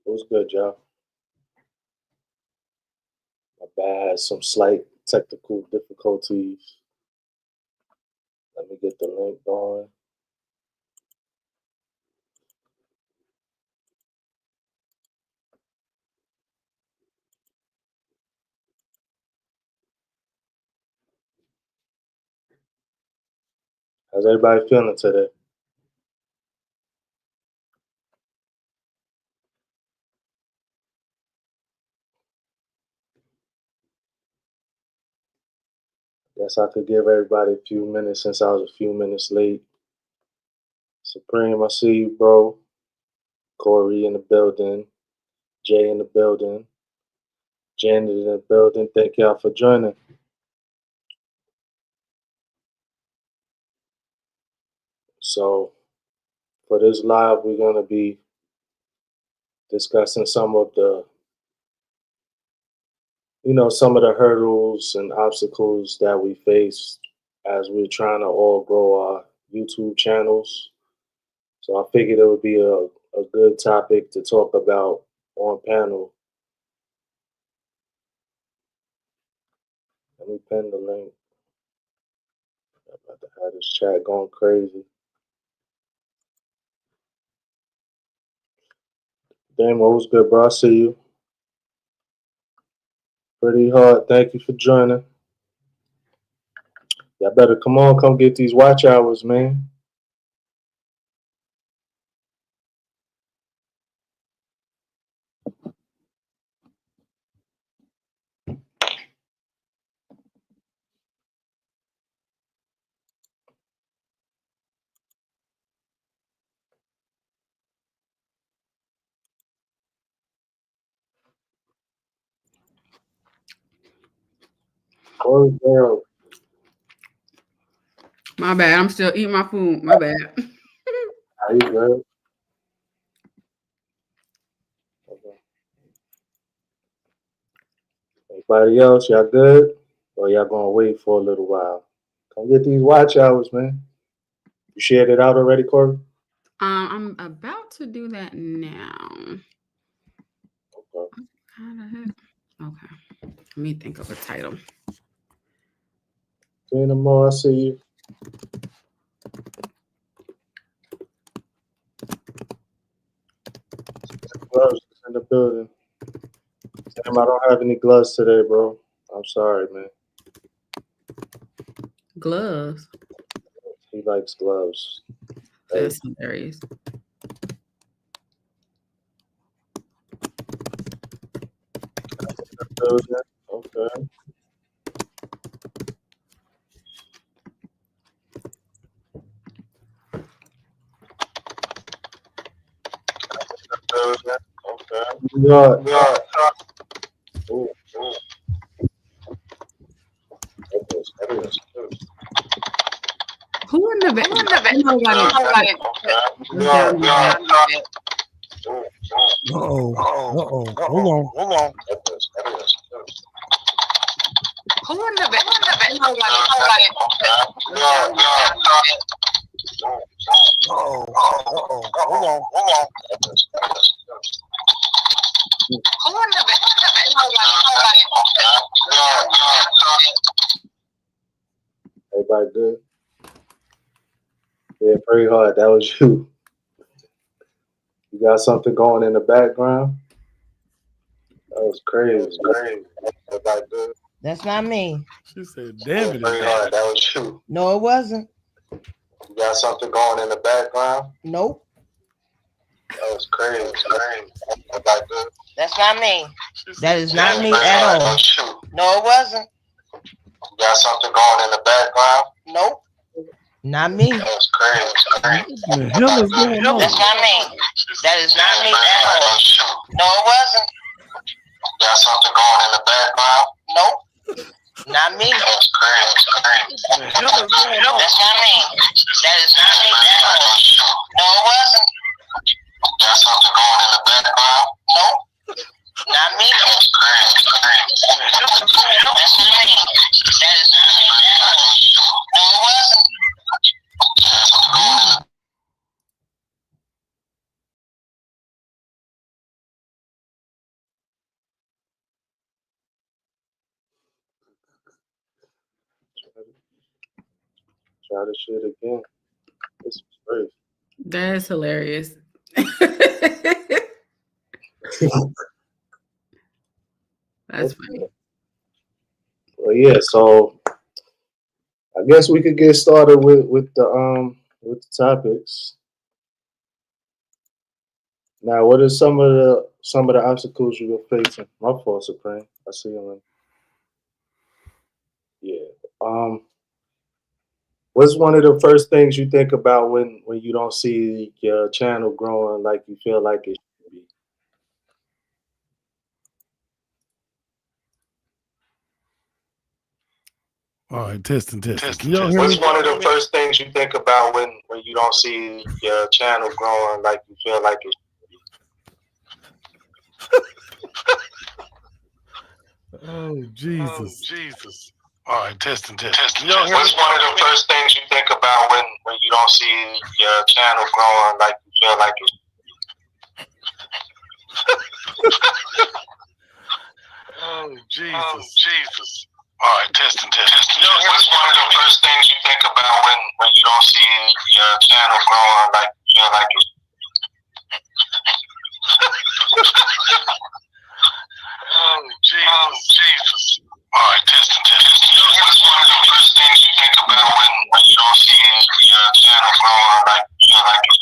It was good, y'all. My bad. Had some slight technical difficulties. Let me get the link going. How's everybody feeling today? Guess I could give everybody a few minutes since I was a few minutes late. Supreme, I see you, bro. Corey in the building. Jay in the building. Janet in the building. Thank y'all for joining. So, for this live, we're going to be discussing some of the hurdles and obstacles that we face as we're trying to all grow our YouTube channels. So I figured it would be a good topic to talk about on panel. Let me pin the link. I'm about to have this chat going crazy. Damn, what was good, bro? I see you. Pretty hard. Thank you for joining. Y'all better come get these watch hours, man. Corey Girl. My bad. I'm still eating my food. My bad. How you good? Okay. Anybody else? Y'all good? Or y'all gonna wait for a little while? Come get these watch hours, man. You shared it out already, Corey? I'm about to do that now. Okay. How the heck? Okay. Let me think of a title. Tina Moore, I see you. Gloves is in the building. Damn, I don't have any gloves today, bro. I'm sorry, man. Gloves. He likes gloves. Hey, That's hilarious. building. Okay. Building. Okay. New York. Ooh, ooh. That was crazy. Who in the back? Nobody. Okay. Let's down there. Ooh, Uh-oh. Uh-oh. Hold on. that was crazy. Who in the back? Nobody. Uh-oh. Uh-oh. Hold on. That was crazy. Who in the back? Everybody good? Yeah, pretty hard. That was you. You got something going in the background? That was crazy. Everybody good? That's not me. She said, Yeah, damn it. pretty hard. That was you. No, it wasn't. You got something going in the background? Nope. That was crazy. Everybody good? That's not me. That is not Yeah, me pretty at hard. That all. was you. No, it wasn't. You got something going in the background? Nope. Not me. That was crazy. What the hell is going on? That's not me. That is not me at all. No, it wasn't. You got something going in the background? Nope. Not me. That was crazy. What the hell is going on? That's not me. That is not me at all. No, it wasn't. You got something going in the background? Nope. Not me. That was crazy. That's not me. That is not me at all. No, it wasn't. Try this shit again. This is great. That's hilarious. That's funny. Well, yeah. So I guess we could get started with the topics. Now, what are some of the obstacles you're facing? My fault, Supreme. I see him. Yeah. What's one of the first things you think about when you don't see your channel growing like you feel like it should be? All right, testing. Can y'all hear What's me? one of the first things you think about when you don't see your channel growing like you feel like it should be? Oh, Jesus. Jesus. All right, testing. What's one of the first things you think about when you don't see your channel growing like you feel like it? Oh, Jesus. All right, testing. What's one of the first things you think about when you don't see your channel growing like you feel like it? Jesus. All right, testing. What's one of the first things you think about when you don't see your channel growing like you feel like it?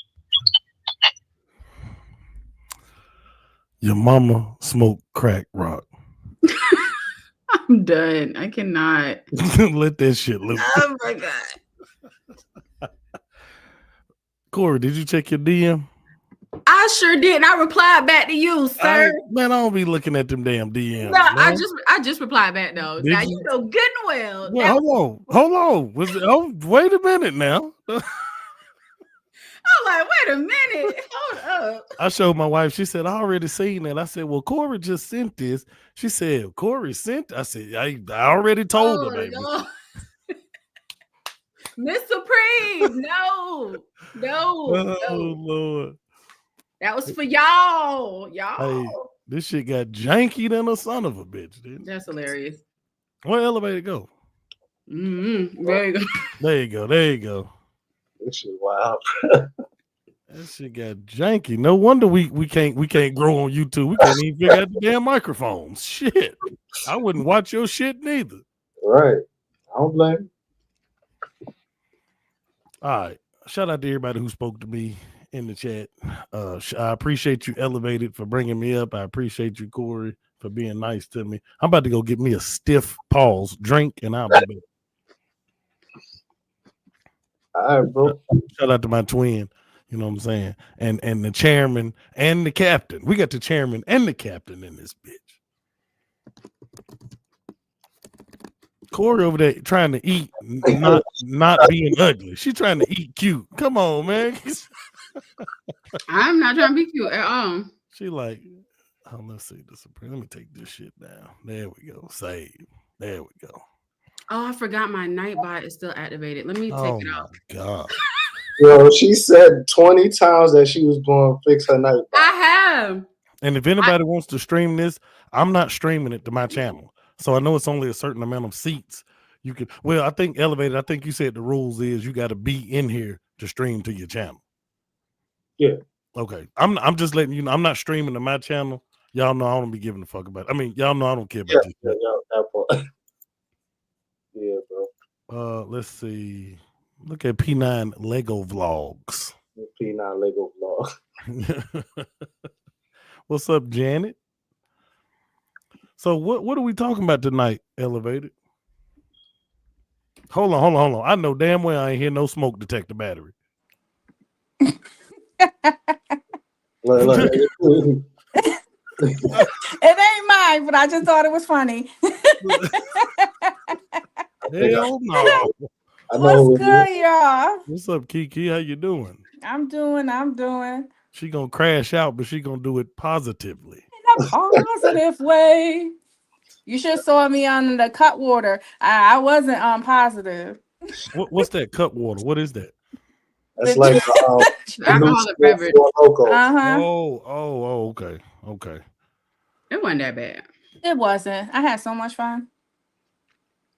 your mama smoked crack rock. I'm done. I cannot. Let that shit loose. Oh my God. Corey, did you check your DM? I sure did. And I replied back to you, sir. Man, I don't be looking at them damn DMs. No, man. I just replied back though. Did Now you? you know good and well. Well, hold on. Wait a minute now. I'm like, wait a minute. Hold up. I showed my wife. She said, I already seen that. I said, well, Corey just sent this. She said, Corey sent. I said, I already told her, baby. No. Miss Supreme. No. Oh, Lord. That was for y'all. Hey, this shit got janky than a son of a bitch, dude. That's hilarious. Where elevator go? Mm-hmm. There you go. There you go. This shit wild. That shit got janky. No wonder we can't grow on YouTube. We can't even figure out the damn microphones. Shit. I wouldn't watch your shit neither. Right. I don't blame you. All right. Shout out to everybody who spoke to me in the chat. I appreciate you, Elevated, for bringing me up. I appreciate you, Corey, for being nice to me. I'm about to go get me a stiff pause drink, and I'll be back. All right, bro. Shout out to my twin. You know what I'm saying? And the chairman and the captain. We got the chairman and the captain in this bitch. Corey over there trying to eat, not being ugly. She trying to eat cute. Come on, man. I'm not trying to be cute at all. She like, oh, let's see the Supreme. Let me take this shit down. There we go. Save. There we go. Oh, I forgot my Nightbot is still activated. Let me take it off. God. Yo, she said 20 times that she was going to fix her night. I have. And if anybody wants to stream this, I'm not streaming it to my channel. So I know it's only a certain amount of seats. You can, well, I think Elevated, I think you said the rules is you got to be in here to stream to your channel. Yeah. Okay. I'm just letting you know, I'm not streaming to my channel. Y'all know I don't be giving a fuck about it. I mean, y'all know I don't care about this. Yeah, that part. Yeah, bro. Let's see. Look at P9 Lego vlogs. P9 Lego vlog. What's up, Janet? So what are we talking about tonight, Elevated? Hold on. I know damn well I ain't hear no smoke detector battery. Look. It ain't mine, but I just thought it was funny. Hell no. What's good, y'all? What's up, Kiki? How you doing? I'm doing. She gonna crash out, but she gonna do it positively. In a positive way. You should saw me on the cut water. I wasn't positive. What's that cut water? What is that? That's like alcoholic beverage. Oh, okay. It wasn't that bad. It wasn't. I had so much fun.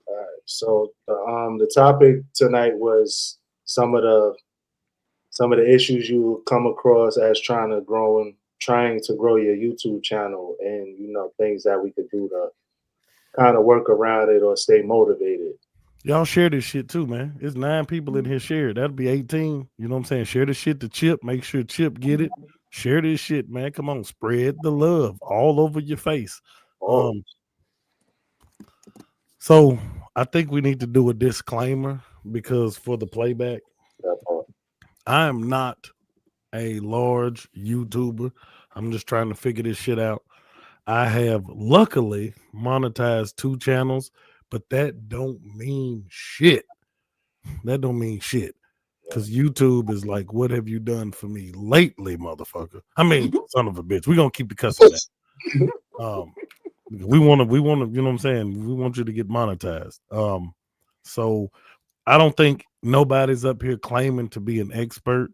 All right. So the topic tonight was some of the issues you come across as trying to grow your YouTube channel, and things that we could do to kind of work around it or stay motivated. Y'all share this shit too, man. It's 9 people in here share. That'll be 18. You know what I'm saying? Share this shit to Chip. Make sure Chip get it. Share this shit, man. Come on, spread the love all over your face. Oh, So I think we need to do a disclaimer because for the playback, that part. I am not a large YouTuber. I'm just trying to figure this shit out. I have luckily monetized 2 channels, but that don't mean shit. That don't mean shit. Because YouTube is like, what have you done for me lately, motherfucker? I mean, son of a bitch. We're gonna keep the cussing down. We wanna, you know what I'm saying? We want you to get monetized. So I don't think nobody's up here claiming to be an expert.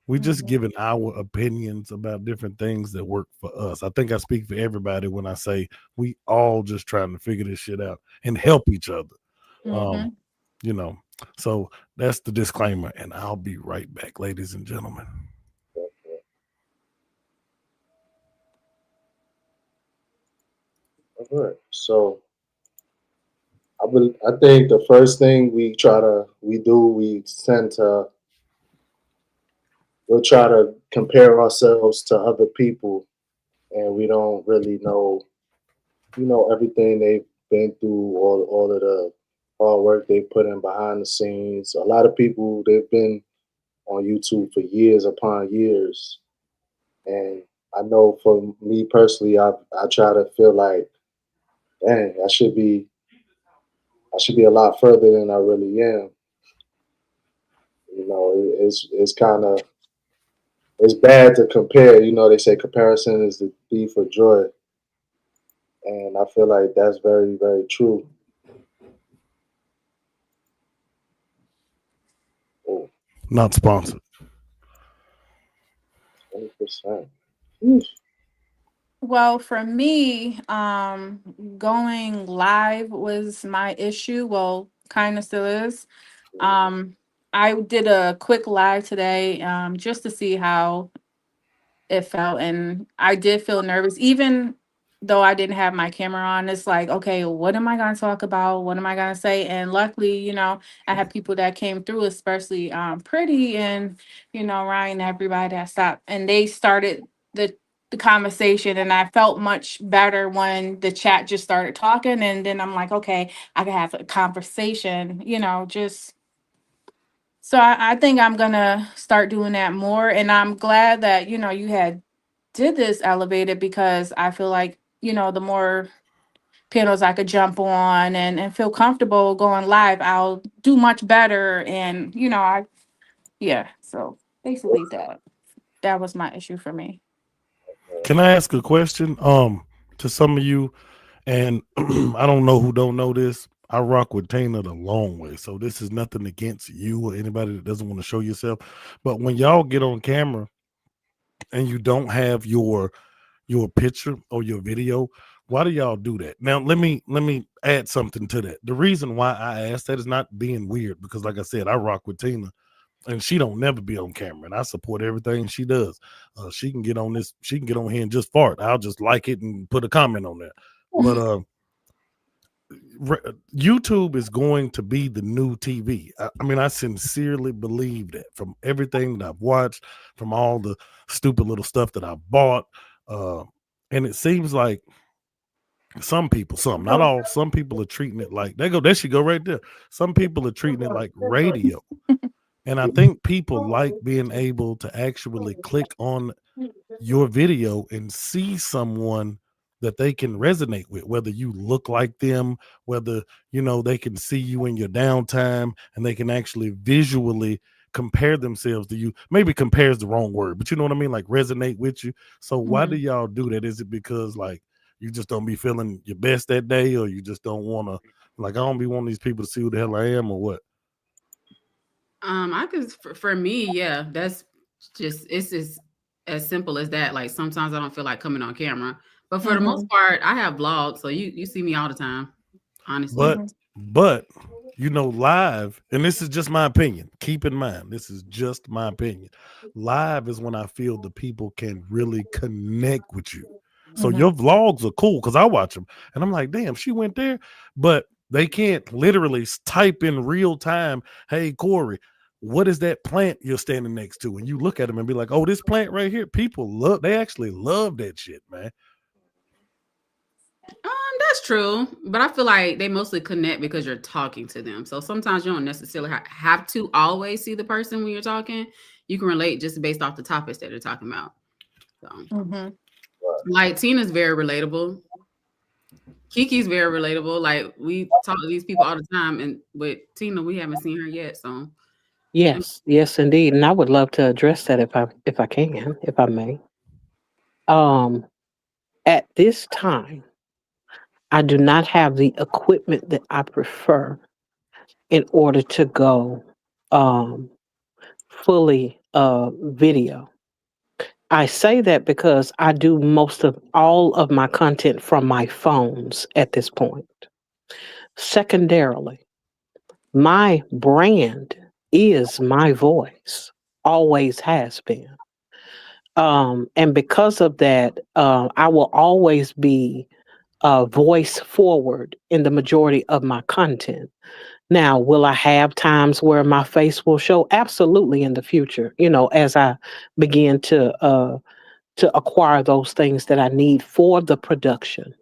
We just giving our opinions about different things that work for us. I think I speak for everybody when I say we all just trying to figure this shit out and help each other. You know, so that's the disclaimer, and I'll be right back, ladies and gentlemen. All right. So I think the first thing we tend to we'll try to compare ourselves to other people, and we don't really know everything they've been through, all of the hard work they put in behind the scenes. A lot of people, they've been on YouTube for years upon years, and I know for me personally, I try to feel like, dang, I should be a lot further than I really am. It's kind of it's bad to compare. They say comparison is the thief of joy, and I feel like that's very, very true. Oh, Not sponsored. 20%. Well, for me, going live was my issue. Well, kind of still is. I did a quick live today, just to see how it felt, and I did feel nervous, even though I didn't have my camera on. It's like, okay, what am I going to talk about? What am I going to say? And luckily, I had people that came through, especially Pretty and Ryan, everybody that stopped, and they started the conversation, and I felt much better when the chat just started talking, and then I'm like, okay, I can have a conversation, just so I think I'm gonna start doing that more. And I'm glad that, you had did this elevated, because I feel like, the more panels I could jump on and feel comfortable going live, I'll do much better. And, yeah, so basically that was my issue for me. Can I ask a question to some of you? And I don't know who don't know this. I rock with Tina the long way. So this is nothing against you or anybody that doesn't want to show yourself. But when y'all get on camera and you don't have your picture or your video, why do y'all do that? Now let me add something to that. The reason why I asked that is not being weird, because like I said, I rock with Tina and she don't never be on camera, and I support everything she does. She can get on here and just fart. I'll just like it and put a comment on that. But YouTube is going to be the new TV. I mean, I sincerely believe that from everything that I've watched, from all the stupid little stuff that I bought. And it seems like some people, not all, some people are treating it like, there she go right there. Some people are treating it like radio. And I think people like being able to actually click on your video and see someone that they can resonate with, whether you look like them, whether they can see you in your downtime and they can actually visually compare themselves to you. Maybe compare is the wrong word, but you know what I mean, like resonate with you. So why do y'all do that? Is it because like you just don't be feeling your best that day, or you just don't want to, like, I don't be wanting these people to see who the hell I am, or what? I could, for me, yeah, that's it's just as simple as that. Like sometimes I don't feel like coming on camera, but for the most part, I have vlogs, so you see me all the time. Honestly, But live, and this is just my opinion. Keep in mind, this is just my opinion. Live is when I feel the people can really connect with you. So Mhm. your vlogs are cool because I watch them and I'm like, damn, she went there, but they can't literally type in real time. Hey, Corey, what is that plant you're standing next to? And you look at them and be like, oh, this plant right here. They actually love that shit, man. That's true, but I feel like they mostly connect because you're talking to them. So sometimes you don't necessarily have to always see the person when you're talking. You can relate just based off the topics that they're talking about. So, Mhm. like Tina's very relatable. Kiki's very relatable. Like we talk to these people all the time, and with Tina, we haven't seen her yet. So, Yes, yes, indeed. And I would love to address that if I can, if I may. Um, at this time, I do not have the equipment that I prefer in order to go um, fully video. I say that because I do most of all of my content from my phones at this point. Secondarily, my brand is my voice, always has been. And because of that, I will always be voice forward in the majority of my content. Now, will I have times where my face will show? Absolutely, in the future. As I begin to acquire those things that I need for the production.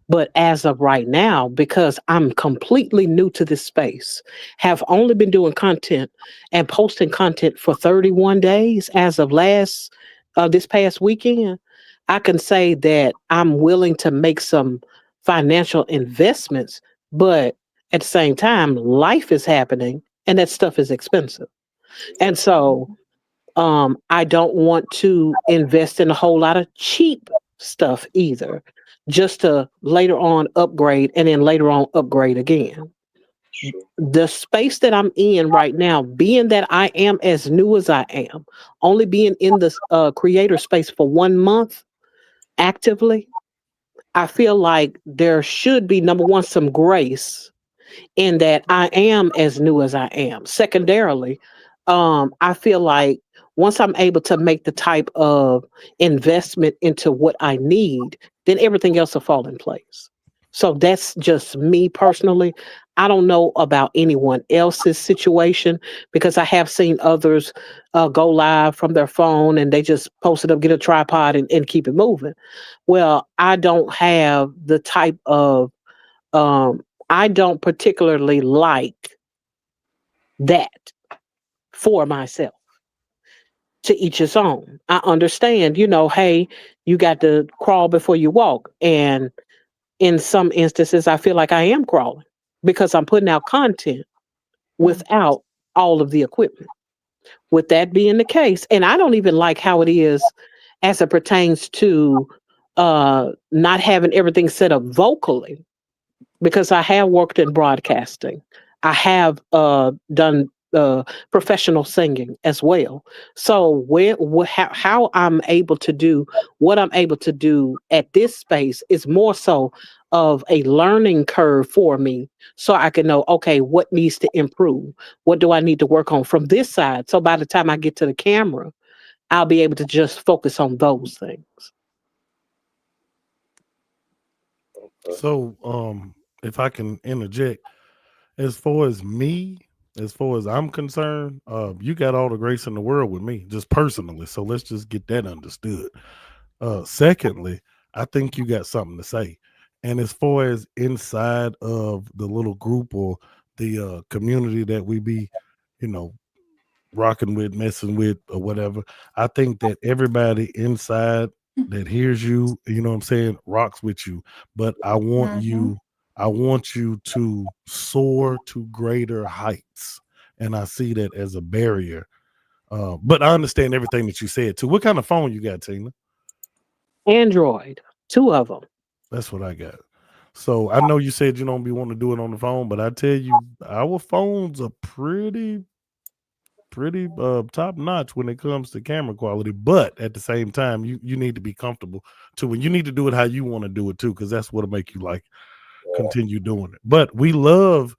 But as of right now, because I'm completely new to this space, have only been doing content and posting content for 31 days as of this past weekend, I can say that I'm willing to make some financial investments, but at the same time, life is happening and that stuff is expensive. And so I don't want to invest in a whole lot of cheap stuff either, just to later on upgrade and then later on upgrade again. True. The space that I'm in right now, being that I am as new as I am, only being in this creator space for 1 month actively, I feel like there should be, number one, some grace in that I am as new as I am. Secondarily, I feel like once I'm able to make the type of investment into what I need, then everything else will fall in place. So that's just me personally. I don't know about anyone else's situation because I have seen others go live from their phone and they just post it up, get a tripod, and keep it moving. Well, I don't have the type of um, I don't particularly like that for myself. To each his own. I understand, hey, you got to crawl before you walk. And in some instances, I feel like I am crawling because I'm putting out content Mm. without all of the equipment. With that being the case, and I don't even like how it is as it pertains to not having everything set up vocally because I have worked in broadcasting. I have done professional singing as well. So how I'm able to do what I'm able to do at this space is more so of a learning curve for me, so I can know, okay, what needs to improve, what do I need to work on from this side. So by the time I get to the camera, I'll be able to just focus on those things. So, if I can interject, as far as me, as far as I'm concerned, you got all the grace in the world with me, just personally. So let's just get that understood. Secondly, I think you got something to say. And as far as inside of the little group or the community that we be, you know, rocking with, messing with, or whatever, I think that everybody inside that hears you, you know what I'm saying, rocks with you. But Mhm. I want you to soar to greater heights. And I see that as a barrier. But I understand everything that you said too. What kind of phone you got, Tina? Android, two of them. That's what I got. So I know you said you don't be wanting to do it on the phone, but I tell you, our phones are pretty top notch when it comes to camera quality. But at the same time, you need to be comfortable too, and you need to do it how you want to do it too, because that's what'll make you like it. continue doing it. But we love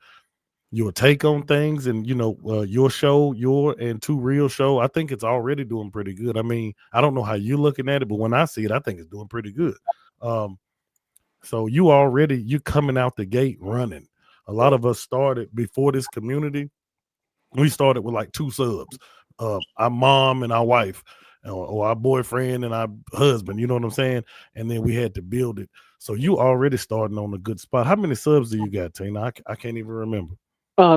your take on things, and your show, your and Two Real show. I think it's already doing pretty good. I mean, I don't know how you're looking at it, but when I see it, I think it's doing pretty good. Um, so you coming out the gate running. A lot of us started before this community. We started with like 2 subs, our mom and our wife, or our boyfriend and our husband. You know what I'm saying? And then we had to build it. So you already starting on a good spot. How many subs do you got, Tina? I can't even remember.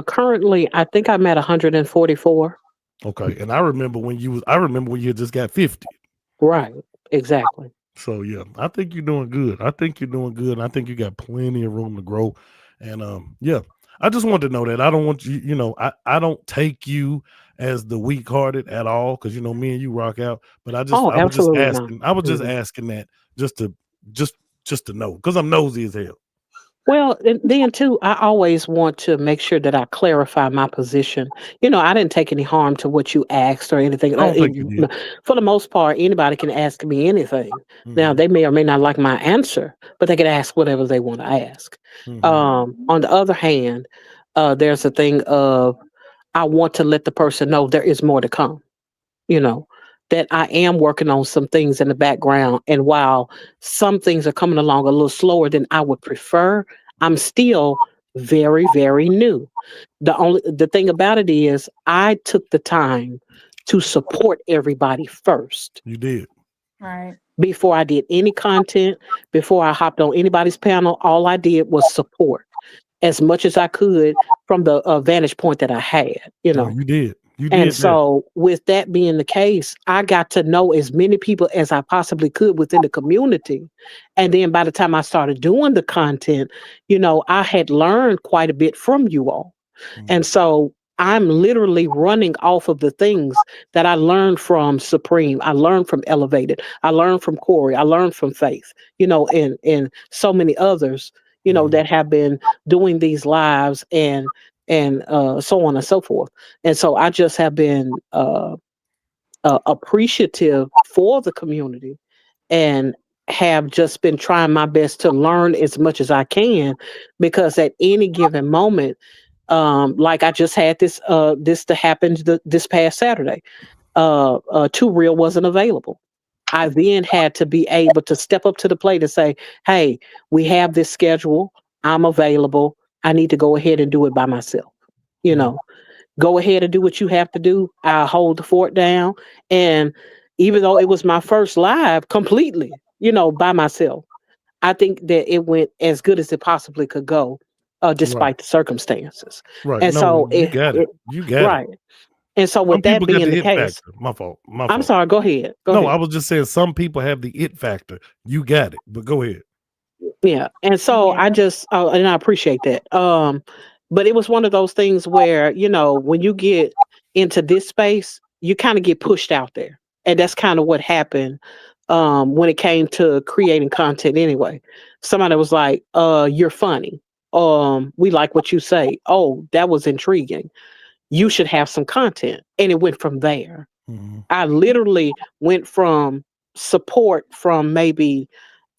Currently, I think I'm at 144. Okay, and I remember when you just got 50. Right. Exactly. So yeah, I think you're doing good. I think you're doing good. And I think you got plenty of room to grow. And yeah, I just want to know that I don't want you, I don't take you as the weak hearted at all, because me and you rock out. But Oh, I was just absolutely not. asking, I was just Mhm. asking that just just to know, because I'm nosy as hell. Well, and then too, I always want to make sure that I clarify my position. I didn't take any harm to what you asked or anything. I don't think you did. For the most part, anybody can ask me anything. Now, Mhm, they may or may not like my answer, but they can ask whatever they want to ask. mhm. On the other hand, there's a thing of I want to let the person know there is more to come. you know, that I am working on some things in the background. And while some things are coming along a little slower than I would prefer, I'm still very, very new. The thing about it is I took the time to support everybody first You did. Right. before I did any content, before I hopped on anybody's panel. All I did was support as much as I could from the vantage point that I had, No, you did. You and did that. so, with that being the case, I got to know as many people as I possibly could within the community. And then by the time I started doing the content, I had learned quite a bit from you all. And Mhm. so, I'm literally running off of the things that I learned from Supreme. I learned from Elevated. I learned from Corey. I learned from Faith, and so many others, Mhm. that have been doing these lives and so on and so forth. And so I just have been appreciative for the community and have just been trying my best to learn as much as I can, because at any given moment, like I just had this to happen this past Saturday. Two Real wasn't available. I then had to be able to step up to the plate and say, "Hey, we have this schedule. I'm available. I need to go ahead and do it by myself." You Mhm. know, go ahead and do what you have to do. I'll hold the fort down. And even though it was my first live completely, by myself, I think that it went as good as it possibly could go, Right. despite the circumstances. Right. And No, so, you got it. You got it. right. And so, Some with that people got being the the it case, factor. My fault. My I'm fault. sorry. Go ahead. Go No, I ahead. was just saying some people have the it factor. You got it. But go ahead. Yeah. And so I Yeah. just, and I appreciate that. But it was one of those things where, when you get into this space, you kind of get pushed out there. And that's kind of what happened when it came to creating content anyway. Somebody was like, you're funny. We like what you say. Oh, that was intriguing. You should have some content. And it went from there. Mhm. I literally went from support from maybe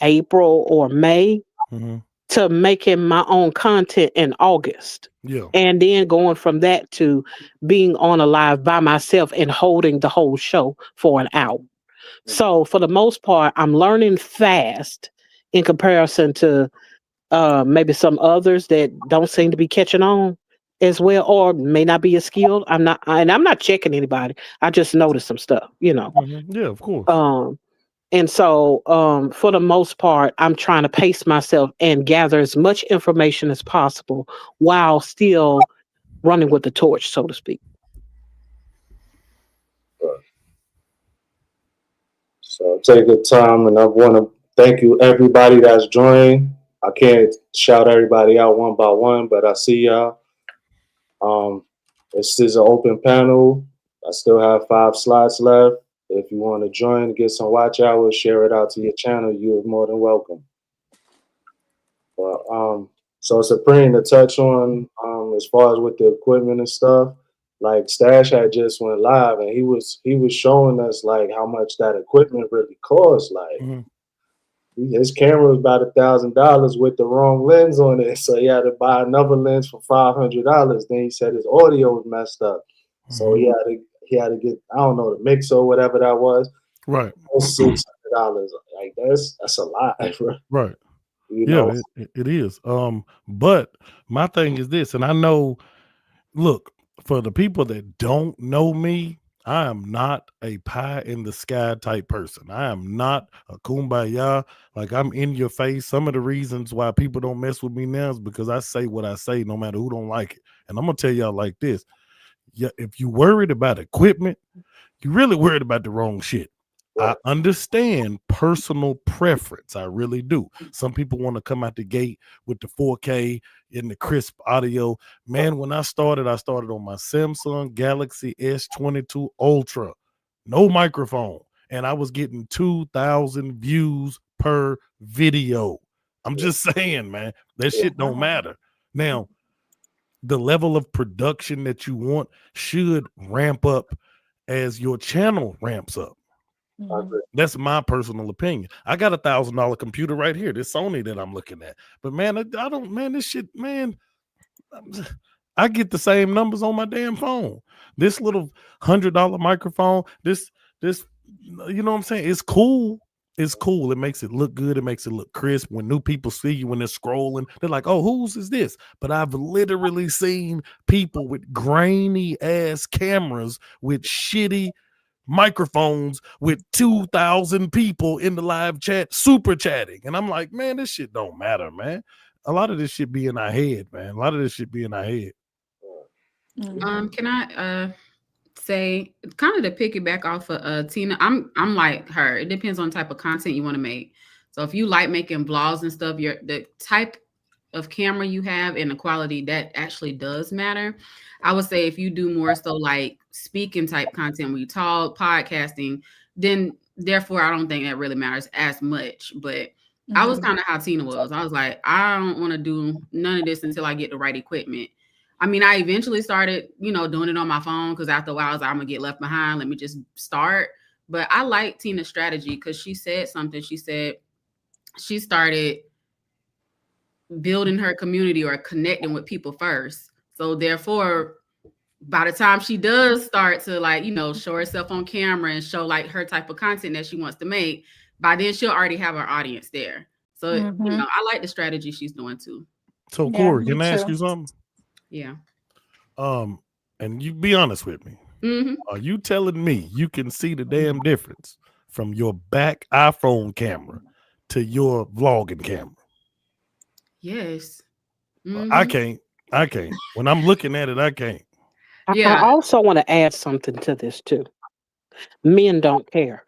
April or May Mhm. to making my own content in August. Yeah. And then going from that to being on a live by myself and holding the whole show for an hour. So for the most part, I'm learning fast in comparison to maybe some others that don't seem to be catching on as well, or may not be as skilled. I'm not checking anybody. I just noticed some stuff. Mhm. Yeah, of course. Um, and so, for the most part, I'm trying to pace myself and gather as much information as possible while still running with the torch, so to speak. So take the time, and I want to thank you everybody that's joined. I can't shout everybody out one by one, but I see y'all. This is an open panel. I still have 5 slots left. If you want to join, get some watch hours, share it out to your channel. You are more than welcome. But so Supreme, to touch on as far as with the equipment and stuff, like Stash had just went live, and he was showing us like how much that equipment really costs. Like, Mhm. his camera was about $1,000 with the wrong lens on it, so he had to buy another lens for $500. Then he said his audio was messed up, so he had to get, I don't know, the mixer or whatever that was. Right. $600. Like that's a lot, bro. Right. You Yeah, know. it is. But my thing is this, and I know, look, for the people that don't know me, I am not a pie in the sky type person. I am not a kumbaya. Like, I'm in your face. Some of the reasons why people don't mess with me now is because I say what I say, no matter who don't like it. And I'm gonna tell y'all like this: yeah, if you worried about equipment, you really worried about the wrong shit. I understand personal preference. I really do. Some people want to come out the gate with the 4K and the crisp audio. Man, when I started on my Samsung Galaxy S22 Ultra, no microphone, and I was getting 2,000 views per video. I'm just saying, man, that shit don't matter. Now, the level of production that you want should ramp up as your channel ramps up. That's my personal opinion. I got $1,000 computer right here, this Sony that I'm looking at. But man, I don't, man, this shit, man, I get the same numbers on my damn phone. This little $100 microphone, this, you know what I'm saying? It's cool. It's cool. It makes it look good. It makes it look crisp. When new people see you when they're scrolling, they're like, oh, whose is this? But I've literally seen people with grainy ass cameras with shitty microphones with 2,000 people in the live chat super chatting. And I'm like, man, this shit don't matter, man. A lot of this shit be in our head, man. A lot of this shit be in our head. Can I say, kind of to piggyback off of Tina, I'm like her. It depends on the type of content you want to make. So if you like making vlogs and stuff, the type of camera you have and the quality, that actually does matter. I would say if you do more so like speaking type content where you talk, podcasting, then therefore I don't think that really matters as much. But I was kind of how Tina was. I was like, I don't want to do none of this until I get the right equipment. I mean, I eventually started, doing it on my phone because after a while I was like, I'm gonna get left behind. Let me just start. But I like Tina's strategy because she said something. She said she started building her community or connecting with people first. So therefore, by the time she does start to show herself on camera and show like her type of content that she wants to make, by then she'll already have her audience there. So, I like the strategy she's doing too. So Corey, can I ask you something? Yeah. And you be honest with me. Are you telling me you can see the damn difference from your back iPhone camera to your vlogging camera? Yes. I can't. When I'm looking at it, I can't. Yeah. I also want to add something to this too. Men don't care.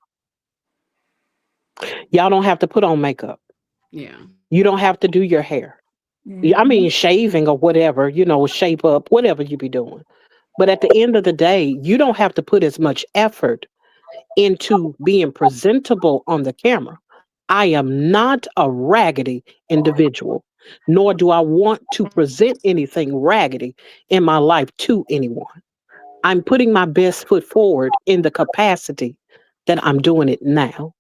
Y'all don't have to put on makeup. Yeah. You don't have to do your hair. I mean, shaving or whatever, shape up, whatever you be doing. But at the end of the day, you don't have to put as much effort into being presentable on the camera. I am not a raggedy individual, nor do I want to present anything raggedy in my life to anyone. I'm putting my best foot forward in the capacity that I'm doing it now.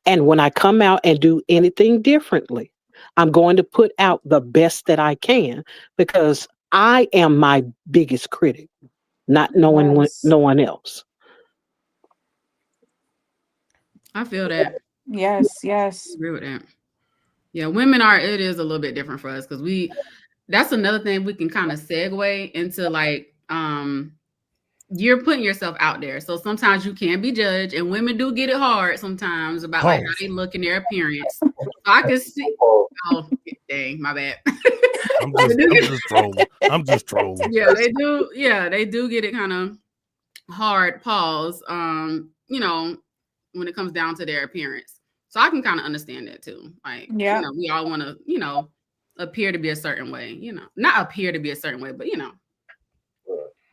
And when I come out and do anything differently, I'm going to put out the best that I can because I am my biggest critic, not knowing no one else. I feel that. Yes. I agree with that. Yeah, it is a little bit different for us because that's another thing we can kind of segue into you're putting yourself out there. So sometimes you can be judged and women do get it hard sometimes about like how they look in their appearance. So I can see, dang, my bad. I'm just trolling. Yeah, they do. Yeah, they do get it kind of hard pause, when it comes down to their appearance. So I can kind of understand that too. Like, we all want to, appear to be a certain way, not appear to be a certain way, but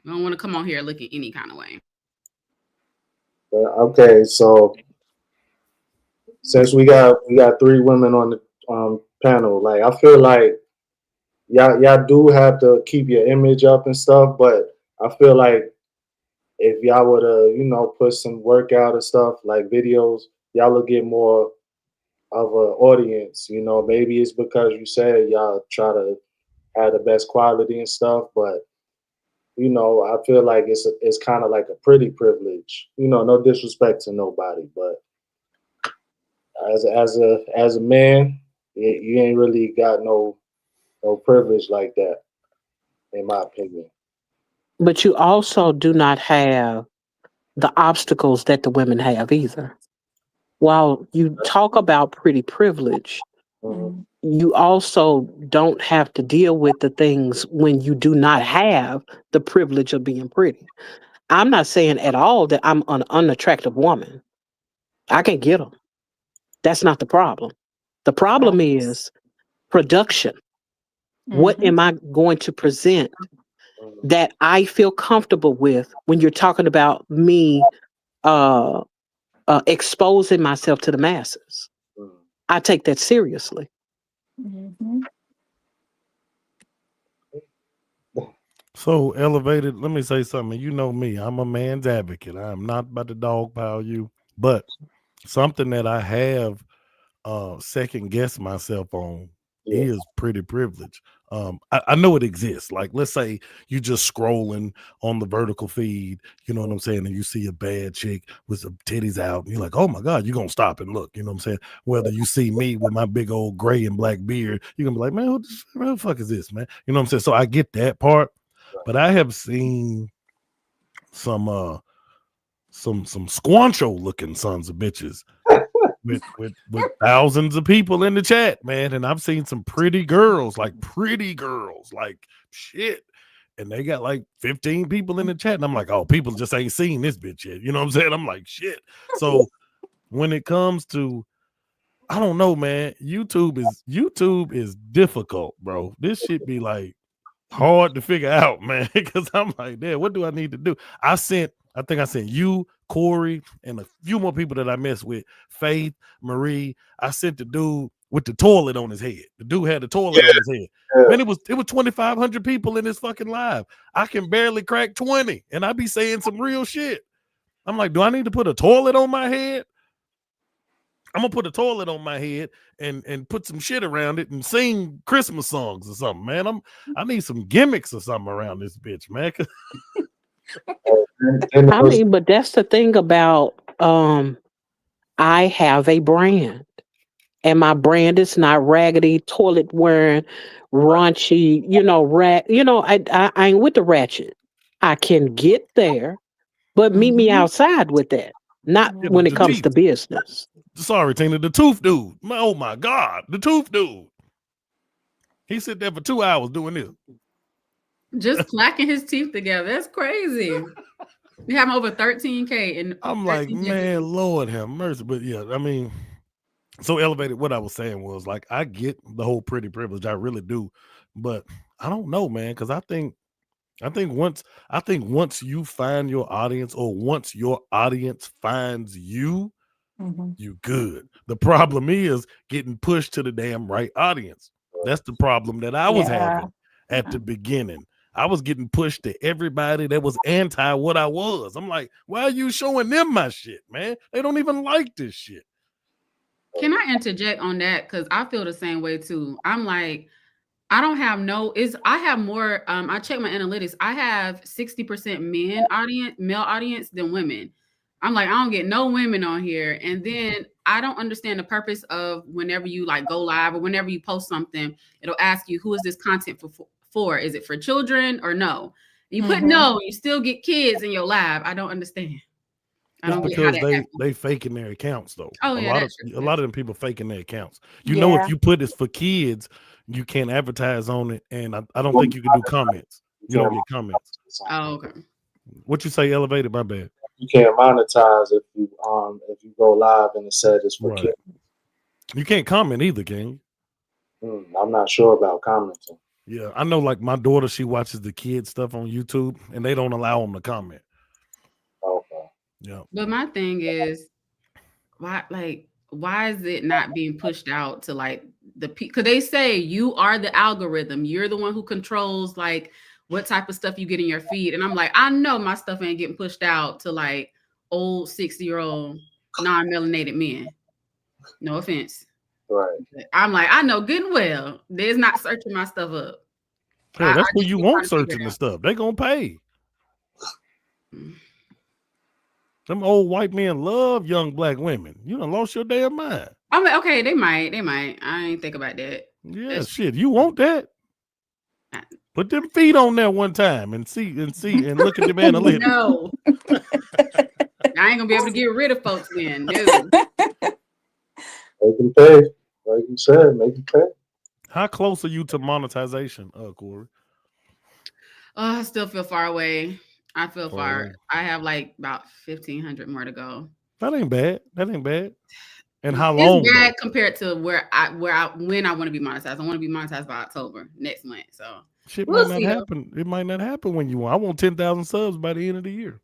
we don't want to come on here looking any kind of way. Okay, so since we got 3 women on the panel, like I feel like y'all do have to keep your image up and stuff, but I feel like if y'all were to put some workout and stuff like videos, y'all will get more of an audience. You know, maybe it's because you said y'all try to have the best quality and stuff, but you know, I feel like it's kind of like a pretty privilege. You know, no disrespect to nobody, but as a man, you ain't really got no privilege like that, in my opinion. But you also do not have the obstacles that the women have either. While you That's talk about pretty privilege, mhm, Mhm. you also don't have to deal with the things when you do not have the privilege of being pretty. I'm not saying at all that I'm an unattractive woman. I can get them. That's not the problem. The problem Facts. is production. What Mhm. am I going to present mhm, that I feel comfortable with when you're talking about me uh, exposing myself to the masses? mhm. I take that seriously. Mhm. So elevated, let me say something. You know me, I'm a man's advocate. I'm not about to dogpile you, but something that I have second guess myself on Yeah, is pretty privilege. I know it exists. Like, let's say you just scrolling on the vertical feed, you know what I'm saying, and you see a bad chick with some titties out, and you're like, oh my God, you're gonna stop and look, you know what I'm saying? Whether you see me with my big old gray and black beard, you're gonna be like, man, what the fuck is this, man? You know what I'm saying? So I get that part, but I have seen some some squancho looking sons of bitches with thousands of people in the chat, man. And I've seen some pretty girls, like shit. And they got like 15 people in the chat. And I'm like, oh, people just ain't seen this bitch yet. You know what I'm saying? I'm like, shit. So when it comes to, I don't know, man. YouTube is difficult, bro. This shit be like hard to figure out, man. Because I'm like, damn, what do I need to do? I think I sent you, Corey, and a few more people that I messed with, Faith, Marie. I sent the dude with the toilet on his head. The dude had the toilet Yeah, on his head. yeah. Man, it was 2,500 people in this fucking live. I can barely crack 20, and I be saying some real shit. I'm like, do I need to put a toilet on my head? I'm gonna put a toilet on my head and put some shit around it and sing Christmas songs or something, man. I need some gimmicks or something around this bitch, man. And I mean, but that's the thing about I have a brand. And my brand is not raggedy, toilet wearing, raunchy, I ain't with the ratchet. I can get there, but meet me Mhm. outside with that. Not Yeah, when it the comes teeth. to business. Sorry, Tina, the tooth dude. Oh my God, the tooth dude. He sit there for 2 hours doing this. Just clacking his teeth together. That's crazy. We have over 13K and I'm like, 13K man, views. Lord have mercy. But yeah, I mean, so elevated. What I was saying was like, I get the whole pretty privilege, I really do, but I don't know, man, because I think once you find your audience, or once your audience finds you, Mhm. you good. The problem is getting pushed to the damn right audience. That's the problem that I was Yeah. having at the beginning. I was getting pushed to everybody that was anti what I was. I'm like, why are you showing them my shit, man? They don't even like this shit. Can I interject on that? Because I feel the same way too. I'm like, I don't have no is I have more I check my analytics. I have 60% male audience than women. I'm like, I don't get no women on here. And then I don't understand the purpose of whenever you like go live or whenever you post something, it'll ask you who is this content for? Is it for children or no? You put Mhm. no, you still get kids in your live. I don't understand. I It's don't get how because that happens. they faking their accounts though. Oh A yeah, lot of that's a lot of them people faking their accounts. You know, if Yeah. you put this for kids, you can't advertise on it, and I don't think you you can do comments. You don't can't get comments. oh okay. What you say, elevated? My bad. you can't monetize if you go live and it said it's for Right. kids. You can't comment either, can you? I'm not sure about commenting. Yeah, I know. Like my daughter, she watches the kids stuff on YouTube, and they don't allow them to comment. Okay. Yeah, But my thing is why is it not being pushed out to like because they say you are the algorithm, you're the one who controls like what type of stuff you get in your feed, and I'm like, I know my stuff ain't getting pushed out to like old 60-year-old non-melanated men. No offense. Right. I'm like, I know good and well there's not searching my stuff up. Hell, that's I what just you be want trying to figure searching it the out. stuff. They gonna pay. Them old white men love young black women. You done lost your damn mind. I mean, okay, they might. I ain't think about that. Yeah, That's shit. You want that? true. Put them feet on there one time and see and look at them analytics. No, I ain't gonna be able to get rid of folks then. No. Make them pay. Like you said, make them pay. How close are you to monetization, Corey? Oh, I still feel far away. I feel Far far. away. I have like about 1,500 more to go. That ain't bad. That ain't bad. And how It's long bad though? compared to when I want to be monetized. I want to be monetized by October next month. So Shit we'll might not see though. happen. It might not happen when you want. I want 10,000 subs by the end of the year.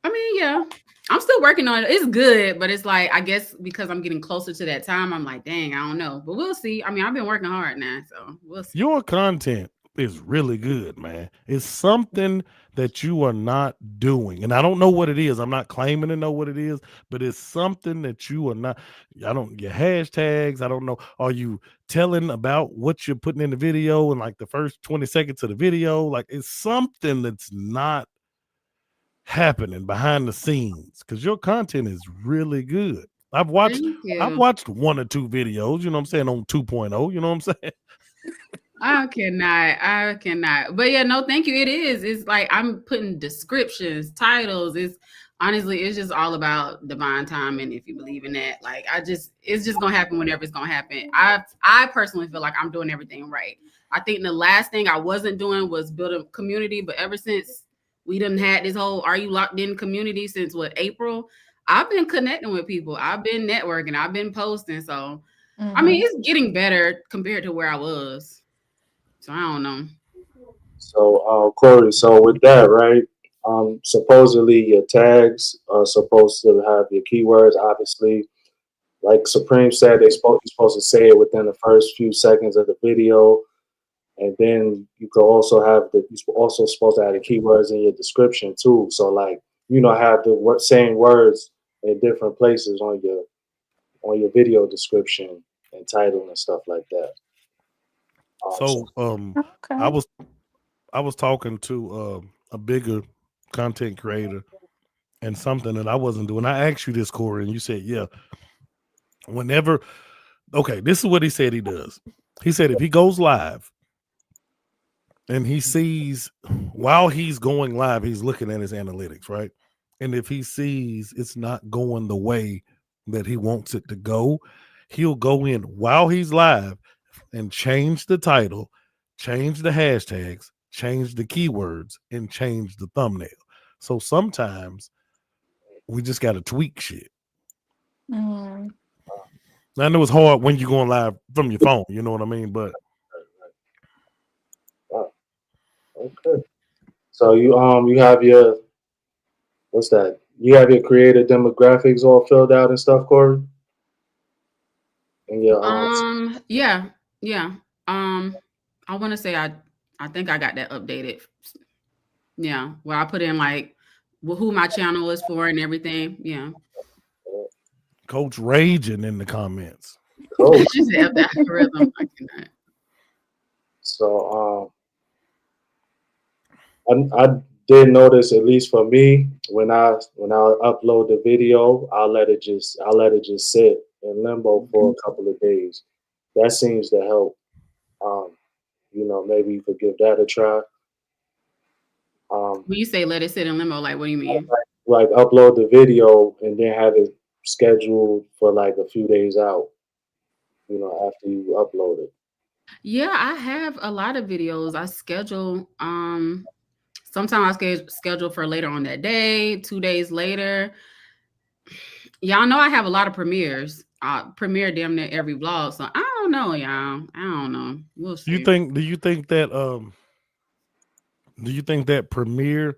I mean, yeah, I'm still working on it. It's good, but it's like I guess because I'm getting closer to that time, I'm like, dang, I don't know. But we'll see. I mean, I've been working hard now, so we'll see. Your content is really good, man. It's something that you are not doing. And I don't know what it is. I'm not claiming to know what it is, but it's something that you are not. I don't your hashtags. I don't know. Are you telling about what you're putting in the video in like the first 20 seconds of the video? Like it's something that's not happening behind the scenes because your content is really good. I've Thank you. watched one or two videos, you know what I'm saying, on 2.0, you know what I'm saying? I cannot. But yeah, no, thank you. It is. It's like I'm putting descriptions, titles. It's honestly, it's just all about divine timing. If you believe in that, like it's just gonna happen whenever it's gonna happen. I personally feel like I'm doing everything right. I think the last thing I wasn't doing was build a community, but ever since we done had this whole "Are You Locked In" community since what April, I've been connecting with people. I've been networking. I've been posting. So I mean, it's getting better compared to where I was. So I don't know. So, Corey, so with that, right? Supposedly your tags are supposed to have your keywords. Obviously, like Supreme said, you're supposed to say it within the first few seconds of the video, and then you could also have you're also supposed to have the keywords in your description too. So, like, have the same words in different places on your video description and title and stuff like that. So I Okay. was talking to a bigger content creator and something that I wasn't doing. I asked you this, Corey, and you said, yeah. Whenever, okay, this is what he said he does. He said if he goes live and he sees while he's going live, he's looking at his analytics, right? And if he sees it's not going the way that he wants it to go, he'll go in while he's live and change the title, change the hashtags, change the keywords, and change the thumbnail. So sometimes we just got to tweak shit. Mm. I know it's hard when you're going live from your phone, you know what I mean? But Okay. So you have your what's that? You have your creator demographics all filled out and stuff, Corey? And your Yeah, yeah. I want to say I think I got that updated. Yeah, where I put in like who my channel is for and everything. Yeah. Coach raging in the comments. coach. She said the algorithm. I cannot. So I did notice, at least for me, when I upload the video, I'll let it just sit in limbo for a couple of days. That seems to help. Um, maybe you could give that a try. When you say let it sit in limbo, like what do you mean? Like upload the video and then have it scheduled for like a few days out, after you upload it. Yeah, I have a lot of videos. I schedule sometimes I schedule for later on that day, 2 days later. Y'all know I have a lot of premieres. I premiere damn near every vlog. So I don't know, y'all. I don't know. We'll see. Do you think that premiere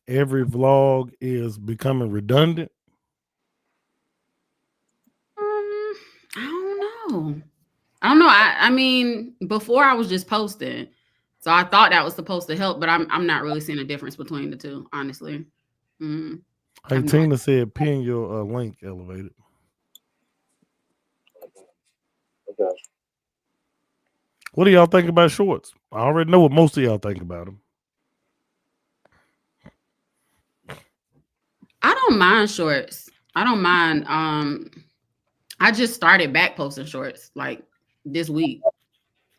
every vlog is becoming redundant? I don't know. I don't know. I mean, before I was just posting. So I thought that was supposed to help, but I'm not really seeing a difference between the two, honestly. Mm, I Hey, have no idea. Tina said pin your link, Elevated. got you. What do y'all think about shorts? I already know what most of y'all think about them. I don't mind shorts. I don't mind. I just started back posting shorts like this week.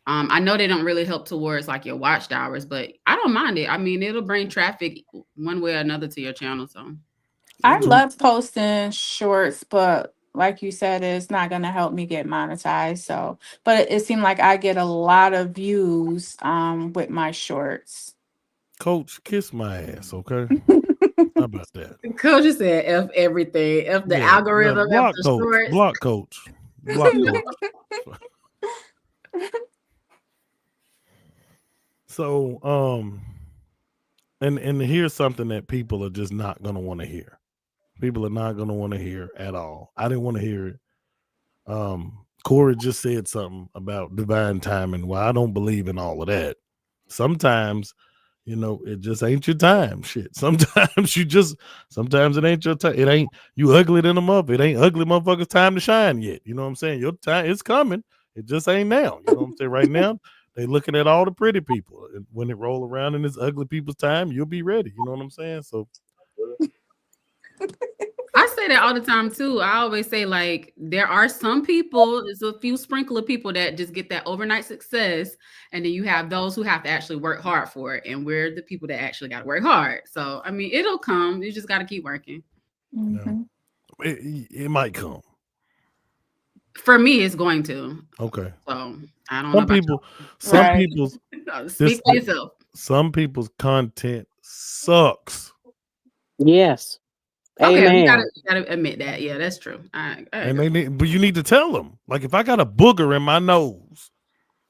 I know they don't really help towards like your watched hours, but I don't mind it. I mean, it'll bring traffic one way or another to your channel. So I So, love posting shorts, but like you said, it's not gonna help me get monetized. So, but it seemed like I get a lot of views with my shorts. Coach, kiss my ass, okay? How about that? Coach just said F everything, F the Yeah, algorithm, F block the coach, shorts. block coach, block coach. So, and here's something that people are just not gonna want to hear. People are not gonna want to hear at all. I didn't want to hear it. Corey just said something about divine timing. Well, I don't believe in all of that. Sometimes, it just ain't your time. Shit. Sometimes sometimes it ain't your time. It ain't you ugly than a mother. It ain't ugly motherfuckers' time to shine yet. You know what I'm saying? Your time is coming. It just ain't now. You know what I'm saying? Right now, they looking at all the pretty people. And when it roll around in this ugly people's time, you'll be ready. You know what I'm saying? So I say that all the time too. I always say like there are some people, there's a few sprinkle of people that just get that overnight success, and then you have those who have to actually work hard for it, and we're the people that actually got to work hard. So I mean, it'll come. You just got to keep working. Mhm. it might come. For me, it's going to. Okay. So I don't know Some about people, some Right. people's y'all. Speak for yourself. some people's content sucks. Yes. Okay, we Amen. gotta admit that. Yeah, that's true. And but you need to tell them. Like if I got a booger in my nose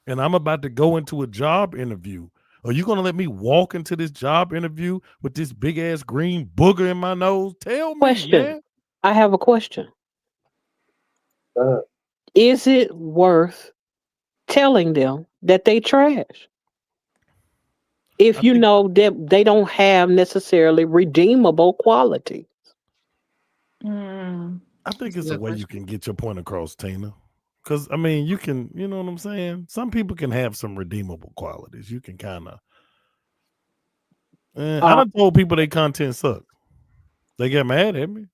and I'm about to go into a job interview, are you gonna let me walk into this job interview with this big ass green booger in my nose? Tell me, Question. man. I have a question. Uh, Is it worth telling them that they trash? If I you think know that they don't have necessarily redeemable quality. Mm. I think That's a it's a good way you question. can get your point across, Tina. Because I mean, you can, you know what I'm saying? Some people can have some redeemable qualities. You can kind of I Uh, done told people their content suck. They get mad at me.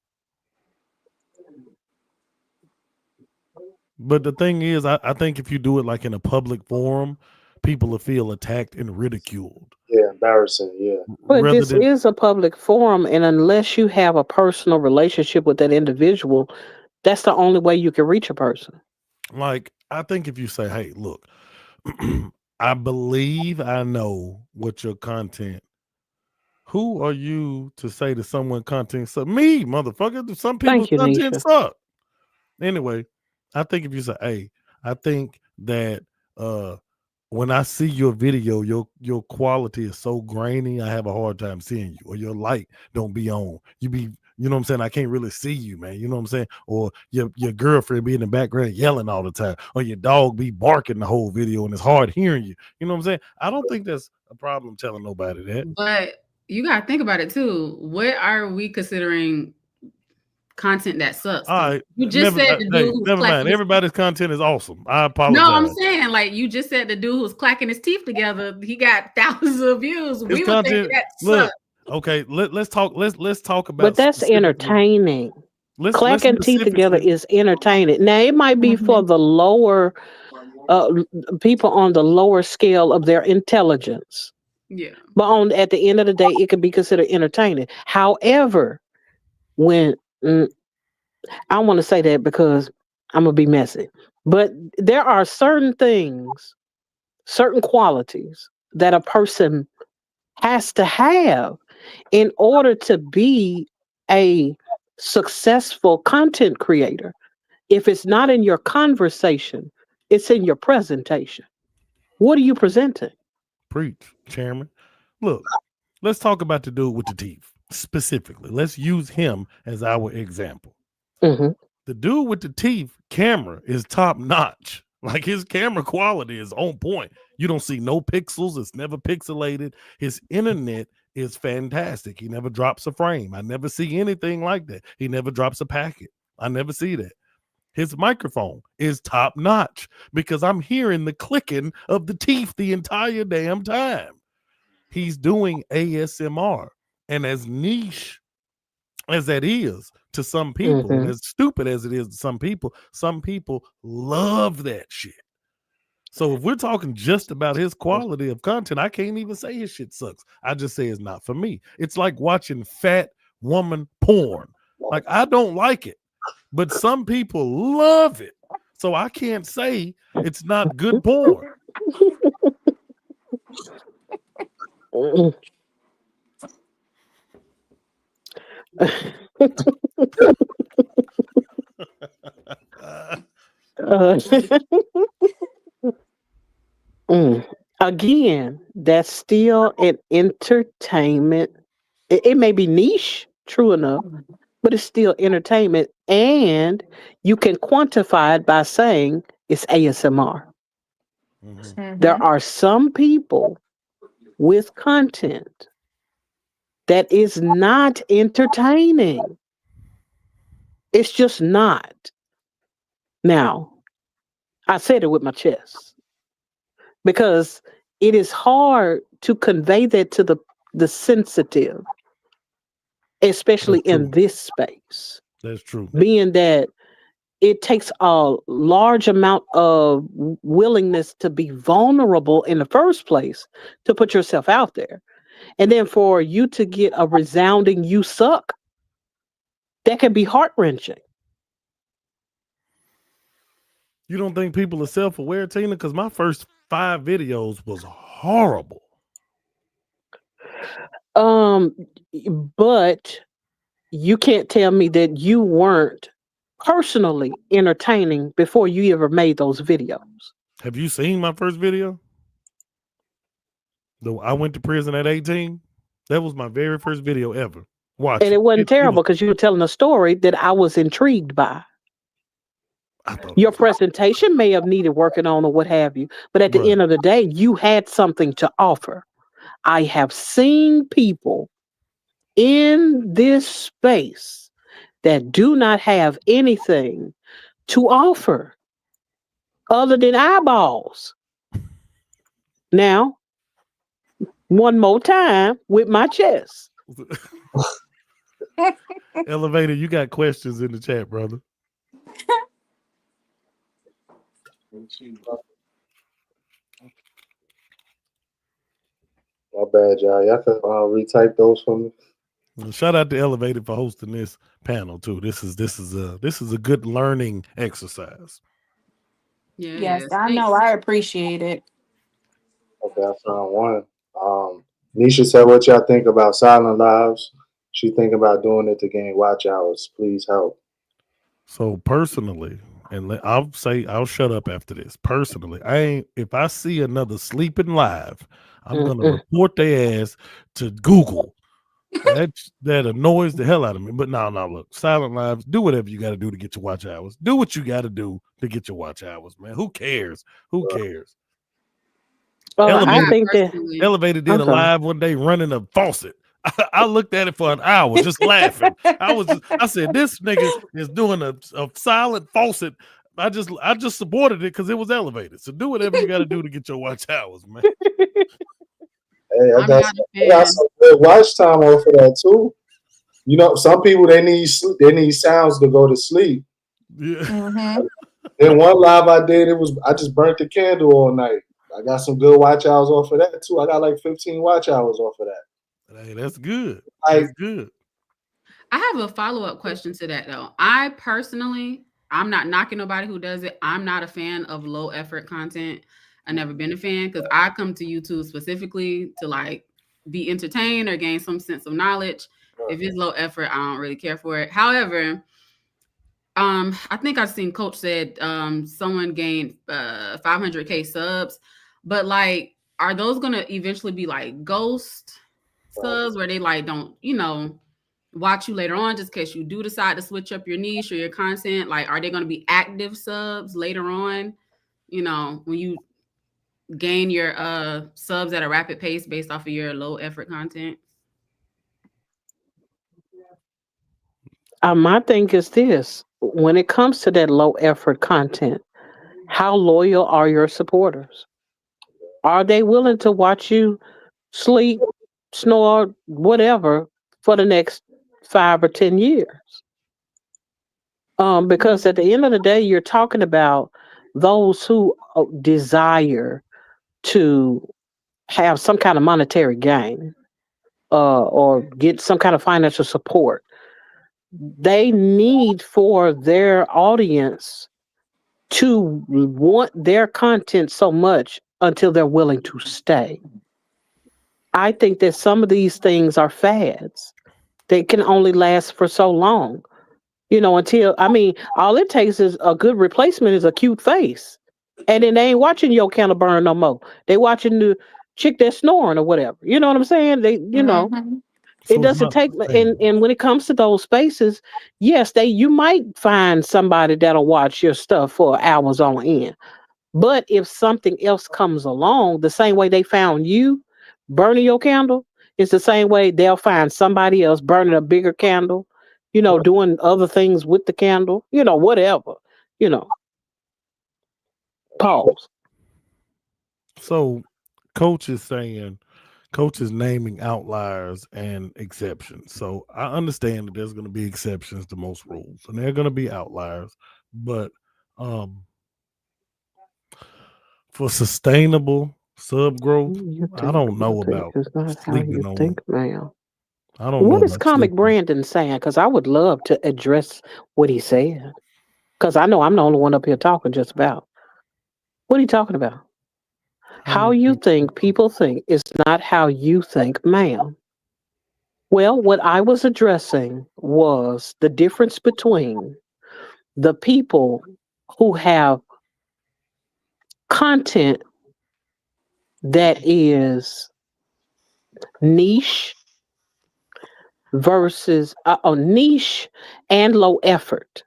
But the thing is, I think if you do it like in a public forum, people will feel attacked and ridiculed yeah, embarrassing. Yeah. but rather this than is a public forum, and unless you have a personal relationship with that individual, that's the only way you can reach a person. like, I think if you say, hey, look, I believe I know what your content. Who are you to say to someone content suck? Me, motherfucker. Some people's Thank you, content Nisha. suck. Anyway, I think if you say, hey, I think that when I see your video, your quality is so grainy, I have a hard time seeing you, or your light don't be on. You know what I'm saying? I can't really see you, man. You know what I'm saying? Or your girlfriend be in the background yelling all the time, or your dog be barking the whole video and it's hard hearing you. You know what I'm saying? I don't think that's a problem telling nobody that. But you gotta think about it too. What are we considering content that sucks? All Because right, you just said the dude hey, who's never mind. clacking his Everybody's content is awesome. I no, I'm apologize. saying like you just said the dude who's clacking his teeth together, he got thousands of views. His We would think content. that Look, sucks. okay. Let's talk. Let's talk But about that's specifically. entertaining. Let's Clacking teeth together specifically. is entertaining. Now, it might be for Mhm. the lower people on the lower scale of their intelligence, Yeah. but at the end of the day, it can be considered entertaining. However, when I want to say that because I'm gonna be messy, but there are certain things, certain qualities that a person has to have in order to be a successful content creator. If it's not in your conversation, it's in your presentation. What are you presenting? Preach, chairman. Look, let's talk about the dude with the teeth specifically. Let's use him as our example. Hmm. The dude with the teeth camera is top notch. Like his camera quality is on point. You don't see no pixels. It's never pixelated. His internet is fantastic. He never drops a frame. I never see anything like that. He never drops a packet. I never see that. His microphone is top notch because I'm hearing the clicking of the teeth the entire damn time. He's doing ASMR. And as niche as that is to some people, and as stupid as it is to some people love that shit. So if we're talking just about his quality of content, I can't even say his shit sucks. I just say it's not for me. It's like watching fat woman porn. Like, I don't like it, but some people love it. So I can't say it's not good porn. Again, that's still an entertainment. It may be niche, true enough, but it's still entertainment. And you can quantify it by saying it's ASMR. There are some people with content that is not entertaining. It's just not. Now, I said it with my chest because it is hard to convey that to the sensitive, especially in this space. That's true. Being that it takes a large amount of willingness to be vulnerable in the first place, to put yourself out there. And then for you to get a resounding "you suck," that can be heart-wrenching. You don't think people are self-aware, Tina? Because my first 5 videos was horrible. But you can't tell me that you weren't personally entertaining before you ever made those videos. Have you seen my first video? Though I went to prison at 18. That was my very first video ever. Watch And it wasn't terrible because you were telling a story that I was intrigued by. Your presentation may have needed working on or what have you, but at the end of the day, you had something to offer. I have seen people in this space that do not have anything to offer other than eyeballs. Now, one more time with my chest. Elevated, you got questions in the chat, brother. My bad, y'all. Y'all can retype those for me. Well, shout out to Elevated for hosting this panel too. This is a good learning exercise. Yes, I know. I appreciate it. Okay, I found one. Nisha said, "What y'all think about silent lives?" She think about doing it to gain watch hours. Please help. So personally, and I'll shut up after this. Personally, if I see another sleeping live, I'm gonna report their ass to Google. That annoys the hell out of me. But no, look, silent lives, do whatever you got to do to get your watch hours. Do what you got to do to get your watch hours, man. Who cares? Who cares? Elevated did a live one day running a faucet. I looked at it for an hour just laughing. I said, this nigga is doing a silent faucet. I just supported it because it was Elevated. So do whatever you got to do to get your watch hours, man. Hey, I got some good watch time off of that too. You know, some people they need sounds to go to sleep. Yeah. Then one live I did, I just burnt the candle all night. I got some good watch hours off of that too. I got like 15 watch hours off of that. Hey, that's good. That's good. I have a follow-up question to that though. I personally, I'm not knocking nobody who does it. I'm not a fan of low effort content. I've never been a fan because I come to YouTube specifically to like be entertained or gain some sense of knowledge. If it's low effort, I don't really care for it. However, I think I've seen Coach said someone gained 500K subs, but like, are those gonna eventually be like ghost subs where they like don't, watch you later on just in case you do decide to switch up your niche or your content? Like, are they gonna be active subs later on? When you gain your subs at a rapid pace based off of your low effort content? My thing is this: when it comes to that low effort content, how loyal are your supporters? Are they willing to watch you sleep, snore, whatever for the next 5 or 10 years? Because at the end of the day, you're talking about those who desire to have some kind of monetary gain, or get some kind of financial support. They need for their audience to want their content so much until they're willing to stay. I think that some of these things are fads. They can only last for so long. Until, I mean, all it takes is a good replacement is a cute face. And then they ain't watching your candle burn no more. They watching the chick that's snoring or whatever. You know what I'm saying? Mhm. It So it's doesn't not take, sustainable. and when it comes to those spaces, yes, you might find somebody that'll watch your stuff for hours on end. But if something else comes along, the same way they found you burning your candle, it's the same way they'll find somebody else burning a bigger candle, doing other things with the candle, whatever, you know, pause. So coach is saying, coach is naming outliers and exceptions. So I understand that there's going to be exceptions to most rules, and there are going to be outliers. But um, for sustainable sub growth, You I think, don't know about it's not how you sleeping on. think, ma'am. I don't know What is about Comic sleeping. Brandon saying? Because I would love to address what he said. Because I know I'm the only one up here talking just about. What are you talking about? How How many you people? think people think is not how you think, ma'am. Well, what I was addressing was the difference between the people who have content that is niche versus niche and low effort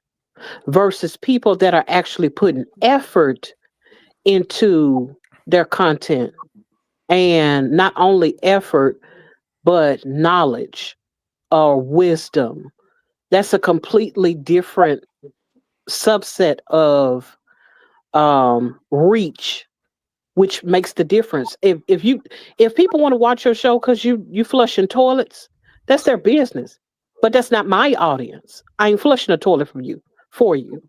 versus people that are actually putting effort into their content, and not only effort but knowledge or wisdom. That's a completely different subset of reach, which makes the difference. If people want to watch your show because you flushing toilets, that's their business. But that's not my audience. I ain't flushing a toilet for you.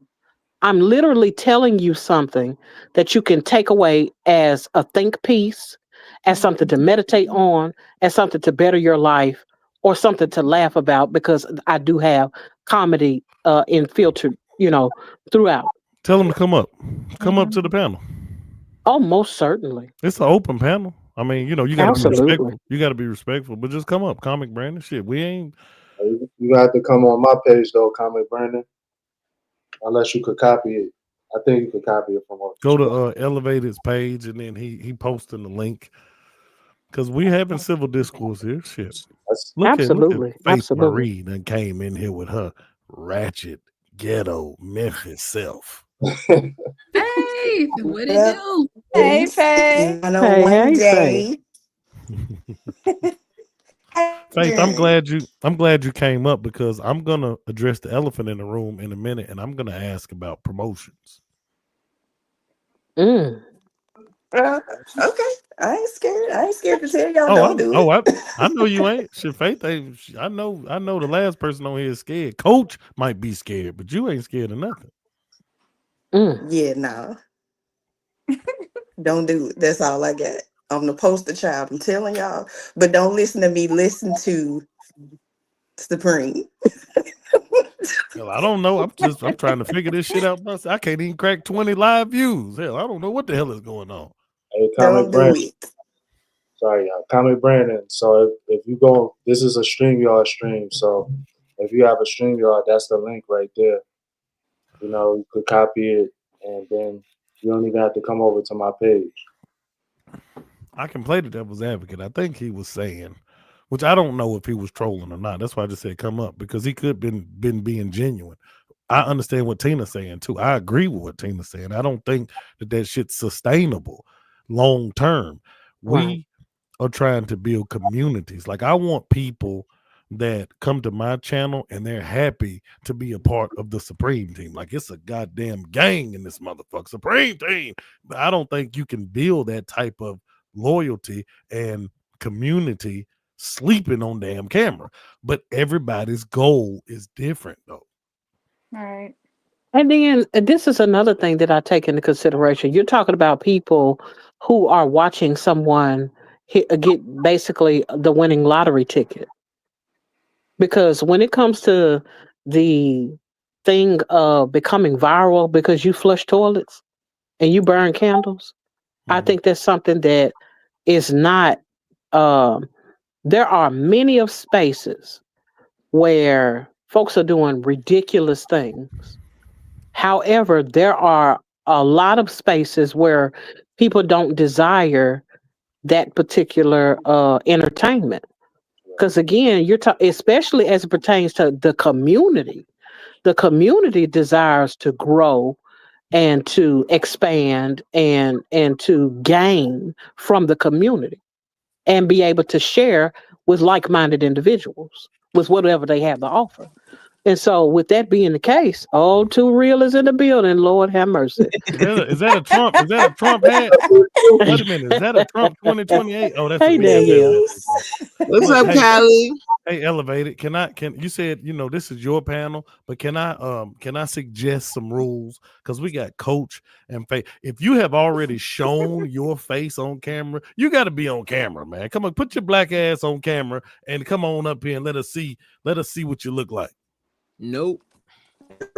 I'm literally telling you something that you can take away as a think piece, as something to meditate on, as something to better your life, or something to laugh about, because I do have comedy infiltered, throughout. Tell them to come up. Come up to the Mhm. panel. Oh, most certainly. It's an open panel. I mean, you got to be Absolutely. respectful. You got to be respectful, but just come up. Comic Brandon, shit. We ain't. You got to come on my page though, comment Brandon. Unless you could copy it. I think you could copy it from off the Go to screen. Elevated's page, and then he posting the link, because we having civil discourse here. Shit. That's Look at Absolutely. Faith Absolutely. Marie that came in here with her ratchet ghetto Memphis self. Hey, what it Up, do? Hey, ladies? Faye. Hey, 101 hey, Faye. day. How you Faith, doing? I'm glad you came up, because I'm gonna address the elephant in the room in a minute, and I'm gonna ask about promotions. Mm. Uh, okay. I ain't scared. I ain't scared to tell y'all Oh, don't do it. I know you ain't. Shit, Faith ain't. I know the last person on here is scared. Coach might be scared, but you ain't scared of nothing. Mm. Yeah, no. Don't do it. That's all I got. I'm the poster child. I'm telling y'all. But don't listen to me. Listen to Supreme. Hell, I don't know. I'm trying to figure this shit out myself. I can't even crack 20 live views. Hell, I don't know what the hell is going on. hey, Don't comment do Brandon. it. Sorry, y'all. Comment Brandon. So if you go, this is a StreamYard stream. So if you have a StreamYard, that's the link right there. You could copy it, and then you don't even have to come over to my page. I can play the devil's advocate. I think he was saying, which I don't know if he was trolling or not. That's why I just said come up, because he could been being genuine. I understand what Tina's saying too. I agree with what Tina's saying. I don't think that shit's sustainable long term. Right. We are trying to build communities. Like, I want people that come to my channel and they're happy to be a part of the Supreme team. Like it's a goddamn gang in this motherfucker Supreme team. But I don't think you can build that type of loyalty and community sleeping on damn camera. But everybody's goal is different though. All right. And then this is another thing that I take into consideration. You're talking about people who are watching someone get basically the winning lottery ticket. Because when it comes to the thing of becoming viral because you flush toilets and you burn candles, I think that's something that is not. Um, there are many of spaces where folks are doing ridiculous things. However, there are a lot of spaces where people don't desire that particular entertainment. Because again, especially as it pertains to the community. The community desires to grow and to expand and to gain from the community and be able to share with like-minded individuals with whatever they have to offer. And so, with that being the case, all too real is in the building. Lord have mercy. Is that a Trump? Is that a Trump hat? Wait a minute. Is that a Trump 2028? Oh, that's a Hey, me hat. Danielle. What's But up, hey, Callie? hey, Elevated. Can you said this is your panel, but can I suggest some rules? Because we got Coach and Faith. If you have already shown your face on camera, you got to be on camera, man. Come on, put your black ass on camera and come on up here and let us see what you look like. Nope.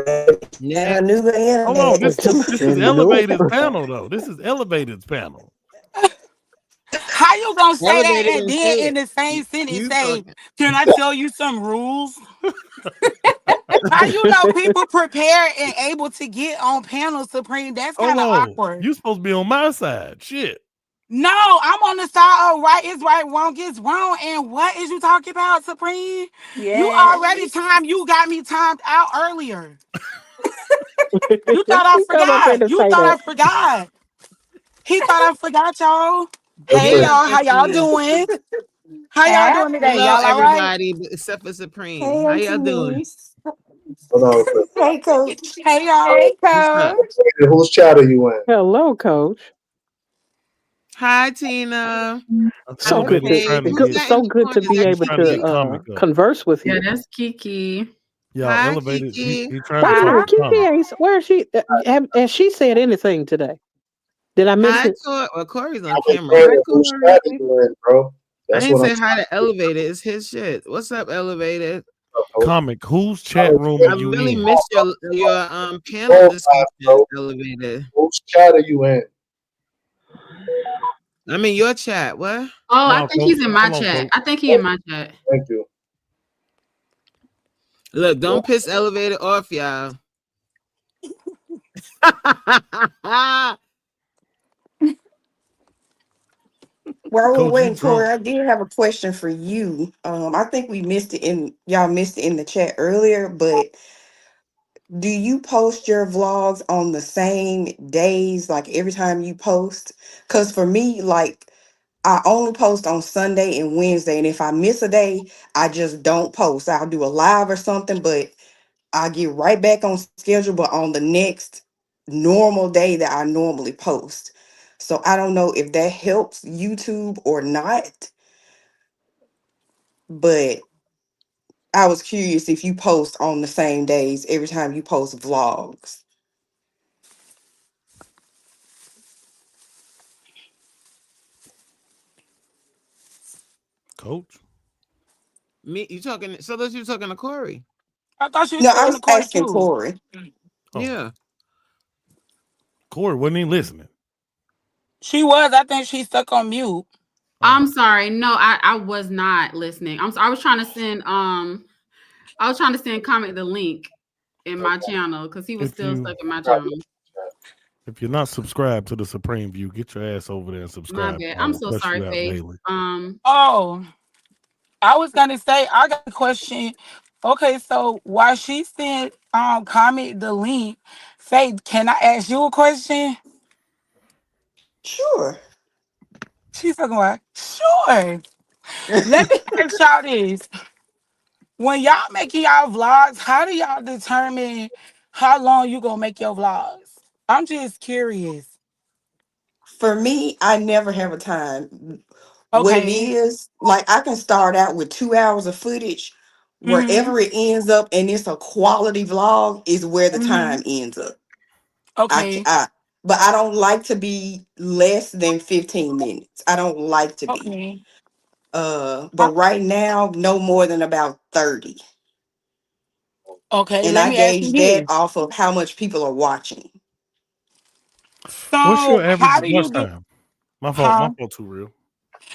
I knew the Hold on, internet. this is Elevated's panel though. This is Elevated's panel. How you gonna say that Elevated and and then say in it. the same sentence You say, talking? "Can I tell you some rules?" How you know people prepared and able to get on panels, Supreme? That's Hold kind of on, awkward. you supposed to be on my side. Shit. No, I'm on the side of right is right, wrong is wrong. And what is you talking about, Supreme? You Yeah. already timed. You got me timed out earlier. You thought I He come up here forgot. to You say thought I that. forgot. He thought I forgot, y'all. What's Hey, Hey, up? y'all. How y'all lovely. doing? How y'all doing today? Hello, Y'all all right? everybody, except for Supreme. Hey, How Auntie y'all doing? Niece. Hold on. Quick. Hey, Coach. Hey, y'all. Hey, What's up? Coach. Whose chat are you in? Hello, Coach. Hi, Tina. So I'm good Elevated is to Faith. trying to Who's get that in the corner? Is be that able trying to get to Kiki? comic up. converse with Yeah, you. that's Kiki. Y'all, Hi, Elevated. Kiki. He trying By to the talk way, to Kiki comic. ain't. Where is she? Has she said anything today? Did I miss Hi, it? Tori. Well, Corey's I on was camera. Hi, saying whose chat are Corey. you in, bro? I That's didn't what I'm say hi trying to Elevated. It's his shit. What's up, Elevated? to do. Comic. Whose chat room I are you really in? missed your panel Hold on, discussions, bro. Elevated. Whose chat are you in? I'm in your chat. What? Oh, Hold I on, think Coach. he's in my Hold on, chat. Coach. I think he in my chat. Thank you. Look, don't piss Elevated off, y'all. While we're Coach, you waiting, drunk. Corey, I did have a question for you. I think we missed it in y'all missed it in the chat earlier, but do you post your vlogs on the same days, like every time you post? Because for me, like I only post on Sunday and Wednesday, and if I miss a day, I just don't post. I'll do a live or something, but I get right back on schedule, but on the next normal day that I normally post. So I don't know if that helps YouTube or not, but I was curious if you post on the same days every time you post vlogs. Coach. Me, you talking? So those you talking to Corey? I thought she was No, I talking to was Corey asking too. Corey. Oh, Yeah. Corey wasn't even listening. She was. I think she's stuck on mute. I'm sorry. No, I was not listening. I was trying to send Comic the link in my channel because he was If still stuck you in my channel. if you're not subscribed to the Supreme View, get your ass over there and My subscribe. bad. I I'm will so cuss sorry, you out Faith. daily. Oh, I was gonna say I got a question. Okay, so while she sent comment the link, Faith, can I ask you a question? Sure. She's talking about sure. Let me ask y'all this. when y'all making y'all vlogs, how do y'all determine how long you gonna make your vlogs? I'm just curious. For me, I never have a time. What it Okay. is, like I can start out with 2 hours of footage. Mm-hmm. Wherever it ends up, and it's a quality vlog, is where the Mm-hmm. time ends up. Okay. But I don't like to be less than 15 minutes. I don't like to be. Okay. But right now, no more than about 30. Okay. And Let I me ask you gauge that this. off of how much people are watching. What's So your how average do watch you do? time? My fault. My Huh? fault. Too real.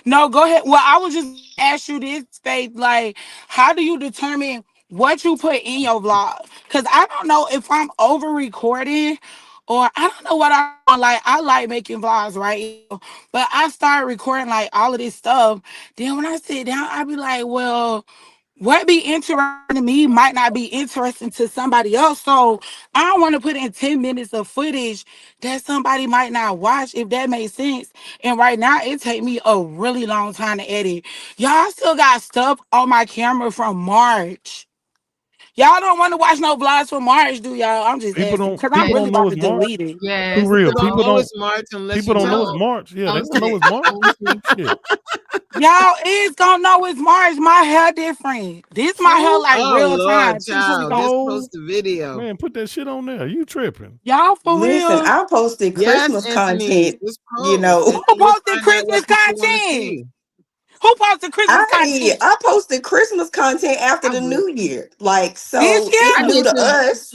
No, go ahead. Well, I was just ask you this, Faith. Like, how do you determine what you put in your vlog? Because I don't know if I'm over recording or I don't know what I like. I like making vlogs, right? But I started recording like all of this stuff. Then when I sit down, I be like, well, what be interesting to me might not be interesting to somebody else. So I don't want to put in 10 minutes of footage that somebody might not watch, if that makes sense. And right now, it take me a really long time to edit. Y'all still got stuff on my camera from March. Y'all don't want to watch no vlogs from March, do y'all? I'm just People asking don't. because I'm People Yes. really don't know about it's to March. delete it. Too Yes. real. People don't People know don't. it's March unless People you don't know tell it's them. March. Yeah, they Post don't know it. it's March. Post it. Shit. Y'all is gonna know it's March. My hair different. This my hair Who? like Oh real Lord, time. This what we child, gonna. just No, post the video. man, put that shit on there. You tripping? Y'all for Listen, real? I posted Yes, Christmas Anthony, content, just you post, know. and Who then you'll posted find out Christmas what people want to content? see. Who posted Christmas I did. content I posted Christmas content after I the would. new year. Like, this so it's I year? new did to too. us.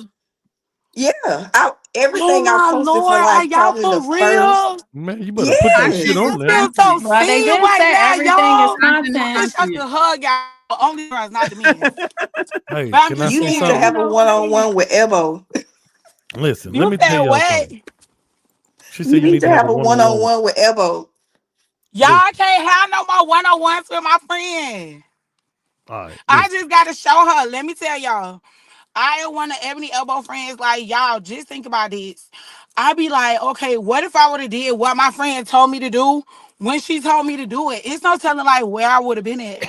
Yeah. Oh Everything I my posted for lord, are like y'all probably the for first. real? Man, you better put that shit Content I on is there. feel so content. Well, they seen did right say now, everything is y'all. Content is I content. wish I content. could hug y'all. Only girls, not the men. Hey, But I'm can I just You say need to saying, you something? have a know. one-on-one with Evo. Listen, let You me tell said y'all what? something. She You said you need need to to have a have a one-on-one. one-on-one with Evo. Listen, Y'all can't have no more one-on-ones with my friend. all right, I listen. just gotta show her. Let me tell y'all. I am one of Ebony Elbow friends. Like, y'all, just think about this. I be like, okay, what if I would have did what my friend told me to do when she told me to do it? It's no telling like where I would have been at.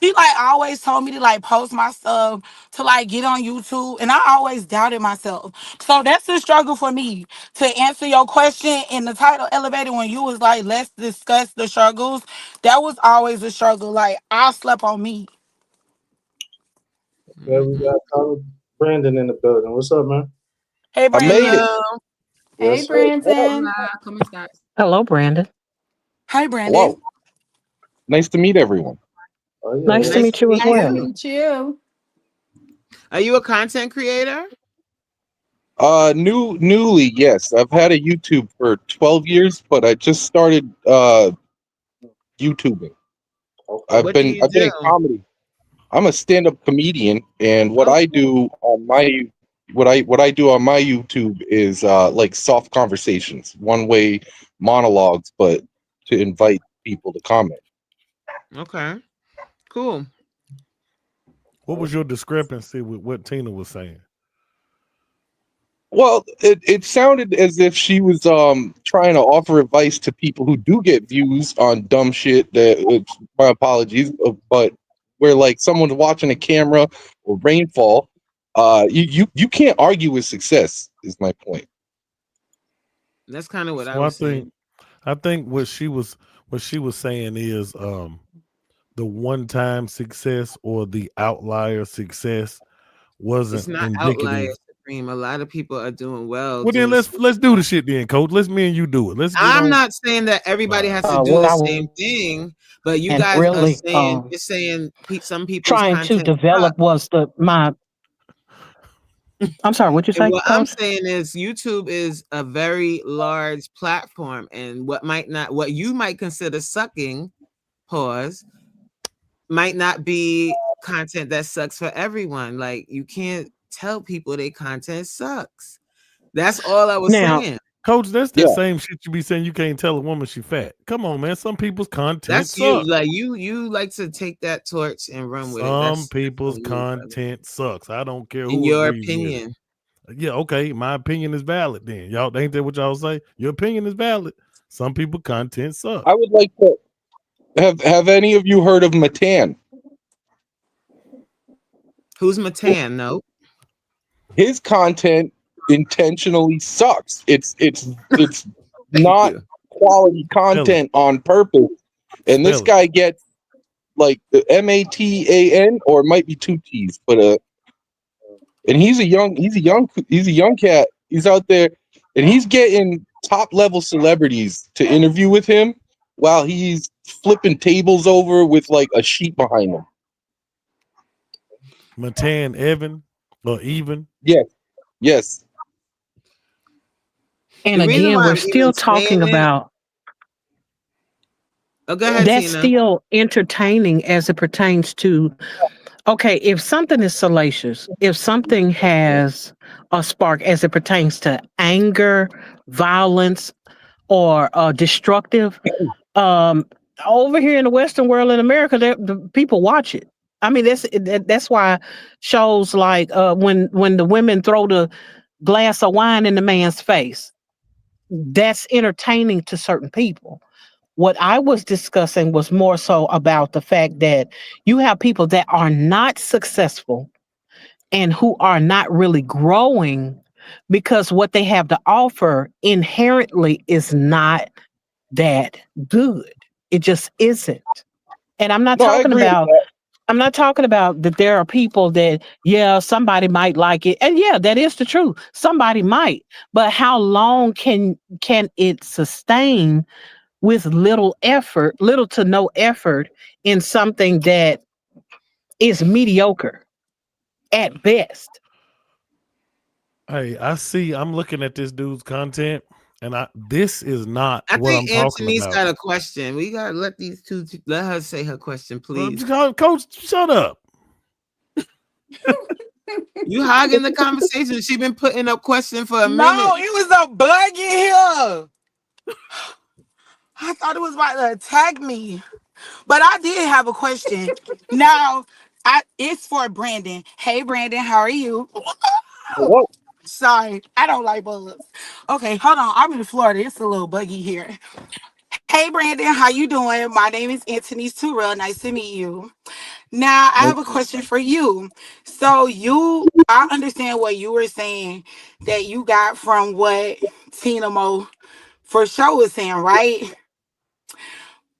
She like always told me to like post my stuff to like get on YouTube, and I always doubted myself. So that's the struggle for me. To answer your question in the title Elevated, when you was like, let's discuss the struggles, that was always a struggle. Like, I slept on me. Yeah, we Mhm. got Brandon in the building. What's up, man? Hey, I made Brandon. it. Hello. Hey, Yes, sir. What up? Branson. Hola. ¿Cómo estás? Hello, Brandon. Hi, Brandon. Hello. Nice to meet everyone. Oh yeah, Nice yeah. to Nice meet to you as meet Nice to well. you. meet you. Are you a content creator? Newly, yes. I've had a YouTube for 12 years, but I just started YouTubing. Okay. What do you I've been do? in comedy. I'm a stand-up comedian, and what Oh, I cool. do on my what I do on my YouTube is like soft conversations, one-way monologues, but to invite people to comment. Okay, cool. What was your discrepancy with what Tina was saying? Well, it sounded as if she was trying to offer advice to people who do get views on dumb shit. My apologies, but where like someone's watching a camera or rainfall, you can't argue with success. Is my point. That's kind of what I So I was think saying. I think what she was saying is the one-time success or the outlier success It's wasn't not outlier indicative. supreme. A lot of people are doing well Well then doing. let's do the shit then, coach. Let's me and you do it. Let's get I'm on. not saying that All everybody right. has to do What the I same thing, but you and guys are really saying you're saying some people's trying to content sucks. develop was the my. I'm sorry. What you And say, what I'm Coach? saying is YouTube is a very large platform, and what you might consider sucking, pause, might not be content that sucks for everyone. Like, you can't tell people their content sucks. That's all I was Now, saying. Coach, that's the Yeah, same shit you be saying you can't tell a woman she fat. Come on, man. Some people's content That's you. sucks. Like, you like to take that torch and run with it. Some That's people's on you, brother. content sucks. I don't care In who your agrees with it. opinion. Yeah, okay. My opinion is valid then. Y'all ain't that what y'all say? Your opinion is valid. Some people content sucks. I would like to have any of you heard of Matan? Who's Matan? No. His content intentionally sucks. It's Thank not you. quality content on purpose. And this Spell it. guy gets like the MATAN, or it might be two T's, but and he's a young cat. He's out there and he's getting top level celebrities to interview with him while he's flipping tables over with like a sheet behind him. Matan Evan or even. Yes. And The reason again, why we're I'm still even talking saying it. about Oh, go ahead, that's Tina. still entertaining as it pertains to, okay, if something is salacious, if something has a spark as it pertains to anger, violence, or destructive, um, over here in the Western world in America, the people watch it. I mean, that's why shows like when the women throw the glass of wine in the man's face, that's entertaining to certain people. What I was discussing was more so about the fact that you have people that are not successful and who are not really growing because what they have to offer inherently is not that good. It just isn't. And No, I agree with that. I'm not talking about that there are people that, yeah, somebody might like it. And yeah, that is the truth. Somebody might. But how long can it sustain with little to no effort in something that is mediocre at best? Hey, I'm looking at this dude's content, and this is not I what I'm think talking Anthony's about. got a question. We gotta let these two let her say her question, please. Coach, shut up. You hogging the conversation. She been putting up question for a minute. No, it was a bug in here. I thought it was about to attack me. But I did have a question. Now, it's for Brandon. Hey, Brandon, how are you? Hello. Sorry, I don't like bugs. Okay, hold on. I'm in Florida. It's a little buggy here. Hey, Brandon, how you doing? My name is Anthony Turrell. Nice to meet you. Now, I have a question for you. So, I understand what you were saying that you got from what Tina Mo for sure was saying, right?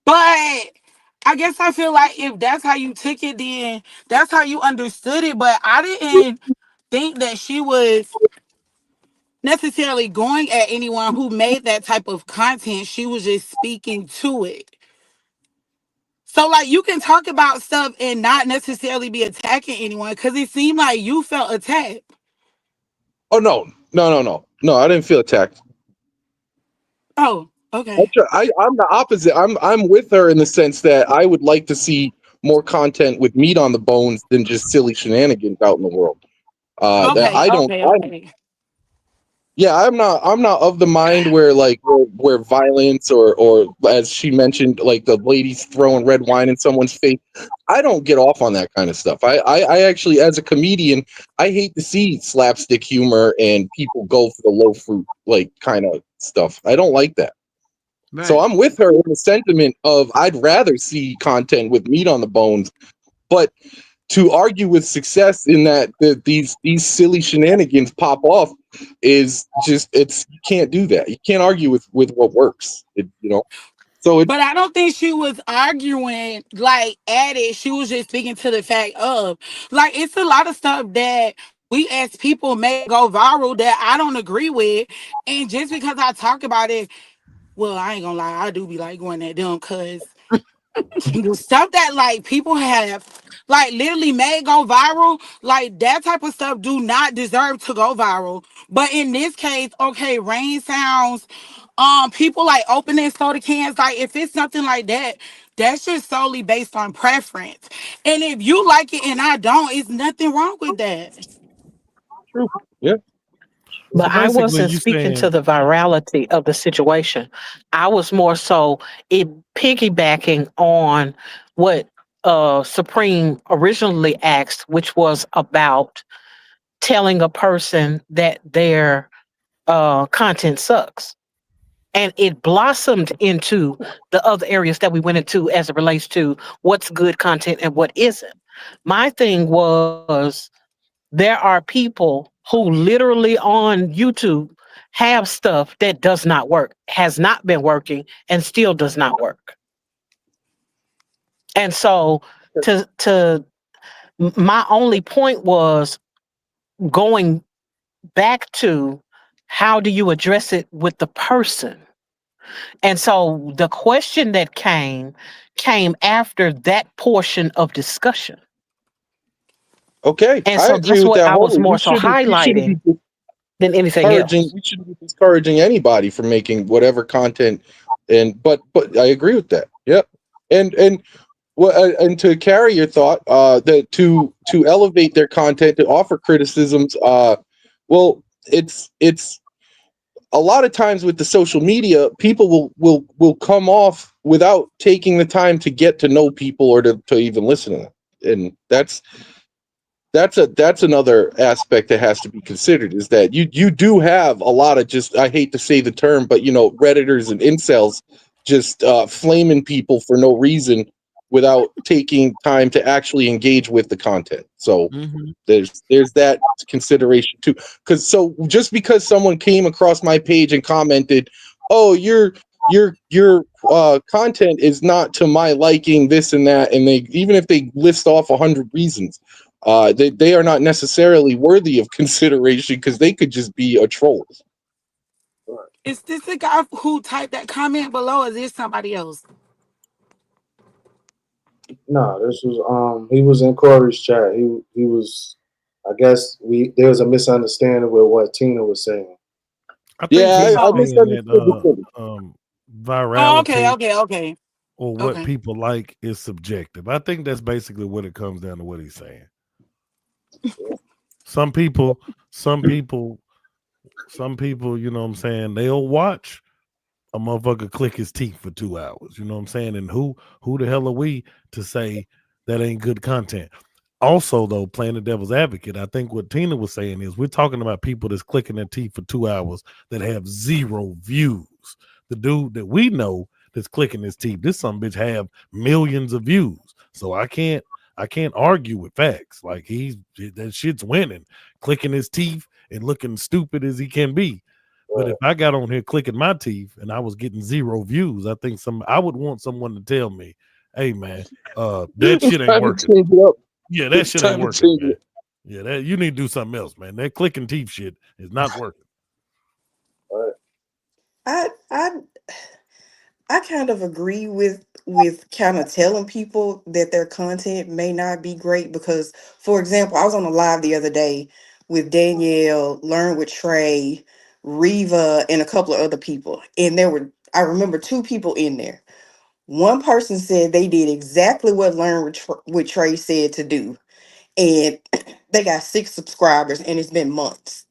But I guess I feel like if that's how you took it, then that's how you understood it. But I didn't think that she was necessarily going at anyone who made that type of content. She was just speaking to it. So, like, you can talk about stuff and not necessarily be attacking anyone because it seemed like you felt attacked. Oh no. I didn't feel attacked. Oh, okay. I'm the opposite. I'm with her in the sense that I would like to see more content with meat on the bones than just silly shenanigans out in the world. That Okay, I don't. okay, okay. Yeah, I'm not of the mind where like where violence or as she mentioned, like the ladies throwing red wine in someone's face. I don't get off on that kind of stuff. I actually, as a comedian, I hate to see slapstick humor and people go for the low fruit like kind of stuff. I don't like that. Right. So I'm with her in the sentiment of I'd rather see content with meat on the bones, but to argue with success in that these silly shenanigans pop off is just you can't do that. You can't argue with what works. But I don't think she was arguing like at it. She was just speaking to the fact of like it's a lot of stuff that we as people may go viral that I don't agree with. And just because I talk about it, well, I ain't gonna lie, I do be like going at them because the stuff that like people have like literally made go viral, like that type of stuff do not deserve to go viral. But in this case, okay, rain sounds, people like opening soda cans, like if it's something like that, that's just solely based on preference. And if you like it and I don't, it's nothing wrong with that. True. Yeah. So But I basically, wasn't you speaking to saying the virality of the situation. I was more so it piggybacking on what Supreme originally asked, which was about telling a person that their content sucks. And it blossomed into the other areas that we went into as it relates to what's good content and what isn't. My thing was there are people who literally on YouTube have stuff that does not work, has not been working, and still does not work. And so my only point was going back to how do you address it with the person? And so the question that came after that portion of discussion. Okay, And I so agree that's with what that I was wholly. more so We shouldn't be highlighting than anything discouraging. else. We shouldn't be discouraging anybody from making whatever content. And but I agree with that. Yep. And well, and to carry your thought, that to elevate their content, to offer criticisms, well, it's a lot of times with the social media, people will come off without taking the time to get to know people or to even listen to them, and that's another aspect that has to be considered, is that you do have a lot of, just, I hate to say the term, but redditors and incels just flaming people for no reason without taking time to actually engage with the content. So Mhm. there's that consideration too, because so just because someone came across my page and commented, oh, your content is not to my liking, this and that, and they, even if they list off 100 reasons, they are not necessarily worthy of consideration, because they could just be a troll. Is this the guy who typed that comment below, or is this somebody else? No, this was he was in Corey's chat. He was, I guess there was a misunderstanding with what Tina was saying. I think Yeah, he's I Oh, saying misunderstood that the thing. oh, okay, virality okay, okay, or what okay. people like is subjective. I think that's basically what it comes down to what he's saying. Some people, some people, some people, you know what I'm saying, they'll watch a motherfucker click his teeth for 2 hours. You know what I'm saying? And who the hell are we to say that ain't good content? Also, though, playing the devil's advocate, I think what Tina was saying is we're talking about people that's clicking their teeth for 2 hours that have 0 views. The dude that we know that's clicking his teeth, this some bitch have millions of views. So I can't argue with facts. Like that shit's winning, clicking his teeth and looking stupid as he can be. But if I got on here clicking my teeth and I was getting 0 views, I think I would want someone to tell me, "Hey man, that It's shit ain't time to working. change it up. Yeah, that It's shit ain't time to working, change man. it. Yeah, that you need to do something else, man. That clicking teeth shit is not working." Right. I I kind of agree with kind of telling people that their content may not be great, because, for example, I was on a live the other day with Danielle, Learn with Trey, Reva, and a couple of other people, and I remember two people in there. One person said they did exactly what Learn with Trey said to do, and they got 6 subscribers, and it's been months.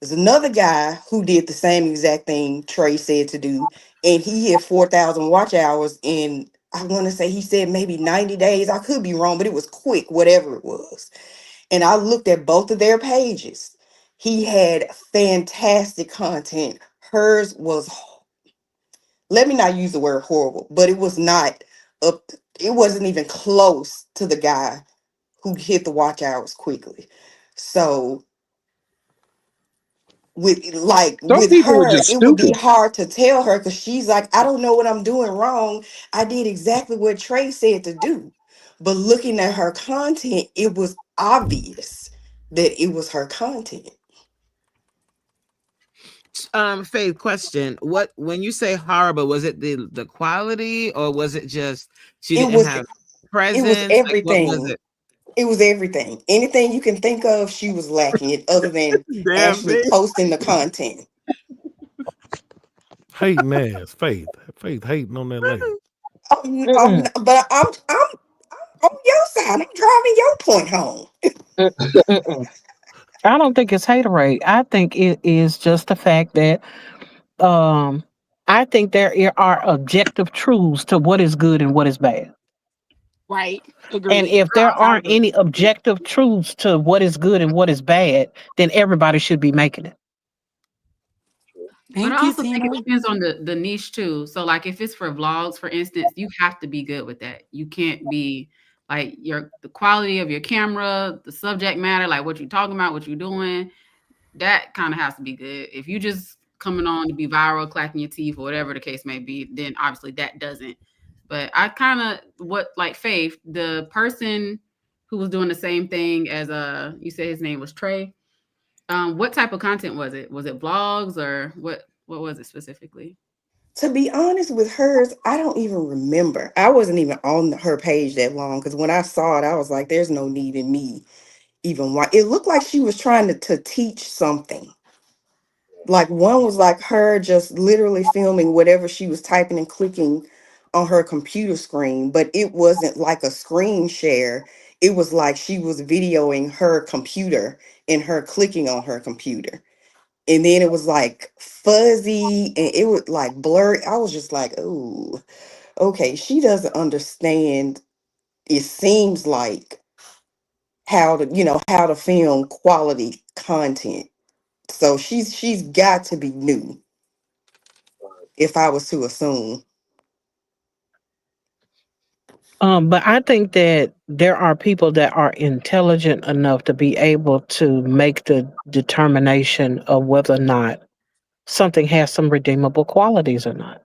There's another guy who did the same exact thing Trey said to do, and he hit 4,000 watch hours in, I want to say he said maybe 90 days. I could be wrong, but it was quick, whatever it was. And I looked at both of their pages. He had fantastic content. Hers was, let me not use the word horrible, but it was not up, it wasn't even close to the guy who hit the watch hours quickly. So Some with people are her, just it would be stupid. hard to tell her, because she's like, I don't know what I'm doing wrong. I did exactly what Trey said to do. But looking at her content, it was obvious that it was her content. Faith, question. What, when you say horrible, was it the quality, or was it just she It didn't was have it was presence? Like, what was everything. it? It was everything. Anything you can think of, she was lacking it, other than Damn, actually Faith. posting the content. Hating ass, Faith hating on that lady. Mm-mm, But I'm on your side. I'm driving your point home. mm-mm. I don't think it's haterade. I think it is just the fact that um I think are objective truths to what is good and what is bad. Right. And Agreed. if there I aren't agree. any objective truths to what is good and what is bad, then everybody should be making it. But I Thank you, also think it Tina. depends on the niche too. So like if it's for vlogs, for instance, you have to be good with that. You can't be like the quality of your camera, the subject matter, like what you're talking about, what you're doing, that kind of has to be good. If you just coming on to be viral, clacking your teeth, or whatever the case may be, then obviously that doesn't. But I kind of like Faith, the person who was doing the same thing as you said his name was Trey. What type of content was it? Was it vlogs or what? What was it specifically? To be honest with hers, I don't even remember. I wasn't even on her page that long because when I saw it, I was like, there's no need in me even why. It looked like she was trying to teach something. Like one was like her just literally filming whatever she was typing and clicking on her computer screen, but it wasn't like a screen share. It was like she was videoing her computer and her clicking on her computer. And then it was like fuzzy and it was like blurry. I was just like, oh, okay, she doesn't understand, it seems like, how to, how to film quality content. So she's got to be new, if I was to assume. But I think that there are people that are intelligent enough to be able to make the determination of whether or not something has some redeemable qualities or not.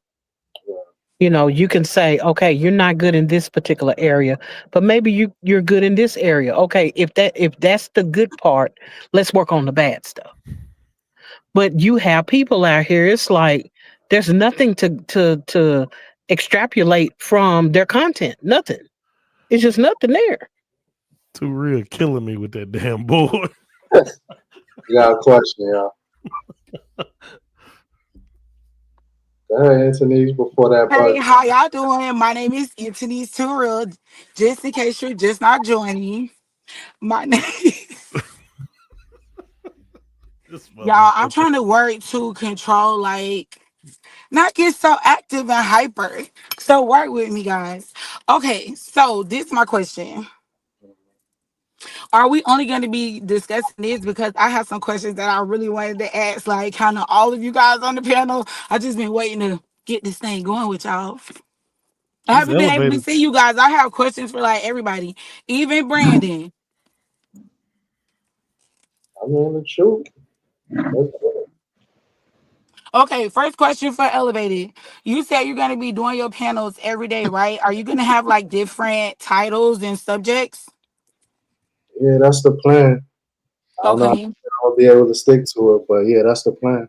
You know, you can say, okay, you're not good in this particular area, but maybe you're good in this area. Okay, if that's the good part, let's work on the bad stuff. But you have people out here, it's like there's nothing to extrapolate from their content. Nothing. It's just nothing there. Too real killing me with that damn boy. You got a question, y'all. Go ahead, Anthony, before that Hey, button. how y'all doing? My name is Anthony Turrell. Just in case you're just not joining, my name. This Y'all, I'm motherfucker. trying to work to control, like, not get so active and hyper. So work with me, guys. Okay, so this is my question. Are we only going to be discussing this because I have some questions that I really wanted to ask, like kind of all of you guys on the panel? I just been waiting to get this thing going with y'all. I This haven't been able to elevated. see you guys. I have questions for like everybody, even Brandon. I mean, the truth. Let's go. Okay, first question for Elevated. You said you're going to be doing your panels every day, right? Are you going to have like different titles and subjects? Yeah, that's the plan. I don't know if Okay. I'll be able to stick to it, but yeah, that's the plan.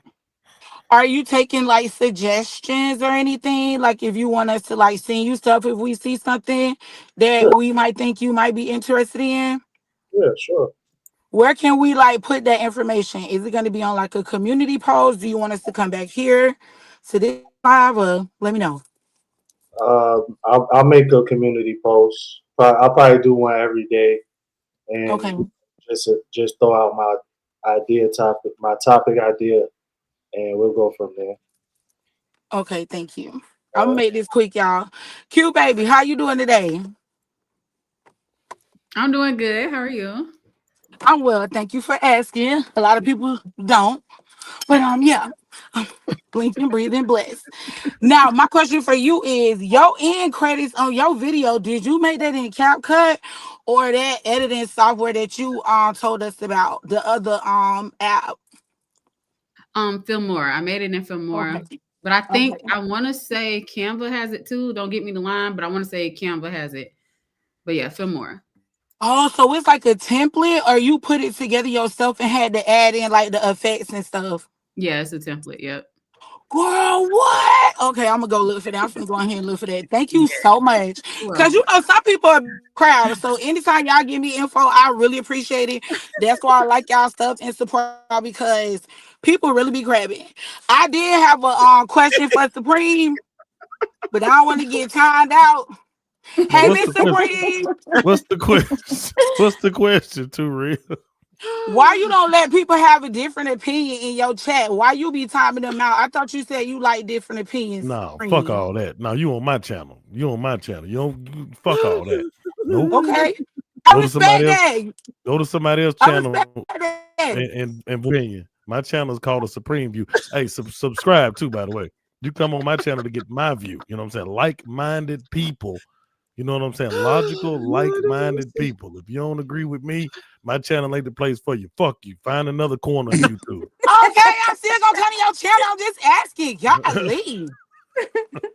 Are you taking like suggestions or anything? Like if you want us to like send you stuff if we see something Yeah, that we might think you might be interested in? yeah, sure. Where can we like put that information? Is it going to be on like a community post? Do you want us to come back here to this live or let me know? I'll make a community post. I'll probably do one every day, Okay. and just throw out my topic idea, and we'll go from there. Okay, thank you. I'm All gonna right. make this quick, y'all. Q baby, how you doing today? I'm doing good. How are you? I'm well, thank you for asking. A lot of people don't, but yeah, blink and breathe and bless. Now, my question for you is: your end credits on your video, did you make that in CapCut or that editing software that you told us about, the other app? Filmora. I made it in Filmora, Okay, but I okay. think I want to say Canva has it too. Don't get me the line, but I want to say Canva has it. But yeah, Filmora. Oh, so it's like a template, or you put it together yourself and had to add in like the effects and stuff? Yeah, it's a template. Yep. Girl, what? Okay, I'm gonna go look for that. I'm gonna go ahead and look for that. Thank you Yeah. so much. You're Cause welcome. some people are crowd. So anytime y'all give me info, I really appreciate it. That's why I like y'all stuff and support y'all because people really be grabbing. I did have a question for Supreme, but I don't want to get timed out. Now, Hey, what's Miss the question? Supreme, What's the question? What's the question? Too real. why you don't let people have a different opinion in your chat? Why you be timing them out? I thought you said you like different opinions, No, fuck Supreme. all that. No, you on my channel. You on my channel. Fuck all that. Nope. Okay. I Go to somebody respect else. that. Go to somebody else's I respect channel that. and opinion. My channel is called a Supreme View. Hey, subscribe too, by the way. You come on my channel to get my view. You know what I'm saying? Like-minded people. You know what I'm saying? Logical, like-minded people. If you don't agree with me, my channel ain't the place for you. Fuck you. Find another corner on YouTube. Okay, I'm still gonna come to your channel. I'm just asking. Y'all leave.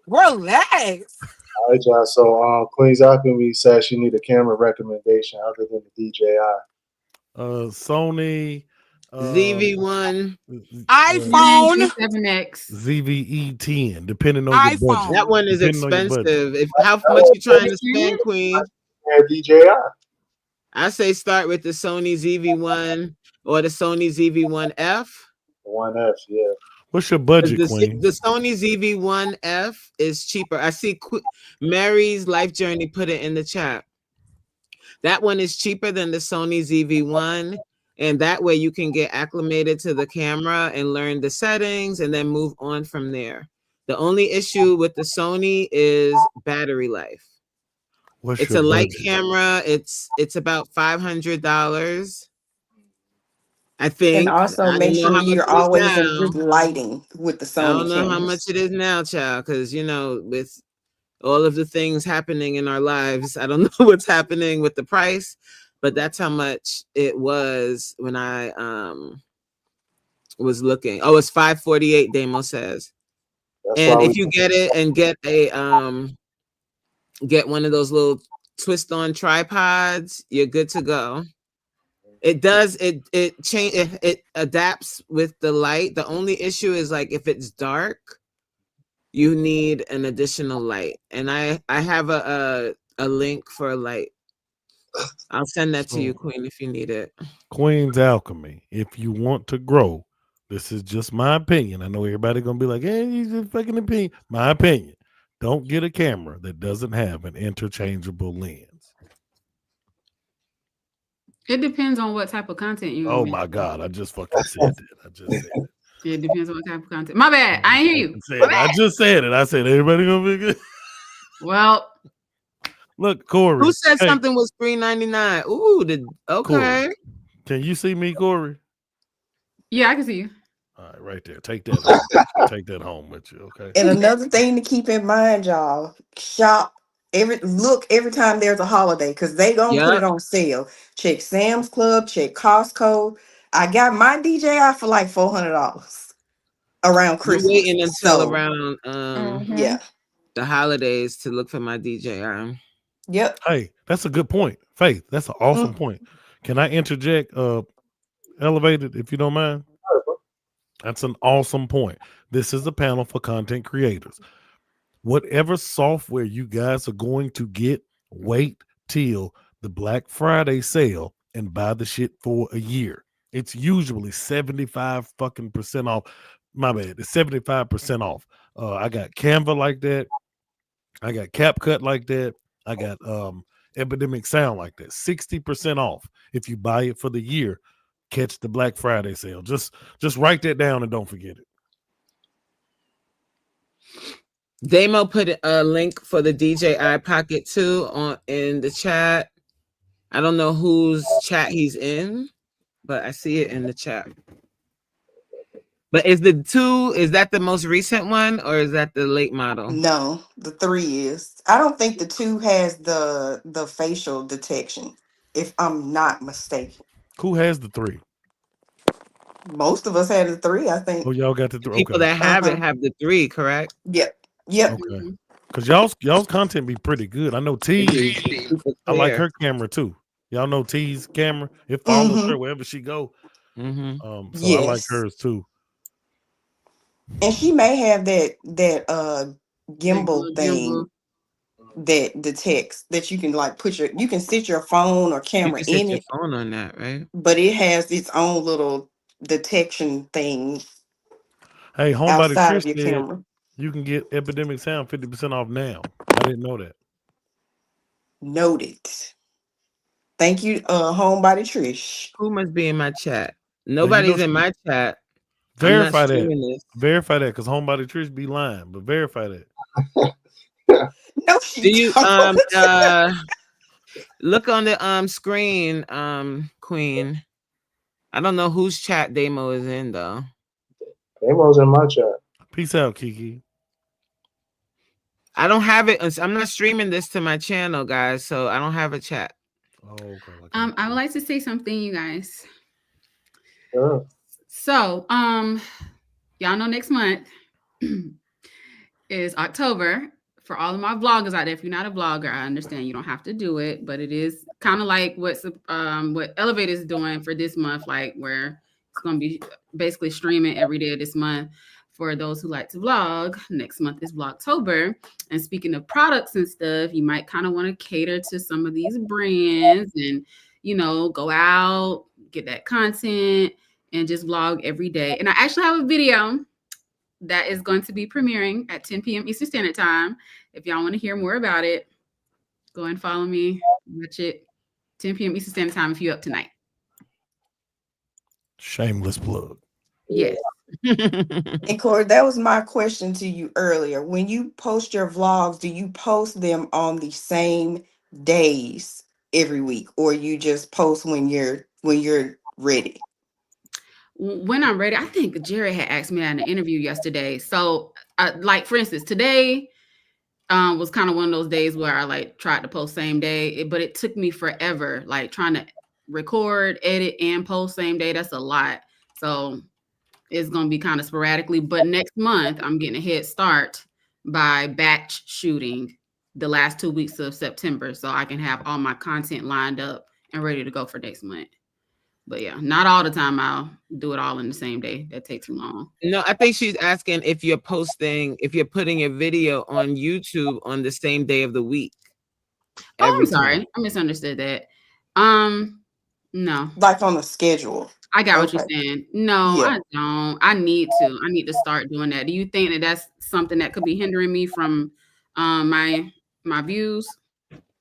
Relax. All right, y'all. So Queen's Alchemy said she need a camera recommendation other than the DJI. Sony ZV1. iPhone. G7X. ZVE10, depending on your iPhone. budget. That one is Depending on your budget. expensive. If how much you trying to spend, Queen? Yeah, DJI. I say start with the Sony ZV1 or the Sony ZV1F. 1F, yeah. What's your budget, The Queen? Sony ZV1F is cheaper. I see Mary's Life Journey put it in the chat. That one is cheaper than the Sony ZV1, and that way you can get acclimated to the camera and learn the settings and then move on from there. The only issue with the Sony is battery life. What's It's your a light budget? camera. It's about $500. I think. And also I make don't know sure how much you're it is always in now. good lighting with the I don't Sony know how much cameras. it is now, child, because you know, with all of the things happening in our lives, I don't know what's happening with the price, but that's how much it was when I was looking. Oh, it's $548, Damo says. That's And why if you get it and get a get one of those little twist on tripods, you're good to go. It does it change it adapts with the light. The only issue is like if it's dark, you need an additional light. And I have a link for a light. I'll send that to you, Queen, if you need it. Queen's Alchemy. If you want to grow, this is just my opinion. I know everybody gonna be like, "Hey, you just fucking opinion." My opinion. Don't get a camera that doesn't have an interchangeable lens. It depends on what type of content you. Oh my God! I just fucking said that. I just said it. It depends on what type of content. My bad. I ain't hear you. I just said it. I said everybody gonna be good. Well, look, Corey. Who said something was $399? Ooh, okay. Corey, can you see me, Corey? Yeah, I can see you. All right, right there. Take that home. Take that home with you, okay? And another thing to keep in mind, y'all, shop every time there's a holiday because they gonna put it on sale. Check Sam's Club, check Costco. I got my DJI for like $400 around Christmas. You're waiting until So, around yeah. the holidays to look for my DJI. Yep. Hey, that's a good point. Faith, that's an awesome point. Can I interject Elevated, if you don't mind? That's an awesome point. This is a panel for content creators. Whatever software you guys are going to get, wait till the Black Friday sale and buy the shit for a year. It's usually 75 fucking percent off. My bad. It's 75% off. I got Canva like that. I got CapCut like that. I got Epidemic Sound like that. 60% off if you buy it for the year. Catch the Black Friday sale. Just write that down and don't forget it. Damo put a link for the DJI Pocket 2 in the chat. I don't know whose chat he's in, but I see it in the chat. But is the 2, is that the most recent one or is that the late model? No, the 3 is. I don't think the 2 has the facial detection, if I'm not mistaken. Who has the 3? Most of us had the 3, I think. Oh, y'all got the 3. People that have it have the 3, correct? Yep. Okay. Because y'all's content be pretty good. I know T. I like her camera too. Y'all know T's camera. It follows her wherever she go. So I like hers too. And she may have that gimbal thing that detects that you can like you can sit your phone or camera you can in set it. your phone on that, right? But it has its own little detection thing. Hey, homebody outside Trish of your said camera. you can get Epidemic Sound 50% off now. I didn't know that. Noted. Thank you, homebody Trish. Who must be in my chat? Nobody's in my chat. Verify that. Verify that, because homebody Trish be lying, but verify that. No, she do you look on the screen, Queen? I don't know whose chat Damo is in though. Damo's in my chat. Peace out, Kiki. I don't have it. I'm not streaming this to my channel, guys, so I don't have a chat. Oh, okay. I would like to say something, you guys. Sure. So, y'all know next month is October. For all of my vloggers out there, if you're not a vlogger, I understand you don't have to do it, but it is kind of like what Elevated is doing for this month, like where it's going to be basically streaming every day of this month. For those who like to vlog, next month is Vlogtober. And speaking of products and stuff, you might kind of want to cater to some of these brands and, go out, get that content, and just vlog every day. And I actually have a video that is going to be premiering at 10 p.m. Eastern Standard Time. If y'all want to hear more about it, go and follow me. Watch it 10 p.m. Eastern Standard Time if you're up tonight. Shameless plug. Yes. And Corey, that was my question to you earlier. When you post your vlogs, do you post them on the same days every week, or you just post when you're ready? When I'm ready, I think Jerry had asked me that in an interview yesterday. So, like for instance, today was kind of one of those days where I tried to post same day, but it took me forever, like trying to record, edit, and post same day. That's a lot. So it's going to be kind of sporadically, but next month I'm getting a head start by batch shooting the last 2 weeks of September, so I can have all my content lined up and ready to go for next month. But yeah, not all the time I'll do it all in the same day. That takes too long. No, I think she's asking if you're putting a video on YouTube on the same day of the week. Oh, I'm sorry. I misunderstood that. No. Like on a schedule. I got what you're saying. No, Yeah. I don't. I need to start doing that. Do you think that that's something that could be hindering me from my views?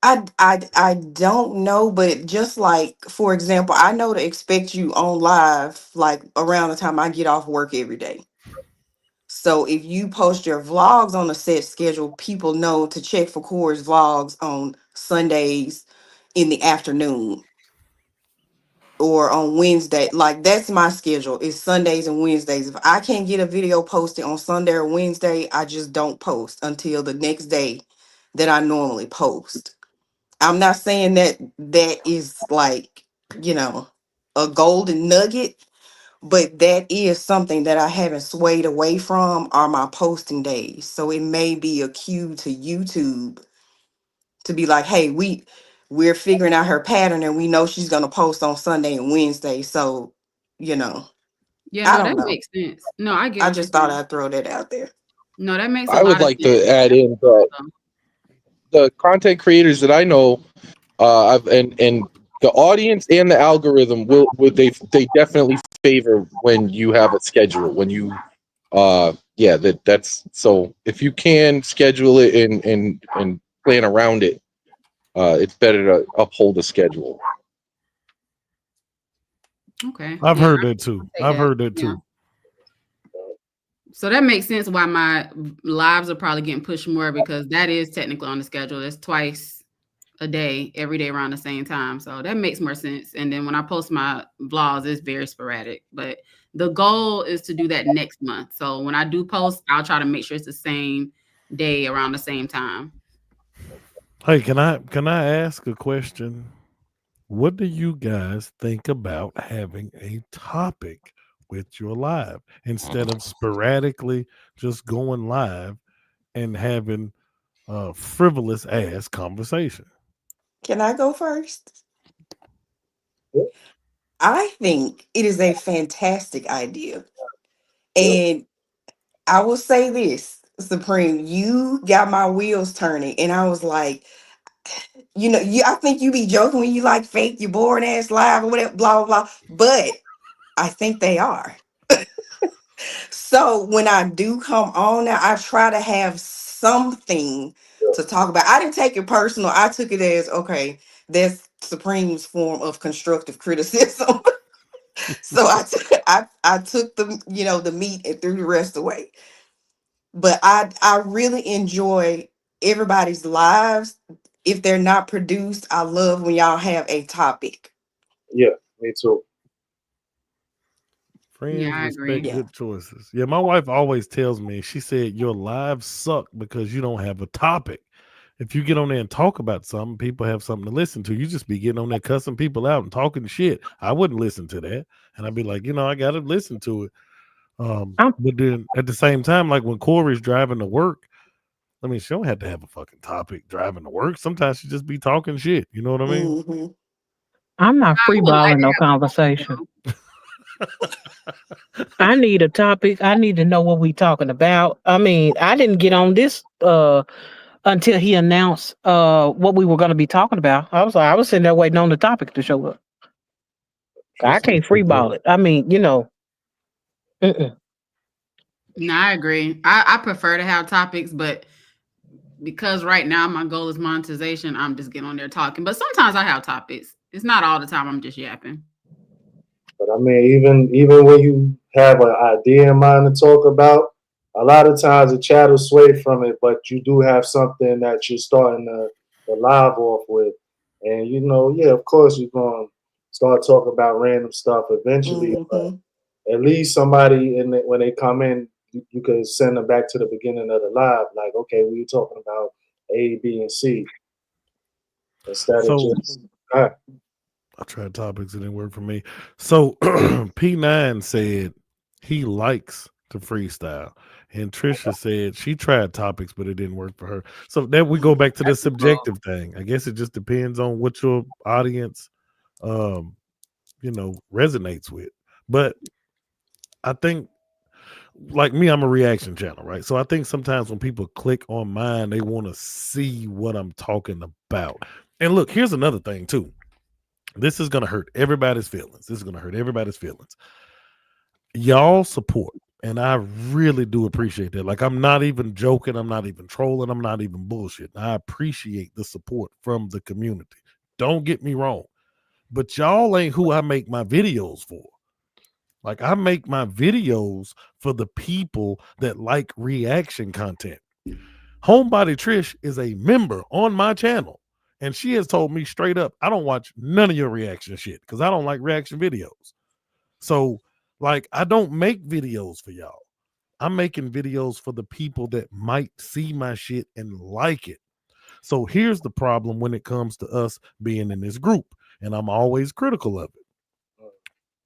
I don't know, but just like, for example, I know to expect you on live like around the time I get off work every day. So if you post your vlogs on a set schedule, people know to check for Core's vlogs on Sundays in the afternoon or on Wednesday. Like that's my schedule. It's Sundays and Wednesdays. If I can't get a video posted on Sunday or Wednesday, I just don't post until the next day that I normally post. I'm not saying that that is like, a golden nugget, but that is something that I haven't swayed away from are my posting days. So it may be a cue to YouTube to be like, hey, we're figuring out her pattern and we know she's gonna post on Sunday and Wednesday. So, Yeah, I no, don't that know. makes sense. No, I get I what you're just thought saying. I'd throw that out there. No, that makes a I would lot of like sense. to add in that the content creators that I know, and the audience and the algorithm would they definitely favor when you have a schedule, when you that's so if you can schedule it and plan around it, it's better to uphold a schedule. Okay. I've Yeah, heard that too. take I've that. heard that Yeah. too. So that makes sense why my lives are probably getting pushed more, because that is technically on the schedule. It's twice a day, every day around the same time. So that makes more sense. And then when I post my vlogs, it's very sporadic. But the goal is to do that next month. So when I do post, I'll try to make sure it's the same day around the same time. Hey, can I ask a question? What do you guys think about having a topic with your live instead of sporadically just going live and having a frivolous ass conversation? Can I go first? Yeah. I think it is a fantastic idea. And I will say this, Supreme, you got my wheels turning. And I was like, I think you be joking when you like fake your boring ass live or whatever, blah, blah, blah. But I think they are. So when I do come on now, I try to have something to talk about. I didn't take it personal. I took it as, okay, that's Supreme's form of constructive criticism. So I took the meat and threw the rest away. But I really enjoy everybody's lives. If they're not produced, I love when y'all have a topic. Yeah, me too. Friends Yeah, I agree. respect Yeah. good choices. Yeah, my wife always tells me, she said, your lives suck because you don't have a topic. If you get on there and talk about something, people have something to listen to. You just be getting on there cussing people out and talking shit. I wouldn't listen to that. And I'd be like, I got to listen to it. I'm But then at the same time, like when Corey's driving to work, I mean, she don't have to have a fucking topic driving to work. Sometimes she just be talking shit. You know what I mean? Hmm. I'm not I would like freeballing to no have a conversation. topic, I need a topic. I need to know what we talking about. I mean, I didn't get on this until he announced what we were going to be talking about. I was sitting there waiting on the topic to show up. I Just can't freeball it. I mean, mm-mm. No, I agree. I prefer to have topics, but because right now my goal is monetization, I'm just getting on there talking. But sometimes I have topics. It's not all the time. I'm just yapping. But I mean, even when you have an idea in mind to talk about, a lot of times the chat will sway from it, but you do have something that you're starting the live off with. And yeah, of course you're going to start talking about random stuff eventually, but Hmm. at least somebody when they come in, you can send them back to the beginning of the live, like, okay, we were talking about A, B, and C instead of So just ah, I tried topics, it didn't work for me. So P9 said he likes to freestyle. And Trisha said she tried topics, but it didn't work for her. So then we go back to the That's cool. subjective thing. I guess it just depends on what your audience resonates with. But I think, like me, I'm a reaction channel, right? So I think sometimes when people click on mine, they want to see what I'm talking about. And look, here's another thing too. This is going to hurt everybody's feelings. This is going to hurt everybody's feelings. Y'all support. And I really do appreciate that. Like, I'm not even joking. I'm not even trolling. I'm not even bullshitting. I appreciate the support from the community. Don't get me wrong. But y'all ain't who I make my videos for. Like, I make my videos for the people that like reaction content. Homebody Trish is a member on my channel. And she has told me straight up, I don't watch none of your reaction shit because I don't like reaction videos. So, like, I don't make videos for y'all. I'm making videos for the people that might see my shit and like it. So here's the problem when it comes to us being in this group, and I'm always critical of it.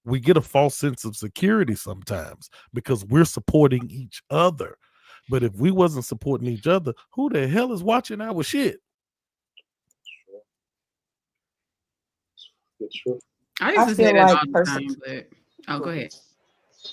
We get a false sense of security sometimes because we're supporting each other. But if we wasn't supporting each other, who the hell is watching our shit? it's true. I I used to say feel that like all the time, but go ahead.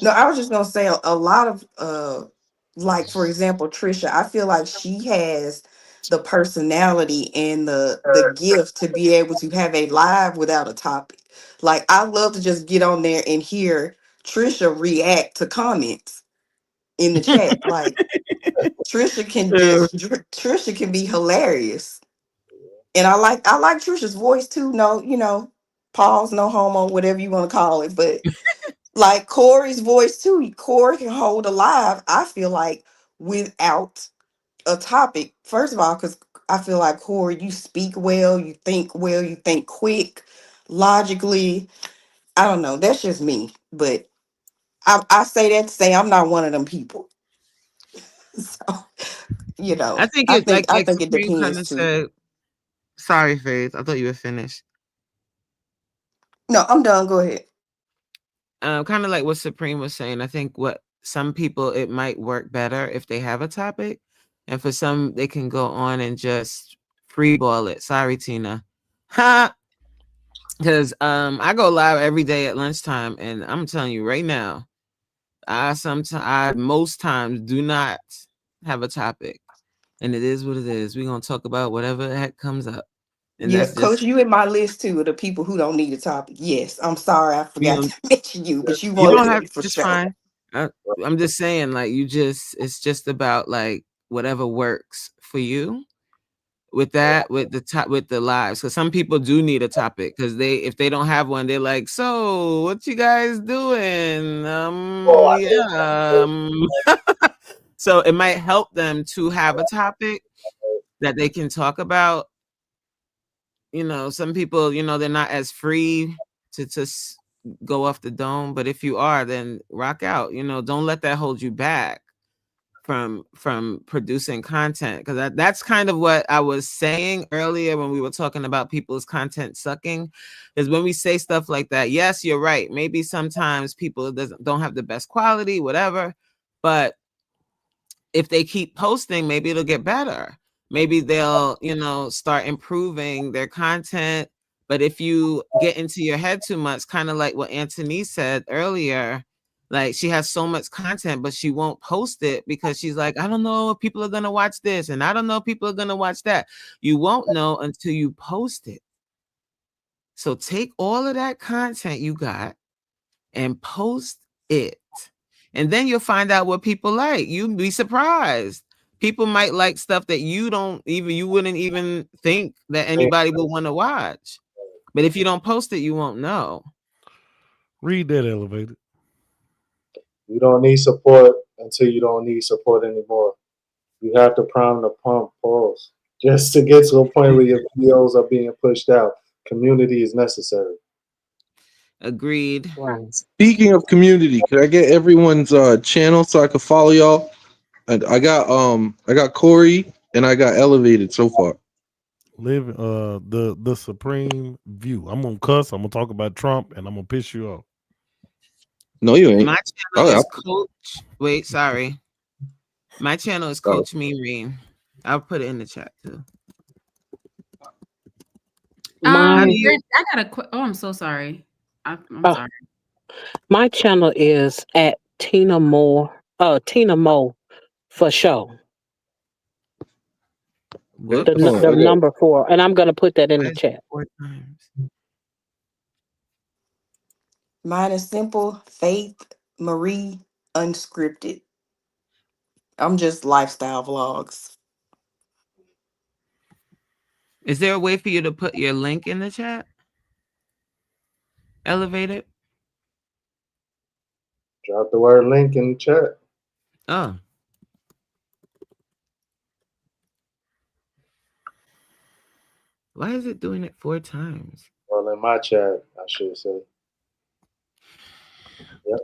No, I was just gonna say a lot of like for example, Trisha, I feel like she has the personality and the gift to be able to have a live without a topic. Like I love to just get on there and hear Trisha react to comments in the chat. Like Trisha can be hilarious. And I like Trisha's voice too. No, pause, no homo, whatever you want to call it. But like Corey's voice too. Corey can hold alive, I feel like, without a topic. First of all, because I feel like Corey, you speak well, you think quick, logically. I don't know. That's just me. But I say that to say I'm not one of them people. So, I think I it think I like think it Supreme kind depends of too. said. Sorry, Faith. I thought you were finished. No, I'm done. Go ahead. Kind of like what Supreme was saying. I think what some people it might work better if they have a topic, and for some they can go on and just freeball it. Sorry, Tina. Ha. Because I go live every day at lunchtime, and I'm telling you right now, I most times do not have a topic, and it is what it is. We're gonna talk about whatever the heck comes up, and Yeah, that's Coach, just you in my list too of the people who don't need a topic. Yes, I'm sorry I we forgot don't. to mention you, but you You one of don't have. them for It's sure. fine. I'm just saying, like it's just about like whatever works for you. With that, with the lives, because some people do need a topic because if they don't have one, they're like, so what you guys doing? Yeah. So it might help them to have a topic that they can talk about. Some people, they're not as free to go off the dome, but if you are, then rock out. Don't let that hold you back from producing content, because that's kind of what I was saying earlier when we were talking about people's content sucking. Is when we say stuff like that, yes, you're right, maybe sometimes people don't have the best quality, whatever, but if they keep posting, maybe it'll get better. Maybe they'll start improving their content. But if you get into your head too much, kind of like what Anthony said earlier, like she has so much content, but she won't post it because she's like, I don't know if people are going to watch this, and I don't know if people are going to watch that. You won't know until you post it. So take all of that content you got and post it. And then you'll find out what people like. You'd be surprised. People might like stuff that you wouldn't even think that anybody would want to watch. But if you don't post it, you won't know. Read that, Elevated. You don't need support until you don't need support anymore. You have to prime the pump, pause, just to get to a point where your videos are being pushed out. Community is necessary. Agreed. Speaking of community, could I get everyone's channel so I can follow y'all? I got Corey and I got Elevated so far. Live the supreme view. I'm gonna cuss. I'm gonna talk about Trump, and I'm gonna piss you off. No, you ain't. My channel is Coach. Wait, sorry. My channel is Coach Miri. I'll put it in the chat too. I got a. Oh, I'm so sorry. I'm sorry. My channel is at Tina Mo for show. The number 4, and I'm gonna put that in the chat. 4 times. Mine is simple, Faith Marie Unscripted. I'm just lifestyle vlogs. Is there a way for you to put your link in the chat? Elevated? Drop the word link in the chat. Oh. Why is it doing it 4 times? Well, in my chat, I should say. Yep.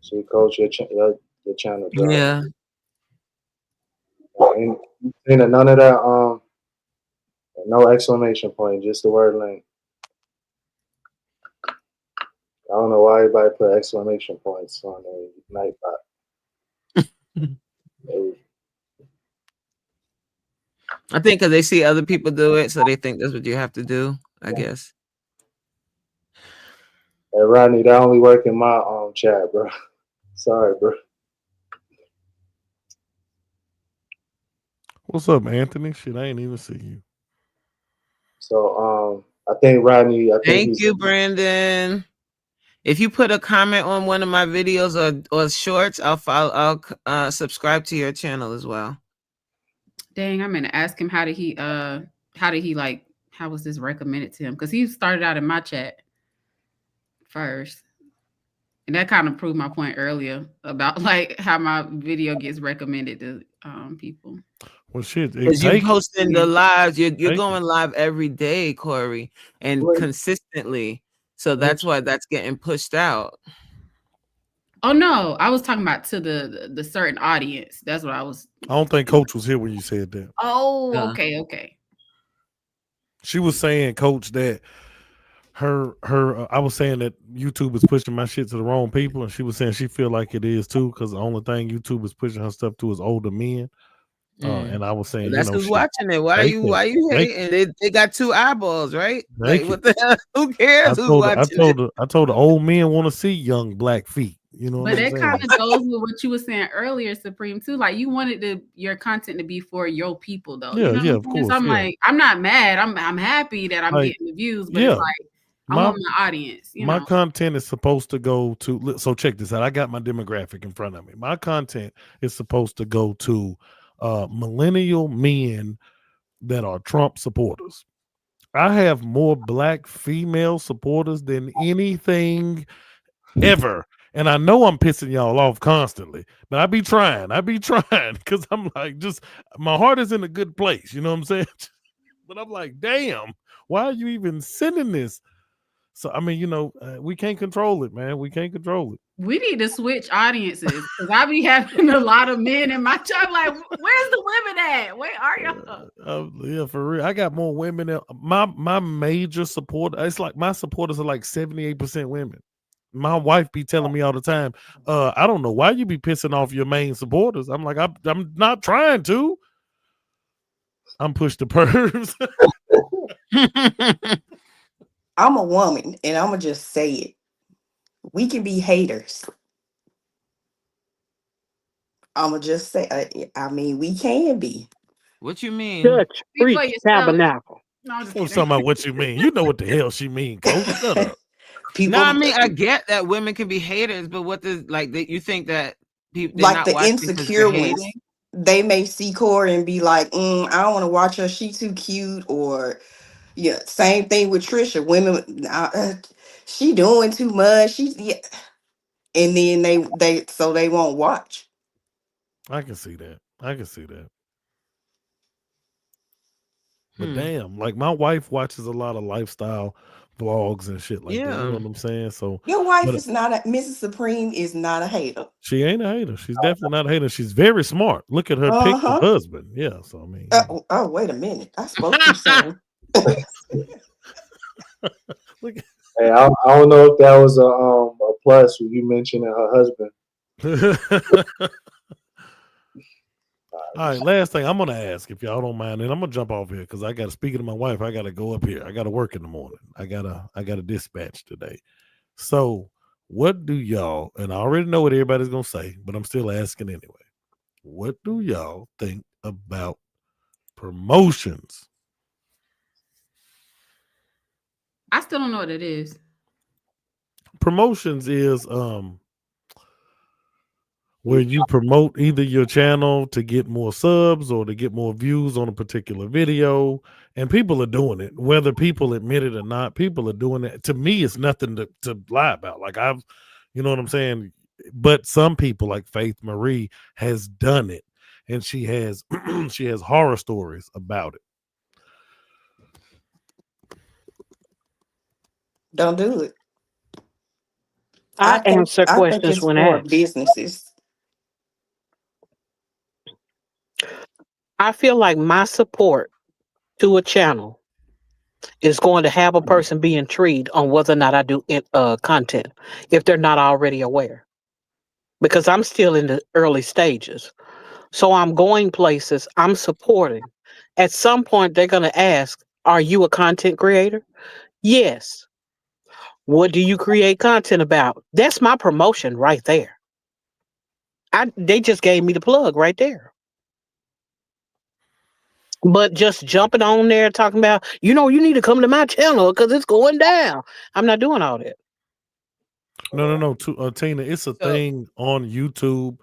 See, Coach, your channel. Yeah. Ain't none of that. No exclamation point, just the word link. I don't know why everybody put exclamation points on a Nightbot. I think because they see other people do it, so they think that's what you have to do, I guess. Hey, Rodney, that only work in my chat, bro. Sorry, bro. What's up, Anthony? Shit, I ain't even see you. So I think Rodney. Thank you, Brandon. If you put a comment on one of my videos or shorts, I'll subscribe to your channel as well. Dang, I'm gonna ask him how was this recommended to him? Because he started out in my chat first. And that kind of proved my point earlier about like how my video gets recommended to people. Well, shit, because you're posting the lives, you're going live every day, Corey, and consistently. So that's why that's getting pushed out. Oh no, I was talking about to the certain audience. That's what I was. I don't think Coach was here when you said that. Oh, okay. She was saying, Coach, that her I was saying that YouTube is pushing my shit to the wrong people, and she was saying she feel like it is too, because the only thing YouTube is pushing her stuff to is older men. And I was saying, that's who's watching it. Why you hating? They got 2 eyeballs, right? Like, what the hell? Who cares who's watching it? I told the old men want to see young black feet. You know, but that kind of goes with what you were saying earlier, Supreme, too. Like you wanted your content to be for your people, though. Yeah, you know of course. So I'm like, I'm not mad. I'm happy that I'm getting the views, but it's like I want my audience. My content is supposed to go to. So check this out. I got my demographic in front of me. My content is supposed to go to millennial men that are Trump supporters. I have more black female supporters than anything ever. And I know I'm pissing y'all off constantly, but I be trying because I'm like, just my heart is in a good place. You know what I'm saying? But I'm like, damn, why are you even sending this? So I mean, we can't control it, man. We can't control it. We need to switch audiences because I be having a lot of men in my chat. Like, where's the women at? Where are y'all? Yeah, for real. I got more women. My major support. It's like my supporters are like 78% women. My wife be telling me all the time, I don't know why you be pissing off your main supporters. I'm like, I'm not trying to. I'm push the pervs. I'm a woman, and I'm gonna just say it. We can be haters. I'm gonna just say, I mean, we can be. What you mean? Church, Speak for preach, yourself. tabernacle. No, I'm just I'm kidding. talking about what you mean. You know what the hell she mean, Coach. Shut up. No, I People mean I get that women can be haters, but what does you think that they're like not the watching because they're insecure ones, hating? they may see Corey and be like, I don't want to watch her. She too cute. Or yeah, same thing with Trisha. Women, she doing too much. She's yeah. And then they won't watch. I can see that. I can see that. But Hmm. damn, like my wife watches a lot of lifestyle vlogs and shit like that. You know Yeah. what I'm saying? So, Your wife but is not a Mrs. Supreme is not a hater. she ain't a hater. She's definitely not a hater. She's very smart. Look at her pick of Uh-huh. husband. Yeah. So I mean, Oh, wait a minute. I spoke too soon. look. Hey, I don't know if that was a plus when you mentioned her husband. All right, last thing I'm gonna ask, if y'all don't mind, and I'm gonna jump off here because I got to speak to my wife. I got to go up here. I got to work in the morning. I gotta dispatch today. So, what do y'all? And I already know what everybody's gonna say, but I'm still asking anyway. What do y'all think about promotions? I still don't know what it is. Promotions is where you promote either your channel to get more subs or to get more views on a particular video. And people are doing it, whether people admit it or not. People are doing it. To me, it's nothing to lie about. Like you know what I'm saying? But some people, like Faith Marie, has done it, and she has she has horror stories about it. Don't do it. I answer I think questions it's when for asked. businesses. I feel like my support to a channel is going to have a person be intrigued on whether or not I do content if they're not already aware. Because I'm still in the early stages. So I'm going places, I'm supporting. At some point, they're going to ask, are you a content creator? Yes. What do you create content about? That's my promotion right there. They just gave me the plug right there. But just jumping on there talking about, you need to come to my channel because it's going down. I'm not doing all that. No. Tina, it's a So thing on YouTube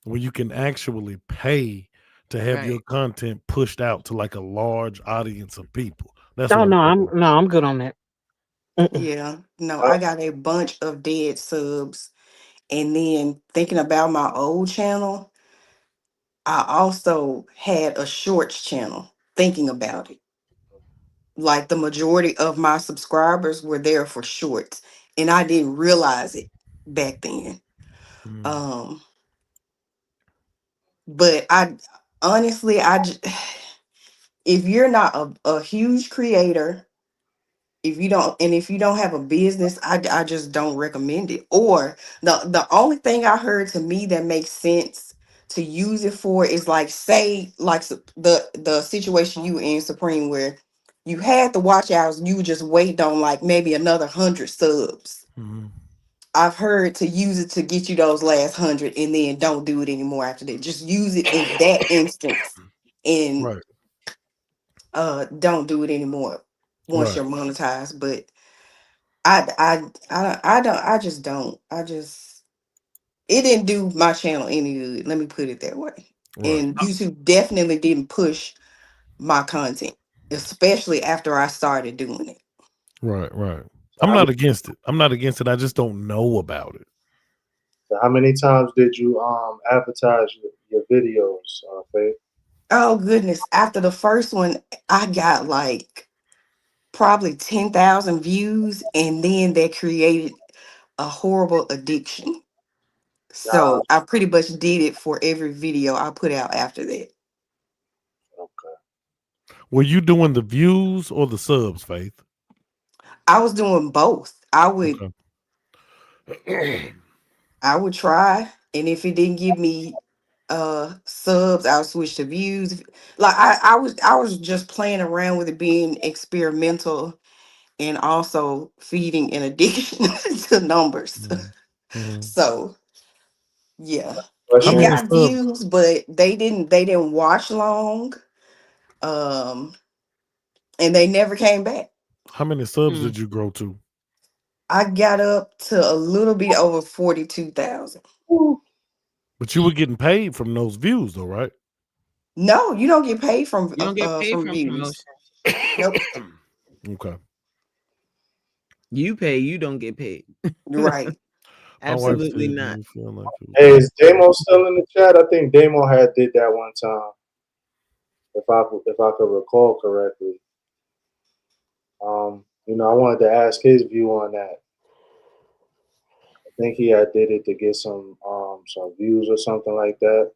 where you can actually pay to have your right. content pushed out to like a large audience of people. That's Oh what I'm no, talking about. I'm good on that. Mm-mm. Yeah. No, I, I got a bunch of dead subs. And then thinking about my old channel, I also had a shorts channel thinking about it. Like the majority of my subscribers were there for shorts. And I didn't realize it back then. Mm. Um, but I honestly, if you're not a huge creator, if you don't have a business, I just don't recommend it. Or the only thing I heard to me that makes sense to use it for is like, say like the situation you in, Supreme, where you had the watch hours, you would just wait on like maybe another 100 subs. Mhm. I've heard to use it to get you those last 100 and then don't do it anymore after that. Just use it in that instance and Right, don't do it anymore once right, you're monetized. But I just don't. It didn't do my channel any good. Let me put it that way. right, And YouTube definitely didn't push my content, especially after I started doing it. right. so I'm not against it. I'm not against it. I just don't know about it. how many times did you advertise your videos, Faith? Oh goodness. After the first one, I got like probably 10,000 views, and then that created a horrible addiction. Nah, So I pretty much did it for every video I put out after that. okay. Were you doing the views or the subs, Faith? I was doing both. Okay. I would try, and if it didn't give me subs, I'll switch to views. Like I was just playing around with it, being experimental, and also feeding an addiction to numbers. Mhm. So yeah, How it Question. many got subs? views, but they didn't watch long. Um, and they never came back. How many subs Mm. did you grow to? I got up to a little bit over 42,000. But you were getting paid from those views, though, right? No, you don't get paid You don't get paid from from views. promotion. Nope. Okay. You pay, you don't get paid. Right. My wife Absolutely said, "Do not. you feel like it was Hey, is Damo still in the chat? I think Damo had did that one time, if I could recall correctly. I wanted to ask his view on that. I think he had did it to get some views or something like that.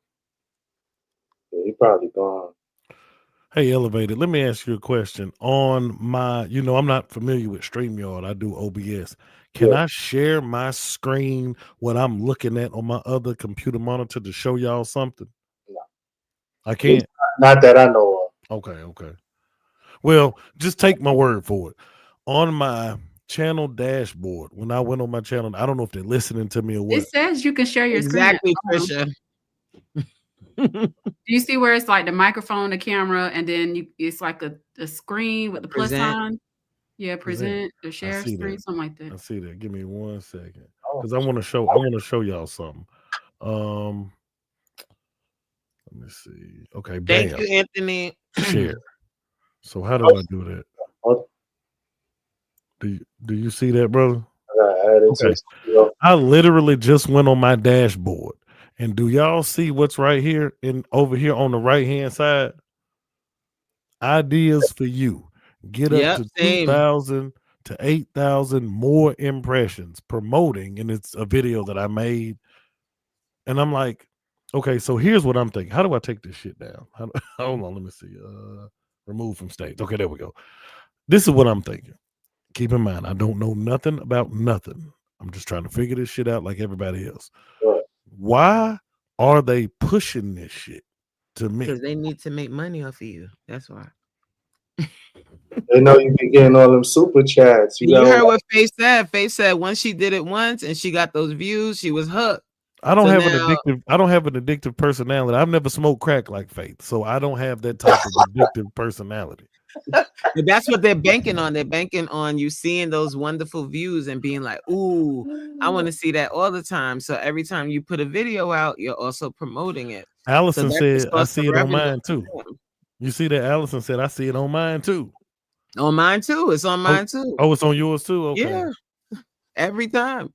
Yeah, he probably gone. Hey, Elevated, let me ask you a question. On my, I'm not familiar with StreamYard. I do OBS. Can Yeah, I share my screen, what I'm looking at on my other computer monitor to show y'all something? no. I can't. Not that I know of. Okay. Well, just take my word for it. On my channel dashboard, when I went on my channel, I don't know if they're listening to me or what. It says you can share your screen. Exactly, Trisha. Do you see where it's like the microphone, the camera, and then it's like a screen with the plus Present. sign? Yeah, present or share see screen, that. something like I that. see that. Give me 1 second. Oh. Because I want to show y'all something. Let me see. Okay, Thank bam. you, Anthony. Share. So how do I do that? Oh, Do you see that, brother? I gotta add it to Okay. I literally just went on my dashboard. And do y'all see what's right here over here on the right hand side? Ideas for you. Get up Yep, to same. 2,000 to 8,000 more impressions promoting, and it's a video that I made. And I'm like, okay, so here's what I'm thinking. How do I take this shit down? Hold on, let me see. Remove from stage. Okay, there we go. This is what I'm thinking. Keep in mind, I don't know nothing about nothing. I'm just trying to figure this shit out like everybody else. Right. Why are they pushing this shit to me? Because they need to make money off of you. That's why. They know you be getting all them super chats. You heard what Faith said. Faith said once she did it once and she got those views, she was hooked. I don't So have now- an addictive personality. I've never smoked crack like Faith, so I don't have that type of addictive personality. But that's what they're banking on. They're banking on you seeing those wonderful views and being like, ooh, I want to see that all the time. So every time you put a video out, you're also promoting it. Allison So said, I source see of it on revenue mine too. for them. You see that? Allison said, I see it on mine too. On mine too. It's on mine too. Oh, it's on yours too? Okay. Yeah. Every time.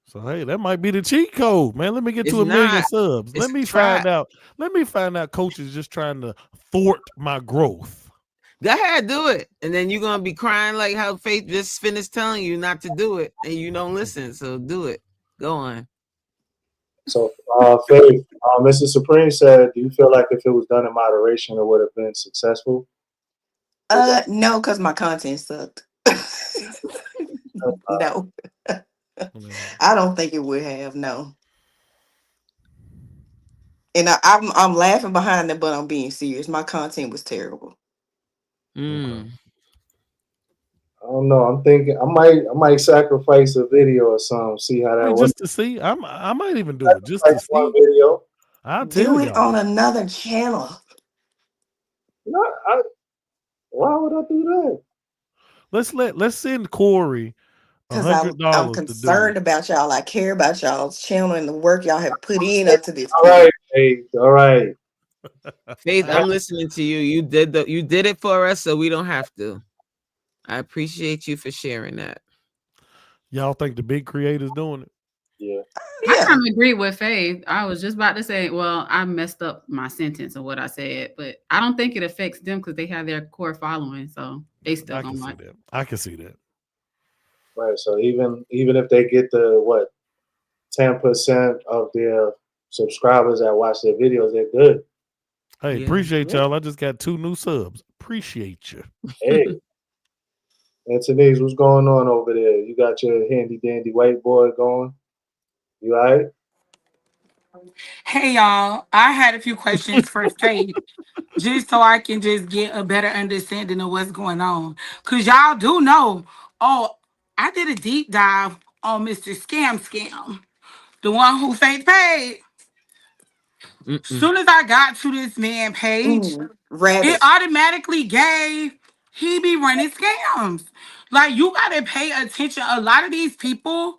So hey, that might be the cheat code, man. Let me get It's to 1 million not. subs. It's Let me trap. find out. Let me find out coach is just trying to thwart my growth. Go ahead, do it. And then you're gonna be crying like how Faith just finished telling you not to do it, and you don't listen. So do it. Go on. So, Faith, Mr. Supreme said, do you feel like if it was done in moderation, it would have been successful? No, because my content sucked. No. I don't think it would have, no. And I'm laughing behind it, but I'm being serious. My content was terrible. Mm. I don't know. I'm thinking I might sacrifice a video or something. See how that Just to see, I might even do it just to see. One video. I'll Do tell it y'all. on another channel. No, why would I do that? Let's send Corey Because $100 I'm to do concerned it. about y'all. I care about y'all's channel and the work y'all have put in up to this All point. right, Faith. All right. Faith, I'm listening to you. You did it for us, so we don't have to. I appreciate you for sharing that. Y'all think the big creators doing it? Yeah. I kind of agree with Faith. I was just about to say, well, I messed up my sentence of what I said, but I don't think it affects them because they have their core following. So They still I can gonna see watch. that. I can see that. Right. So even if they get the what 10% of their subscribers that watch their videos, they're good. Hey, Yeah. appreciate y'all. I just got 2 new subs. Appreciate you. Hey, Anthony's, what's going on over there? You got your handy dandy white boy going? You all right? Hey y'all, I had a few questions for Faith, just so I can just get a better understanding of what's going on. Cause y'all do know, oh, I did a deep dive on Mr. Scam, the one who Faith paid. Mm-mm. Soon as I got to this man page, it Rabbit. automatically gave he be running scams. Like you gotta pay attention. A lot of these people,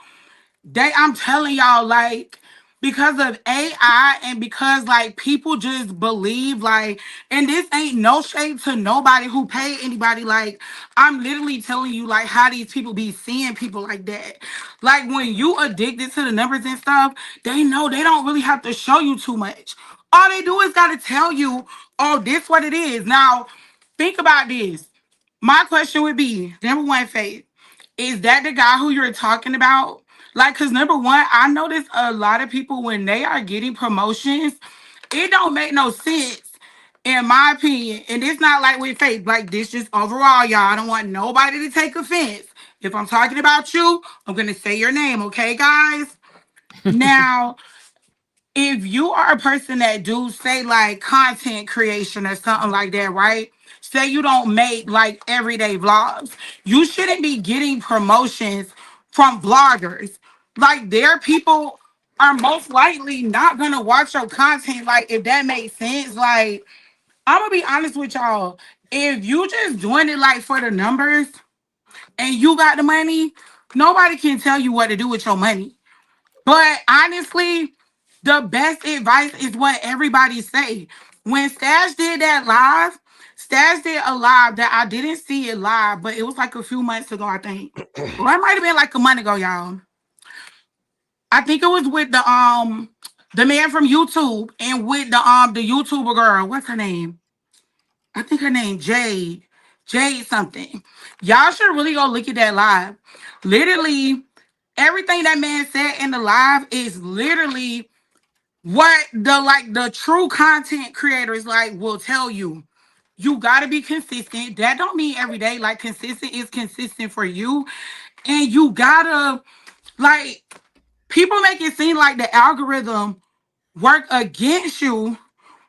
I'm telling y'all, like, because of AI and because like people just believe like, and this ain't no shade to nobody who pay anybody. Like, I'm literally telling you like how these people be seeing people like that. Like when you addicted to the numbers and stuff, they know they don't really have to show you too much. All they do is gotta tell you, oh, this what it is. Now, think about this. My question would be, number one, Faith, is that the guy who you're talking about? Like, cause number one, I notice a lot of people when they are getting promotions, it don't make no sense, in my opinion. And it's not like with Faith, like this just overall, y'all. I don't want nobody to take offense. If I'm talking about you, I'm gonna say your name, okay, guys? Now, if you are a person that do say like content creation or something like that, right? Say you don't make like everyday vlogs, you shouldn't be getting promotions from vloggers. Like their people are most likely not gonna watch your content. Like if that makes sense. Like I'm gonna be honest with y'all. If you just doing it like for the numbers and you got the money, nobody can tell you what to do with your money. But honestly, the best advice is what everybody say. When Stash did that live, Stash did a live that I didn't see it live, but it was like a few months ago, I think. Or it might have been like a month ago, y'all. I think it was with the man from YouTube and with the YouTuber girl. What's her name? I think her name Jade. Jade something. Y'all should really go look at that live. Literally, everything that man said in the live is literally what the true content creators like will tell you. You gotta be consistent. That don't mean every day. Like consistent is consistent for you. And you gotta like people make it seem like the algorithm work against you,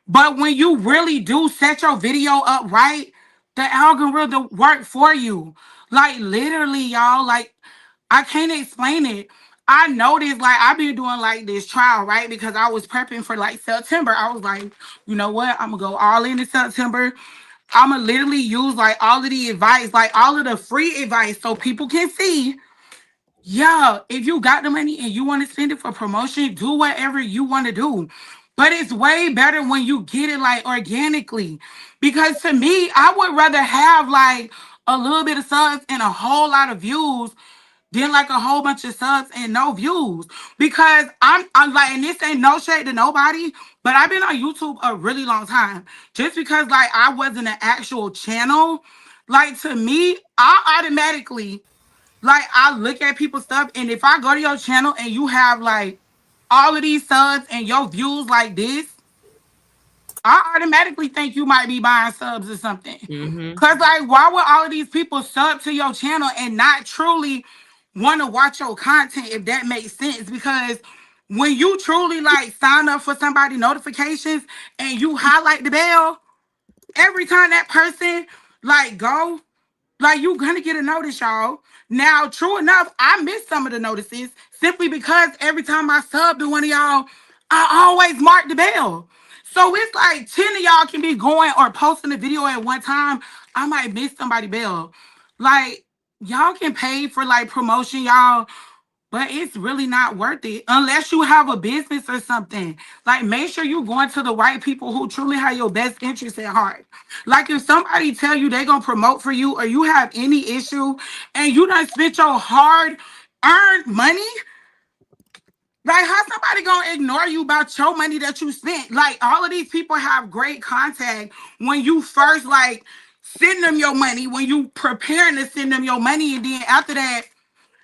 but when you really do set your video up right, the algorithm work for you. Like literally, y'all, like I can't explain it. I noticed like I've been doing like this trial, right? Because I was prepping for like September. I was like, you know what? I'm gonna go all in September. I'm gonna literally use like all of the advice, like all of the free advice, so people can see. Yeah, if you got the money and you want to spend it for promotion, do whatever you want to do. But it's way better when you get it like organically. Because to me, I would rather have like a little bit of subs and a whole lot of views than like a whole bunch of subs and no views. Because I'm like, and this ain't no shade to nobody, but I've been on YouTube a really long time. Just because like I wasn't an actual channel, like to me, I automatically like I look at people's stuff, and if I go to your channel and you have like all of these subs and your views like this, I automatically think you might be buying subs or something. Mm-hmm. Cause like, why would all of these people sub to your channel and not truly want to watch your content if that makes sense? Because when you truly like sign up for somebody notifications and you highlight the bell, every time that person like go like you gonna get a notice, y'all. Now, true enough, I missed some of the notices simply because every time I sub to one of y'all, I always mark the bell. So it's like 10 of y'all can be going or posting a video at one time. I might miss somebody bell. Like, y'all can pay for like promotion, y'all. But it's really not worth it unless you have a business or something. Like, make sure you're going to the right people who truly have your best interest at heart. Like, if somebody tell you they're gonna promote for you, or you have any issue, and you done spent your hard earned money, like, how somebody gonna ignore you about your money that you spent? Like, all of these people have great contact when you first like send them your money, when you preparing to send them your money, and then after that,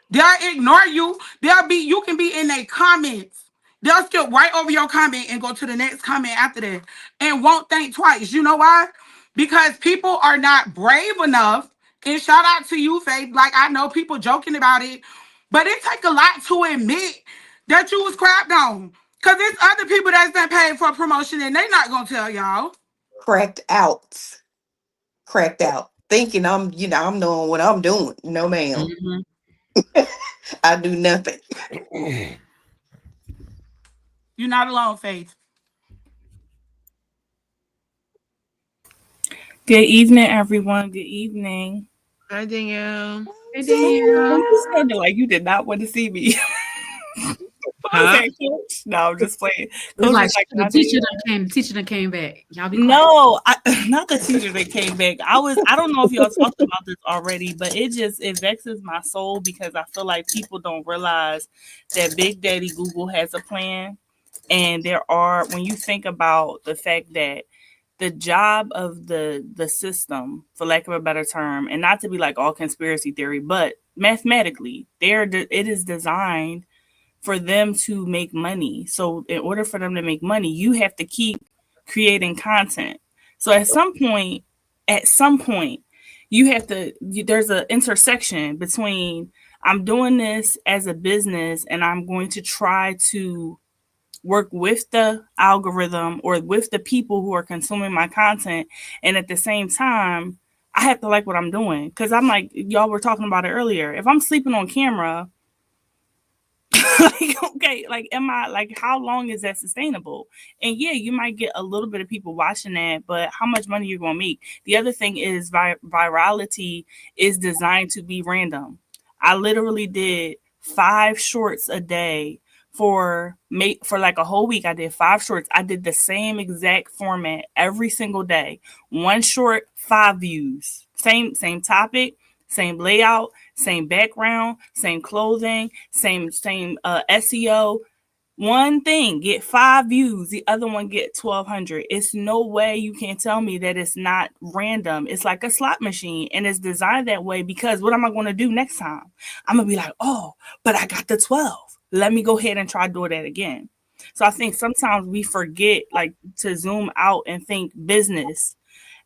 they'll ignore you. You can be in their comments. They'll skip right over your comment and go to the next comment after that and won't think twice. You know why? Because people are not brave enough. And shout out to you, Faith. Like, I know people joking about it, but it take a lot to admit that you was crapped on. Because there's other people that's been paid for promotion and they not going to tell y'all. Cracked out. Cracked out. Thinking I'm doing what I'm doing. No, ma'am. Mhm. I do nothing. You're not alone, Faith. Good evening, everyone. Good evening. Hi, Danielle. Hey, Danielle. You sounded like you did not want to see me. What was Huh? that, Coach? No, I'm just playing. It's Coach like was like, the "I teacher didn't-" done came back. Y'all be quiet. No, not the teacher that came back. I don't know if y'all talked about this already, but it vexes my soul because I feel like people don't realize that Big Daddy Google has a plan. And when you think about the fact that the job of the system, for lack of a better term, and not to be like all conspiracy theory, but mathematically, it is designed for them to make money. So in order for them to make money, you have to keep creating content. So at some point, there's an intersection between I'm doing this as a business and I'm going to try to work with the algorithm or with the people who are consuming my content. And at the same time, I have to like what I'm doing. Cause I'm like, y'all were talking about it earlier. If I'm sleeping on camera, like, okay, like, how long is that sustainable? And yeah, you might get a little bit of people watching that, but how much money you're going to make? The other thing is virality is designed to be random. I literally did 5 shorts a day for like a whole week. I did 5 shorts. I did the same exact format every single day. 1 short, 5 views. Same topic, same layout, same background, same clothing, same SEO. One thing get 5 views, the other one get 1,200. It's no way you can tell me that it's not random. It's like a slot machine, and it's designed that way because what am I going to do next time? I'm going to be like, oh, but I got the 12. Let me go ahead and try doing that again. So I think sometimes we forget like to zoom out and think business.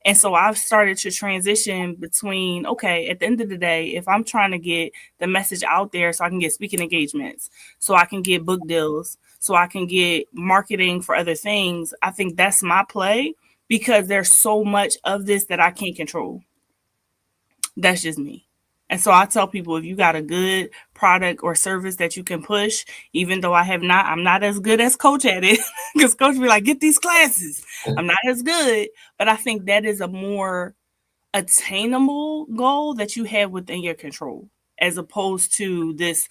And so I've started to transition between, okay, at the end of the day, if I'm trying to get the message out there so I can get speaking engagements, so I can get book deals, so I can get marketing for other things, I think that's my play because there's so much of this that I can't control. That's just me. And so I tell people, if you got a good product or service that you can push, even though I'm not as good as Coach at it, because Coach be like, get these classes. I'm not as good, but I think that is a more attainable goal that you have within your control, as opposed to this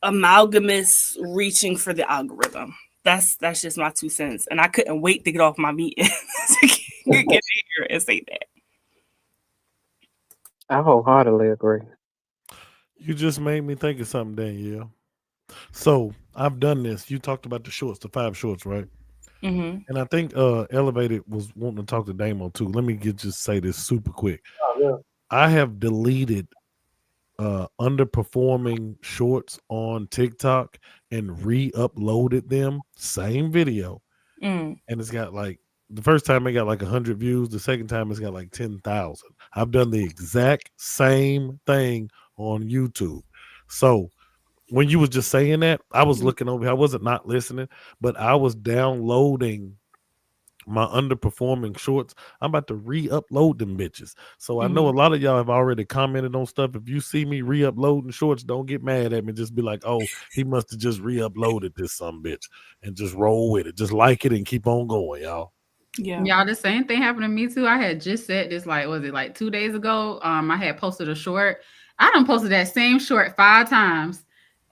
amalgamous reaching for the algorithm. That's just my 2 cents. And I couldn't wait to get off my meeting to get in here and say that. I wholeheartedly agree. You just made me think of something, Danielle. So I've done this. You talked about the 5 shorts, right? Mm-hmm. And I think Elevated was wanting to talk to Damo too. Let me just say this super quick. Oh, yeah. I have deleted underperforming shorts on TikTok and re-uploaded them, same video, and it's got like the first time it got like 100 views, the second time it's got like 10,000. I've done the exact same thing on YouTube. So when you was just saying that, I was looking over. I wasn't not listening, but I was downloading my underperforming shorts. I'm about to re-upload them bitches. So I know a lot of y'all have already commented on stuff. If you see me re-uploading shorts, don't get mad at me. Just be like, oh, he must have just re-uploaded this some bitch, and just roll with it. Just like it and keep on going, y'all. Yeah. Y'all, the same thing happened to me too. I had just said this, like, was it like 2 days ago? I had posted a short. I done posted that same short 5 times.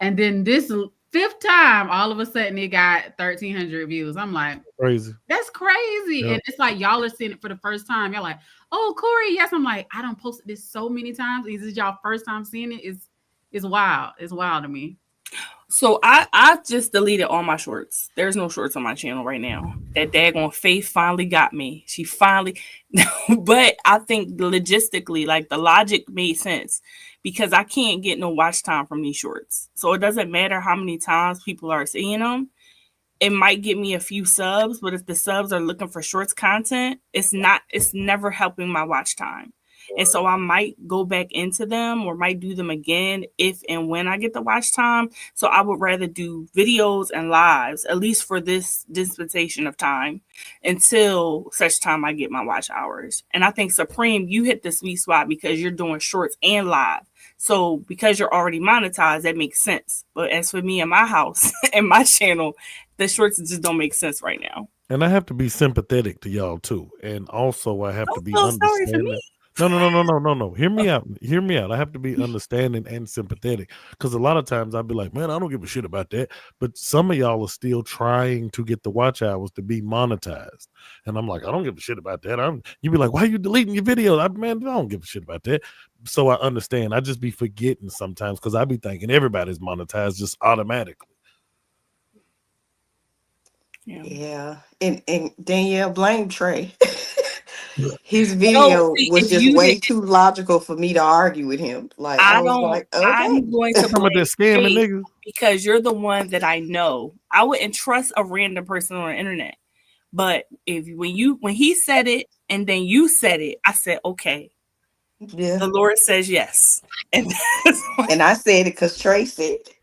And then this 5th time, all of a sudden it got 1,300 views. I'm like, Crazy. that's crazy. Yep. And it's like y'all are seeing it for the first time. Y'all like, oh, Corey, yes. I'm like, I done posted this so many times. Is this y'all first time seeing it? It's wild. It's wild to me. So I just deleted all my shorts. There's no shorts on my channel right now. That daggone Faith finally got me. She finally, but I think logistically, like the logic made sense because I can't get no watch time from these shorts. So it doesn't matter how many times people are seeing them. It might get me a few subs, but if the subs are looking for shorts content, it's never helping my watch time. And so I might go back into them or might do them again if and when I get the watch time. So I would rather do videos and lives, at least for this dispensation of time, until such time I get my watch hours. And I think Supreme, you hit the sweet spot because you're doing shorts and live. So because you're already monetized, that makes sense. But as for me and my house and my channel, the shorts just don't make sense right now. And I have to be sympathetic to y'all too. And also I have to be Don't feel sorry for understanding. me. No. Hear me out. Hear me out. I have to be understanding and sympathetic. Because a lot of times I'll be like, man, I don't give a shit about that. But some of y'all are still trying to get the watch hours to be monetized. And I'm like, I don't give a shit about that. You be like, why are you deleting your videos? Man, I don't give a shit about that. So I understand. I just be forgetting sometimes because I be thinking everybody's monetized just automatically. Yeah. And Danielle blamed Trey. His video was just way too logical for me to argue with him. Like I was like, okay. I'm going to blame that scamming nigga because you're the one that I know. I wouldn't trust a random person on the internet. But when he said it and then you said it, I said, okay. Yeah. The Lord says yes. And I said it because Trey said it.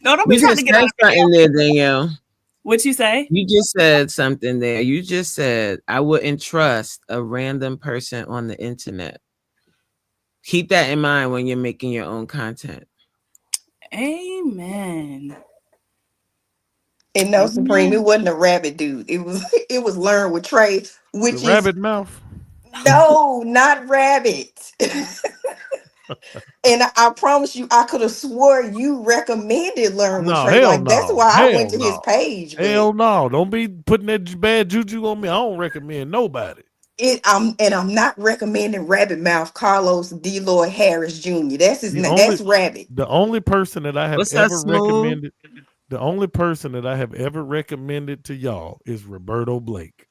No, don't be trying to get out in there, Danielle. What'd you say? You just said something there. You just said, I wouldn't trust a random person on the internet. Keep that in mind when you're making your own content. Amen. And no, Supreme, it wasn't a rabbit dude. It was Learn with Trey, which is rabbit mouth. No, not rabbit. And I promise you, I could have swore you recommended Learn with Trey. Like that's why I went to his page. Hell no! Don't be putting that bad juju on me. I don't recommend nobody. I'm not recommending Rabbit Mouth Carlos D. Lloyd Harris Jr. That's his name. That's Rabbit. The only person that I have ever recommended. The only person that I have ever recommended to y'all is Roberto Blake.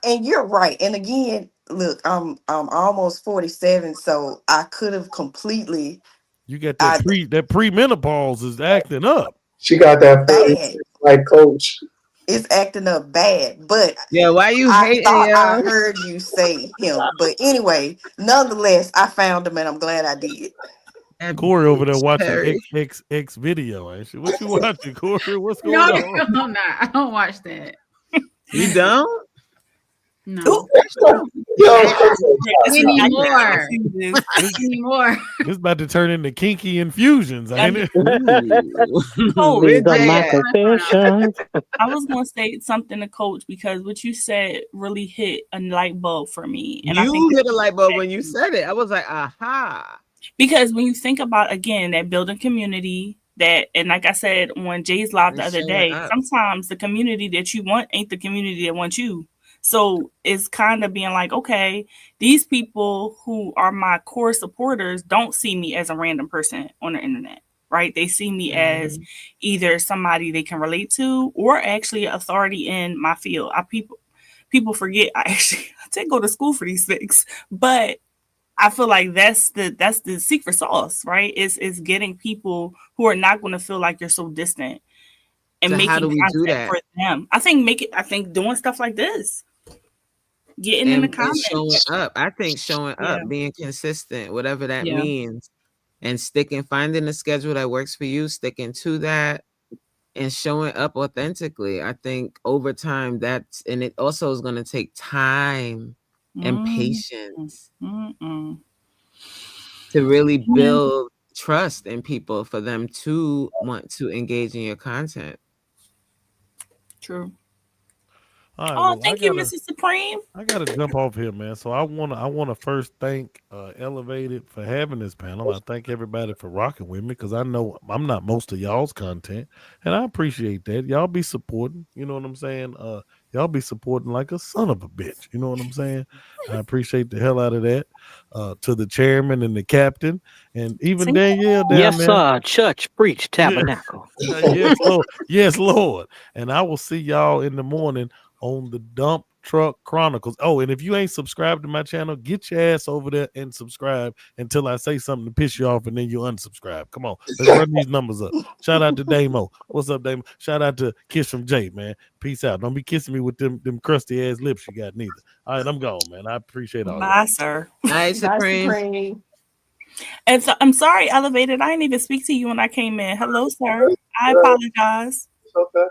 And you're right. And again, look, I'm almost 47, so I could have completely. You got that premenopause is acting up. She got that bad, like Coach. It's acting up bad, but yeah, why you hating? I thought I heard you say him, but anyway, nonetheless, I found him, and I'm glad I did. Corey over there watching XXX video, ain't she? What you watching, Corey? What's going on? No, I'm not. I don't watch that. You don't? No. Anymore. It's about to turn into kinky infusions, ain't it? I was going to say something to Coach because what you said really hit a light bulb for me. And I think hit a light bulb when you said it. I was like, aha. Because when you think about, again, that building community, and like I said on Jay's live the other day, sometimes the community that you want ain't the community that wants you. So it's kind of being like, okay, these people who are my core supporters don't see me as a random person on the internet, right? They see me as either somebody they can relate to or actually authority in my field. People forget I did go to school for these things, but I feel like that's the secret sauce, right? Is getting people who are not going to feel like you're so distant and so making how do we do content that? for them. I think doing stuff like this. Getting in the comments. Showing up. I think showing up, being consistent, whatever that means, and finding a schedule that works for you, sticking to that, and showing up authentically. I think over time and it also is going to take time and patience to really build trust in people for them to want to engage in your content. True. All right, Oh, well, thank you, Mrs. Supreme. I gotta jump off here, man. So I wanna first thank Elevated for having this panel. I thank everybody for rocking with me because I know I'm not most of y'all's content, and I appreciate that. Y'all be supporting, you know what I'm saying? Y'all be supporting like a son of a bitch. You know what I'm saying? I appreciate the hell out of that. To the chairman and the captain, and even Thank Danielle down Yes, there. sir. Church, preach, Yeah, tabernacle. yes, Lord. Yes, Lord. And I will see y'all in the morning on the Dump Truck Chronicles. Oh, and if you ain't subscribed to my channel, get your ass over there and subscribe until I say something to piss you off, and then you unsubscribe. Come on, let's run these numbers up. Shout out to Damo. What's up, Damo? Shout out to Kiss from Jay, man. Peace out. Don't be kissing me with them crusty ass lips you got neither. All right, I'm gone, man. I appreciate all y'all. Bye, sir. Hi, Bye, Supreme. Supreme. And so, I'm sorry, Elevated. I didn't even speak to you when I came in. Hello, sir. I apologize. It's okay.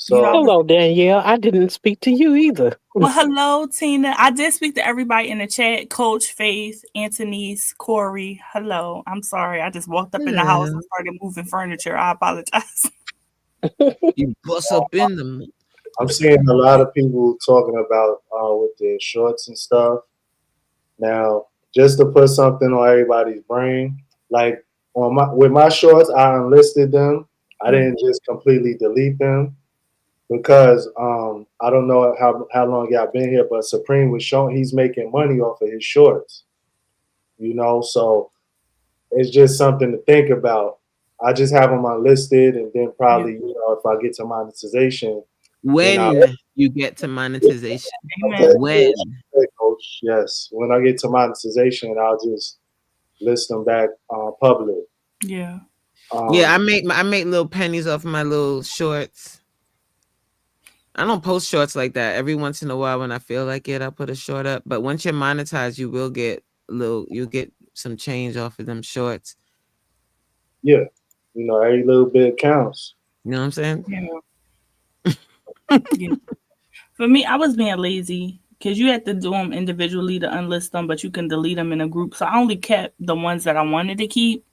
You know, So Hello, Danielle. I didn't speak to you either. well, hello, Tina. I did speak to everybody in the chat. Coach, Faith, Antonice, Corey. Hello. I'm sorry. I just walked up in the house and started moving furniture. I apologize. You bust up in them. I'm seeing a lot of people talking about with their shorts and stuff. Now, just to put something on everybody's brain, like with my shorts, I unlisted them. I didn't just completely delete them because I don't know how long y'all been here, but Supreme was showing he's making money off of his shorts. You know, so it's just something to think about. I just have them unlisted, and then probably if I get to monetization. When you get to monetization. Amen. When? Coach, yes. When I get to monetization, I'll just list them back public. Yeah. Yeah, I make little pennies off my little shorts. I don't post shorts like that. Every once in a while when I feel like it, I'll put a short up. But once you're monetized, you'll get some change off of them shorts. Yeah. Every little bit counts. You know what I'm saying? Yeah. Yeah. For me, I was being lazy because you had to do them individually to unlist them, but you can delete them in a group. So I only kept the ones that I wanted to keep,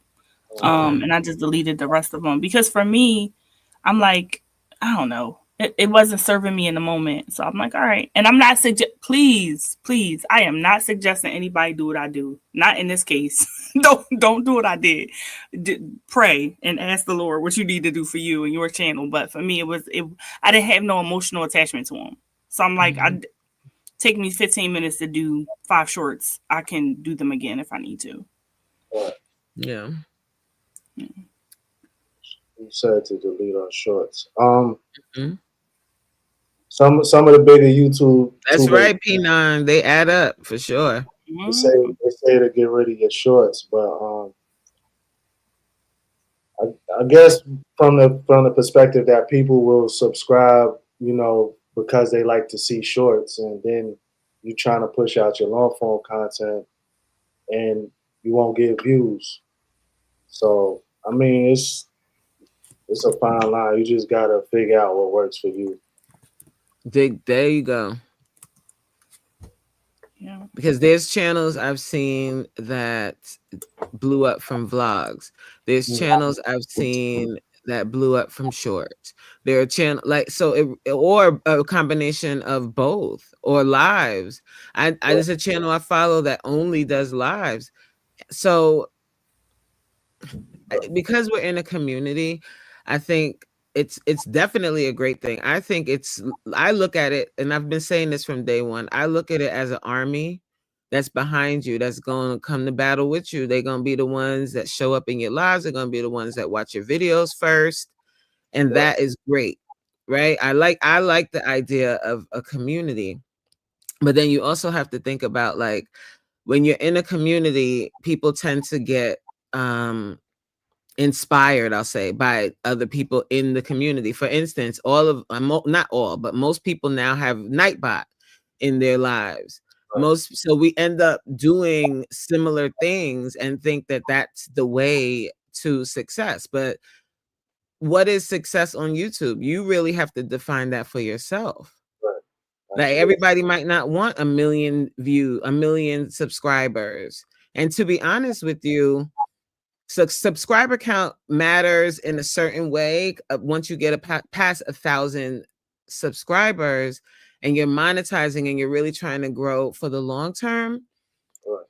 and I just deleted the rest of them because for me, I'm like, I don't know, it wasn't serving me in the moment. So I'm like, all right, and I'm not please, I am not suggesting anybody do what I do. Not in this case. don't do what I did. Pray and ask the Lord what you need to do for you and your channel. But for me, I didn't have no emotional attachment to them. So I'm like, take me 15 minutes to do 5 shorts. I can do them again if I need to. Yeah. You said to delete our shorts. Some of the bigger YouTube. That's right, P9. They add up for sure. They say to get rid of your shorts, but I guess from the perspective that people will subscribe, because they like to see shorts, and then you're trying to push out your long form content, and you won't get views. So I mean, it's a fine line. You just gotta figure out what works for you. There you go. Yeah. Because there's channels I've seen that blew up from vlogs. There's channels I've seen that blew up from shorts. There are channels or a combination of both or lives. There's a channel I follow that only does lives. So because we're in a community, I think it's definitely a great thing. I look at it, and I've been saying this from day one. I look at it as an army that's behind you, that's going to come to battle with you. They're going to be the ones that show up in your lives. They're going to be the ones that watch your videos first. And that is great, right? I like the idea of a community, but then you also have to think about, like, when you're in a community, people tend to get, inspired, I'll say, by other people in the community. For instance, not all, but most people now have Nightbot in their lives. So we end up doing similar things and think that that's the way to success. But what is success on YouTube? You really have to define that for yourself. Like, everybody might not want 1 million views, 1 million subscribers. And to be honest with you, subscriber count matters in a certain way once you get past 1,000 subscribers and you're monetizing and you're really trying to grow for the long term, Right.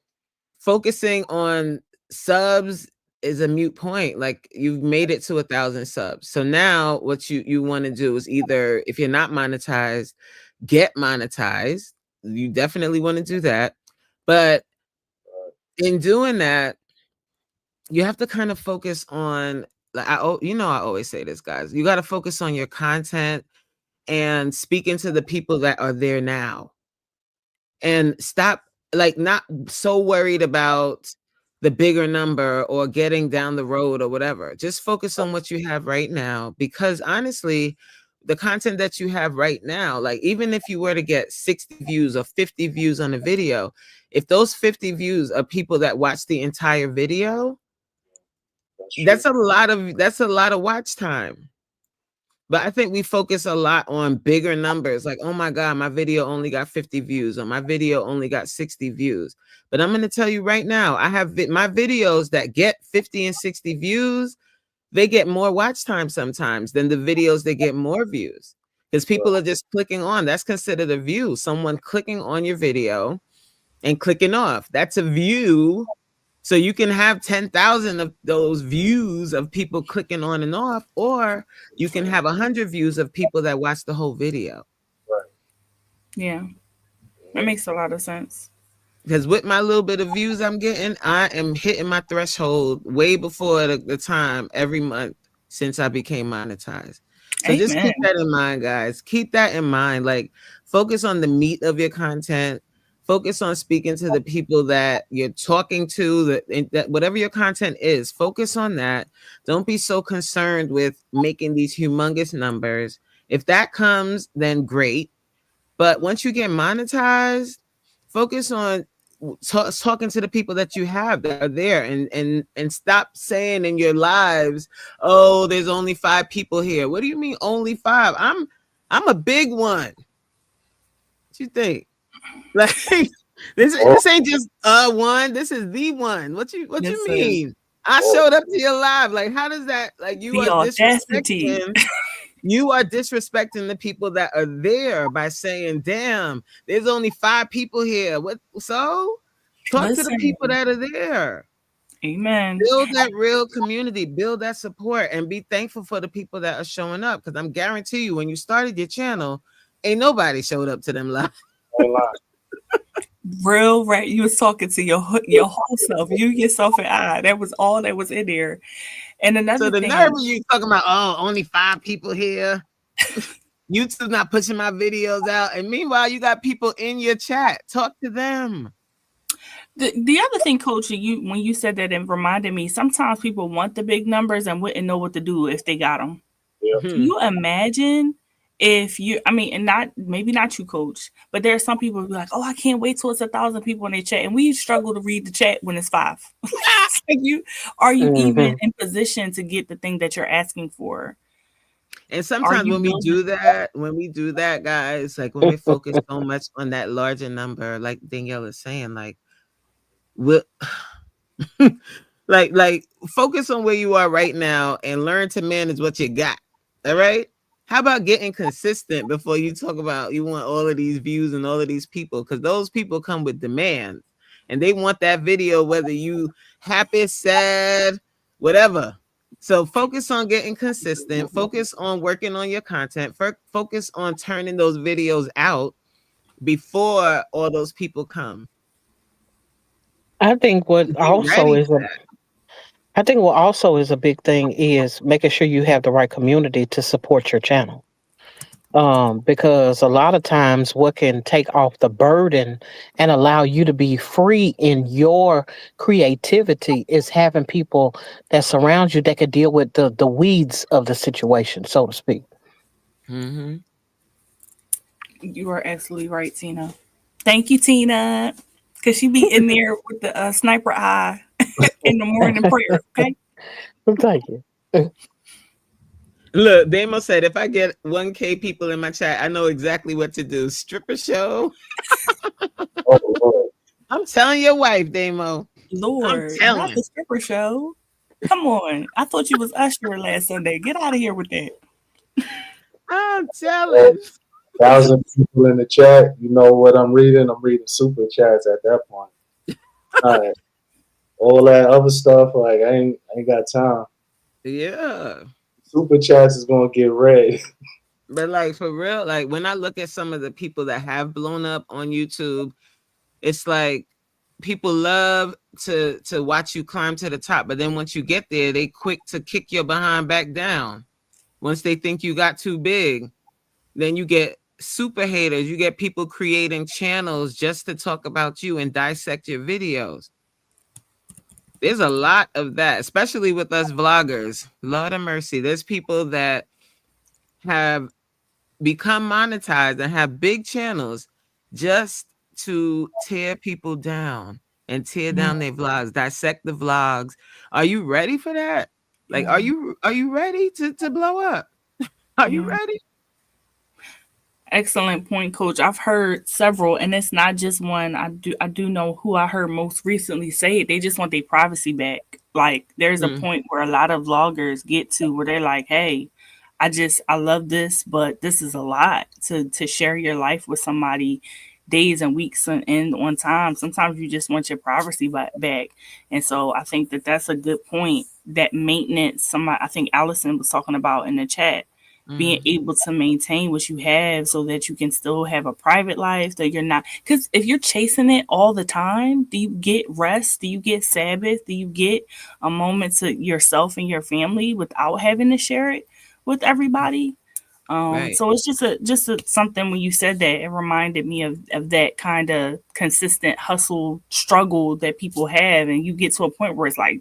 focusing on subs is a mute point. Like you've made it to 1,000 subs. So now what you want to do is either, if you're not monetized, get monetized. You definitely want to do that. But in doing that, you have to kind of focus on, like, I always say this, guys, you got to focus on your content and speaking to the people that are there now, and stop, like, not so worried about the bigger number or getting down the road or whatever. Just focus on what you have right now, because honestly, the content that you have right now, like, even if you were to get 60 views or 50 views on a video, if those 50 views are people that watch the entire video, that's a lot of watch time. But I think we focus a lot on bigger numbers, like, oh my God, my video only got 50 views, or my video only got 60 views. But I'm going to tell you right now, I have my videos that get 50 and 60 views, they get more watch time sometimes than the videos that get more views, because people are just clicking on. That's considered a view. Someone clicking on your video and clicking off. That's a view. So you can have 10,000 of those views of people clicking on and off, or you can have 100 views of people that watch the whole video. Right. Yeah, that makes a lot of sense. Because with my little bit of views I'm getting, I am hitting my threshold way before the time every month since I became monetized. So just keep that in mind, guys. Keep that in mind. Like, focus on the meat of your content. Focus on speaking to the people that you're talking to, that whatever your content is, focus on that. Don't be so concerned with making these humongous numbers. If that comes, then great. But once you get monetized, focus on talking to the people that you have that are there, and stop saying in your lives, oh, there's only 5 people here. What do you mean only 5? I'm a big one. What you think? Like, this ain't just one. This is the one. What you mean? I showed up to your live. Like, how does that, like, you are disrespecting? You are disrespecting the people that are there by saying, damn, there's only 5 people here. What? So talk to the people that are there. Amen. Build that real community, build that support, and be thankful for the people that are showing up. Because I'm guarantee you, when you started your channel, ain't nobody showed up to them live. Real, right? You was talking to your whole self, you, yourself, and I. That was all that was in there. And another thing, nerve of you talking about, oh, only 5 people here. YouTube's not pushing my videos out, and meanwhile, you got people in your chat. Talk to them. The other thing, Coach, when you said that, it reminded me. Sometimes people want the big numbers and wouldn't know what to do if they got them. Yeah. Can you imagine? If you, I mean, and maybe not you, Coach, but there are some people who be like, oh, I can't wait till it's 1,000 people in their chat. And we struggle to read the chat when it's 5. Like, are you even in position to get the thing that you're asking for? And sometimes when we do that, guys, like when we focus so much on that larger number, like Danielle is saying, like, like focus on where you are right now and learn to manage what you got. All right. How about getting consistent before you talk about you want all of these views and all of these people? Because those people come with demands, and they want that video, whether you happy, sad, whatever. So focus on getting consistent. Focus on working on your content. Focus on turning those videos out before all those people come. I think what also is a big thing is making sure you have the right community to support your channel. Because a lot of times what can take off the burden and allow you to be free in your creativity is having people that surround you that can deal with the weeds of the situation, so to speak. Mm-hmm. You are absolutely right, Tina. Thank you, Tina. Because she be in there with the sniper eye in the morning prayer. Okay. Well, thank you. Look, Damo said, if I get 1K people in my chat, I know exactly what to do. Stripper show. I'm telling your wife, Damo. Lord, not the stripper show. Come on. I thought you was Usher last Sunday. Get out of here with that. I'm telling. 1,000 people in the chat. You know what I'm reading? I'm reading super chats at that point. All right. All that other stuff, like I ain't got time. Yeah. Super chats is gonna get read. But like for real, like when I look at some of the people that have blown up on YouTube, it's like people love to watch you climb to the top, but then once you get there, they quick to kick your behind back down. Once they think you got too big, then you get super haters. You get people creating channels just to talk about you and dissect your videos. There's a lot of that, especially with us vloggers. Lord of mercy. There's people that have become monetized and have big channels just to tear people down and tear down their vlogs, dissect the vlogs. Are you ready for that? Like, are you ready to blow up? Are you ready? Excellent point, Coach. I've heard several, and it's not just one. I do know who I heard most recently say it. They just want their privacy back. Like there's a point where a lot of vloggers get to where they're like, "Hey, I love this, but this is a lot to share your life with somebody days and weeks and on time. Sometimes you just want your privacy back. And so I think that that's a good point. That maintenance. I think Allison was talking about in the chat. Being able to maintain what you have so that you can still have a private life, that you're not, because if you're chasing it all the time, do you get rest? Do you get Sabbath? Do you get a moment to yourself and your family without having to share it with everybody? Right. So it's just something when you said that, it reminded me of that kind of consistent hustle struggle that people have, and you get to a point where it's like,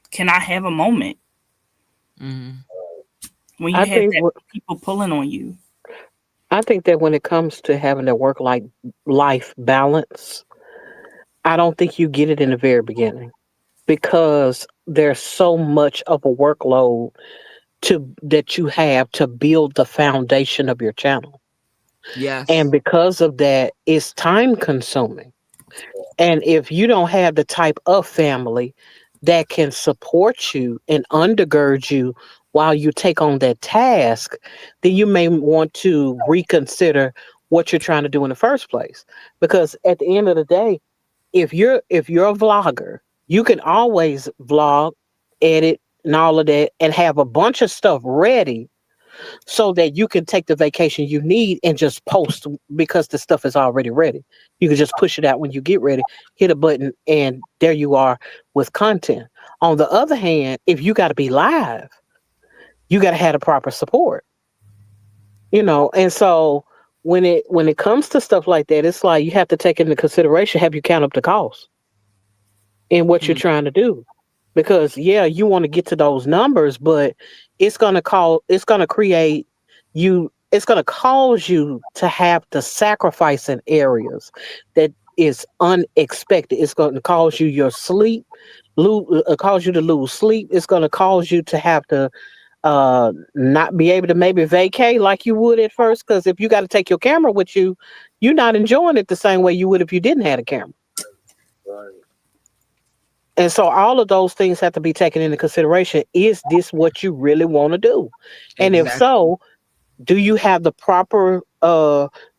can I have a moment? When you I have think that people pulling on you. I think that when it comes to having a life balance, I don't think you get it in the very beginning because there's so much of a workload that you have to build the foundation of your channel. Yes. And because of that, it's time consuming. And if you don't have the type of family that can support you and undergird you while you take on that task, then you may want to reconsider what you're trying to do in the first place. Because at the end of the day, if you're a vlogger, you can always vlog, edit, and all of that, and have a bunch of stuff ready so that you can take the vacation you need and just post because the stuff is already ready. You can just push it out when you get ready, hit a button, and there you are with content. On the other hand, if you got to be live, you got to have the proper support. And so when it comes to stuff like that, it's like you have to take into consideration, have you count up the cost in what you're trying to do. Because yeah, you want to get to those numbers, but it's gonna create it's gonna cause you to have to sacrifice in areas that is unexpected. It's gonna cause you your sleep, cause you to lose sleep. It's gonna cause you to have to not be able to maybe vacate like you would at first. Because if you got to take your camera with you, you're not enjoying it the same way you would if you didn't have a camera. Right. And so all of those things have to be taken into consideration. Is this what you really want to do? And if so, do you have the proper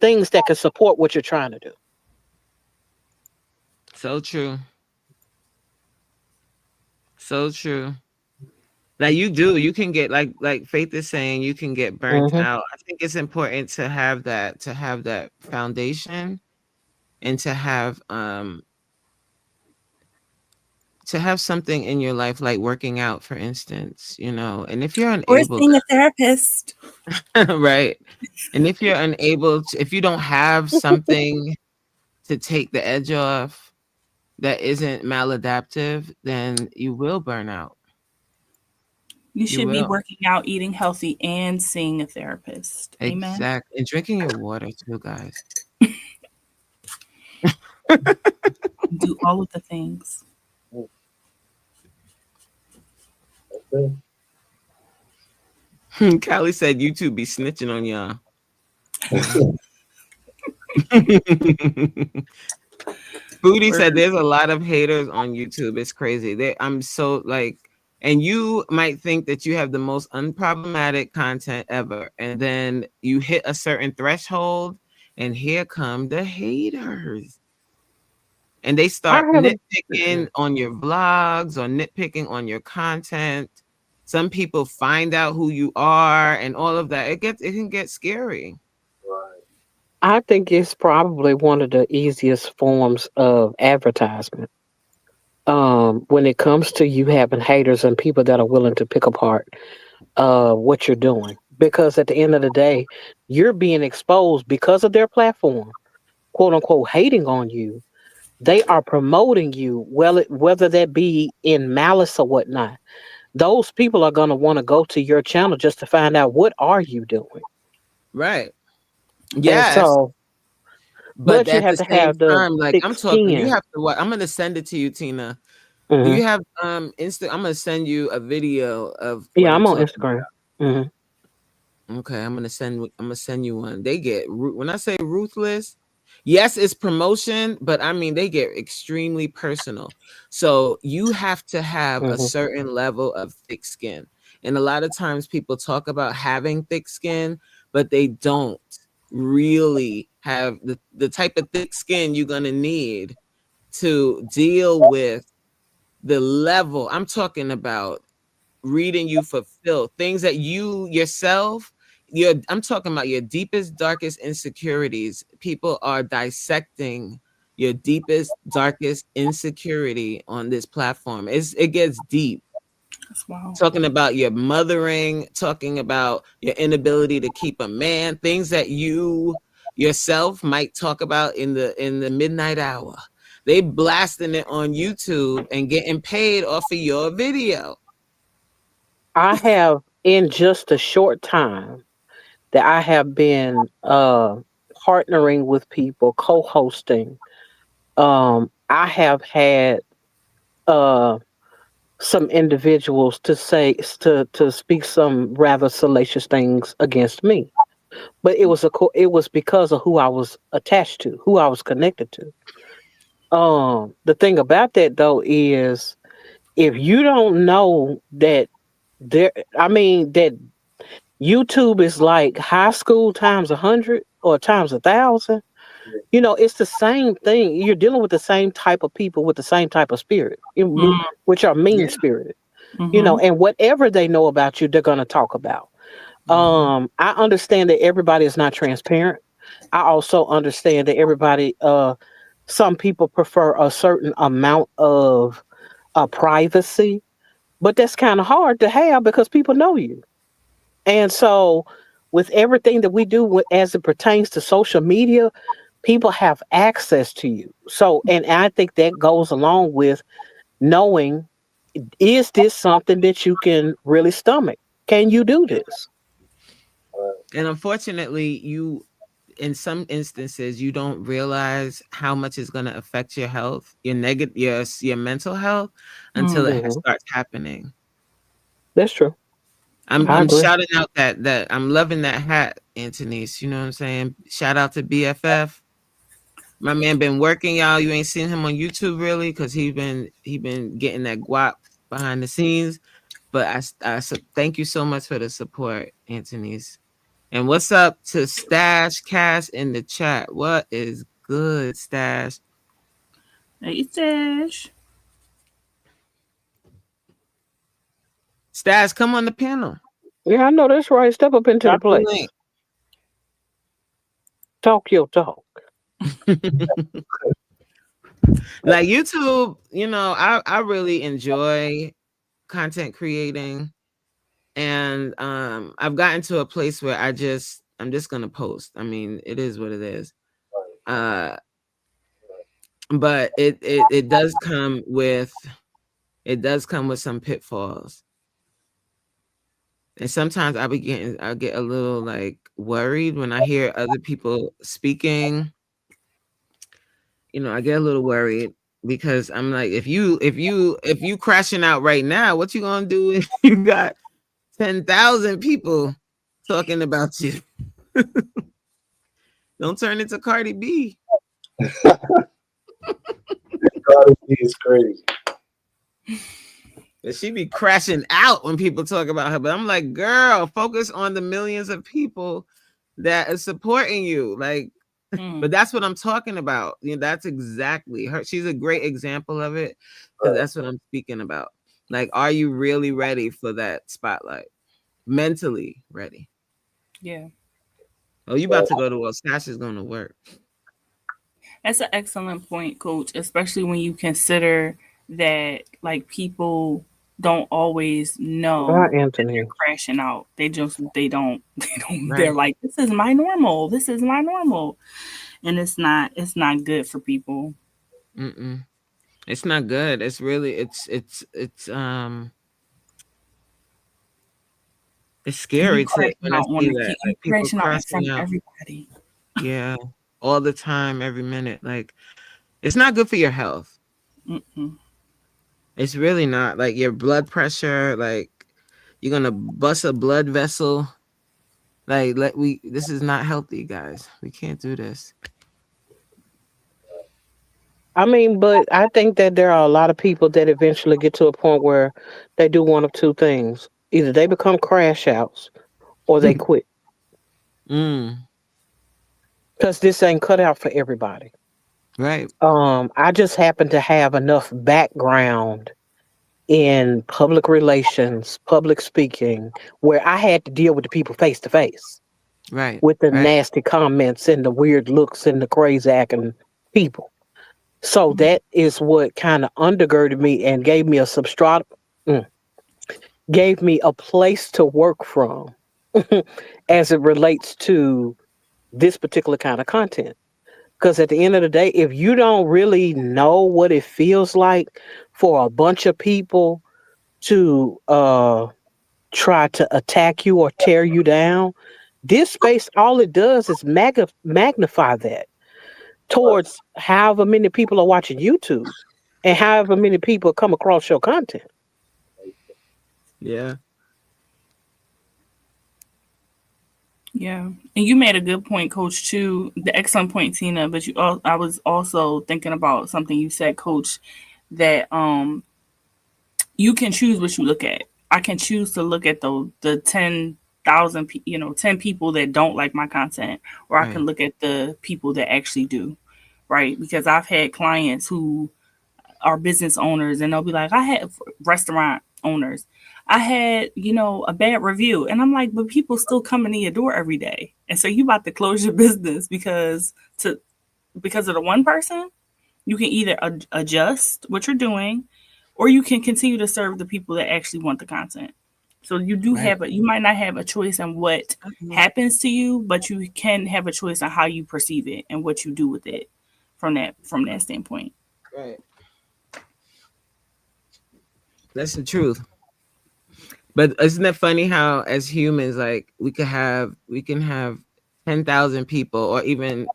things that can support what you're trying to do? So true. So true. Like you can get like Faith is saying, you can get burnt out. I think it's important to have that foundation and to have something in your life like working out, for instance, and if you're unable, or seeing a therapist. right, and if you're unable to, if you don't have something to take the edge off that isn't maladaptive, then you will burn out. You should be working out, eating healthy, and seeing a therapist. Amen. Exactly. And drinking your water too, guys. Do all of the things. Okay. Callie said YouTube be snitching on y'all. Booty said there's a lot of haters on YouTube. It's crazy. I'm so like, And you might think that you have the most unproblematic content ever. And then you hit a certain threshold, and here come the haters. And they start nitpicking on your vlogs or nitpicking on your content. Some people find out who you are and all of that. It can get scary. Right. I think it's probably one of the easiest forms of advertisement. When it comes to you having haters and people that are willing to pick apart what you're doing. Because at the end of the day, you're being exposed because of their platform, quote unquote, hating on you. They are promoting you, well, whether that be in malice or whatnot. Those people are going to want to go to your channel just to find out what are you doing. Right. And Yes. so, But but you at have the to same have the time, like thick I'm talking, you skin. have to what? I'm gonna send it to you, Tina. Do Hmm. you have Insta? I'm gonna send you a video of what Yeah, I'm I'm on talking Instagram. Hmm. about. Okay, I'm gonna send you one. They get when I say ruthless, yes, it's promotion, but I mean they get extremely personal. So you have to have a Hmm. certain level of thick skin. And a lot of times people talk about having thick skin, but they don't really have the type of thick skin you're gonna need to deal with the level. I'm talking about reading you for filth, things that you yourself, I'm talking about your deepest, darkest insecurities. People are dissecting your deepest, darkest insecurity on this platform. It gets deep. That's wild. Talking about your mothering, talking about your inability to keep a man, things that you yourself might talk about in the midnight hour. They blasting it on YouTube and getting paid off of your video. I have, in just a short time that I have been partnering with people, co-hosting, I have had uh, some individuals to say to speak some rather salacious things against me. But it was because of who I was attached to, who I was connected to. The thing about that though is if you don't know that there, I mean that YouTube is like high school times 100 or times 1,000. Yeah. You know, it's the same thing. You're dealing with the same type of people with the same type of spirit, which are mean Yeah. spirited. You know, Mm-hmm. and whatever they know about you, they're going to talk about. I understand that everybody is not transparent. I also understand that everybody, some people prefer a certain amount of privacy, but that's kind of hard to have because people know you. And so, with everything that we do as it pertains to social media, people have access to you. So, and I think that goes along with knowing, is this something that you can really stomach? Can you do this? And unfortunately, you in some instances you don't realize how much it's going to affect your health, your negative, your mental health until it Hmm. starts happening. That's true. I I'm agree. shouting out that I'm loving that hat, Antonice. You know what I'm saying? Shout out to BFF. My man been working, y'all. You ain't seen him on YouTube really because he been getting that guap behind the scenes. But thank you so much for the support, Antonice. And what's up to Stash Cast in the chat? What is good, Stash? Hey, Stash. Stash, come on the panel. Yeah, I know that's right. Step up into the Drop the place. link. Talk your talk. Like YouTube, you know, I really enjoy content creating, and I've gotten to a place where I'm just gonna post. I mean, it is what it is. But it does come with some pitfalls. And sometimes I get a little like worried when I hear other people speaking. You know, I get a little worried because I'm like, if you crashing out right now, what you gonna do if you got 10,000 people talking about you? Don't turn into Cardi B. Cardi B is crazy. But she be crashing out when people talk about her. But I'm like, girl, focus on the millions of people that is supporting you. Like, but that's what I'm talking about. You know, that's exactly her. She's a great example of it because that's what I'm speaking about. Like, are you really ready for that spotlight? Mentally ready? Yeah. Oh, you about to go to work? Stash is going to work. That's an excellent point, Coach, especially when you consider that like people don't always know Bye, that they're Anthony. crashing out. They don't they're Right. like, this is my normal. This is my normal. And it's not good for people. Mm-mm. It's not good. It's really it's And you scary to crashing when I out on see the that, kid. You like people crashing out in front crashing of out. everybody. Yeah, all the time, every minute. Like, it's not good for your health. Mm-mm. It's really not. Like your blood pressure, like you're gonna bust a blood vessel. Like this is not healthy, guys. We can't do this. I mean, but I think that there are a lot of people that eventually get to a point where they do one of two things. Either they become crash outs or they quit. Mm, Because this ain't cut out for everybody. right, I just happen to have enough background in public relations, public speaking, where I had to deal with the people face to face right, with the right, nasty comments and the weird looks and the crazy acting people. So that is what kind of undergirded me and gave me a mm, gave me a place to work from as it relates to this particular kind of content. Because at the end of the day, if you don't really know what it feels like for a bunch of people to try to attack you or tear you down, this space, all it does is magnify that towards however many people are watching YouTube and however many people come across your content. yeah, Yeah, and you made a good point, Coach. Too, the excellent point, Tina. But I was also thinking about something you said, Coach, that you can choose what you look at. I can choose to look at the 10,000 10 people that don't like my content, or I can right, look at the people that actually do, right? Because I've had clients who are business owners, and they'll be like, I had restaurant owners. I had, a bad review. And I'm like, but people still coming in your door every day. And so you about to close your business because of the one person. You can either adjust what you're doing, or you can continue to serve the people that actually want the content. So right. you might not have a choice in what Mhm. happens to you, but you can have a choice on how you perceive it and what you do with it from that standpoint. Right. That's the truth. But isn't it funny how, as humans, like we can have 10,000 people, or even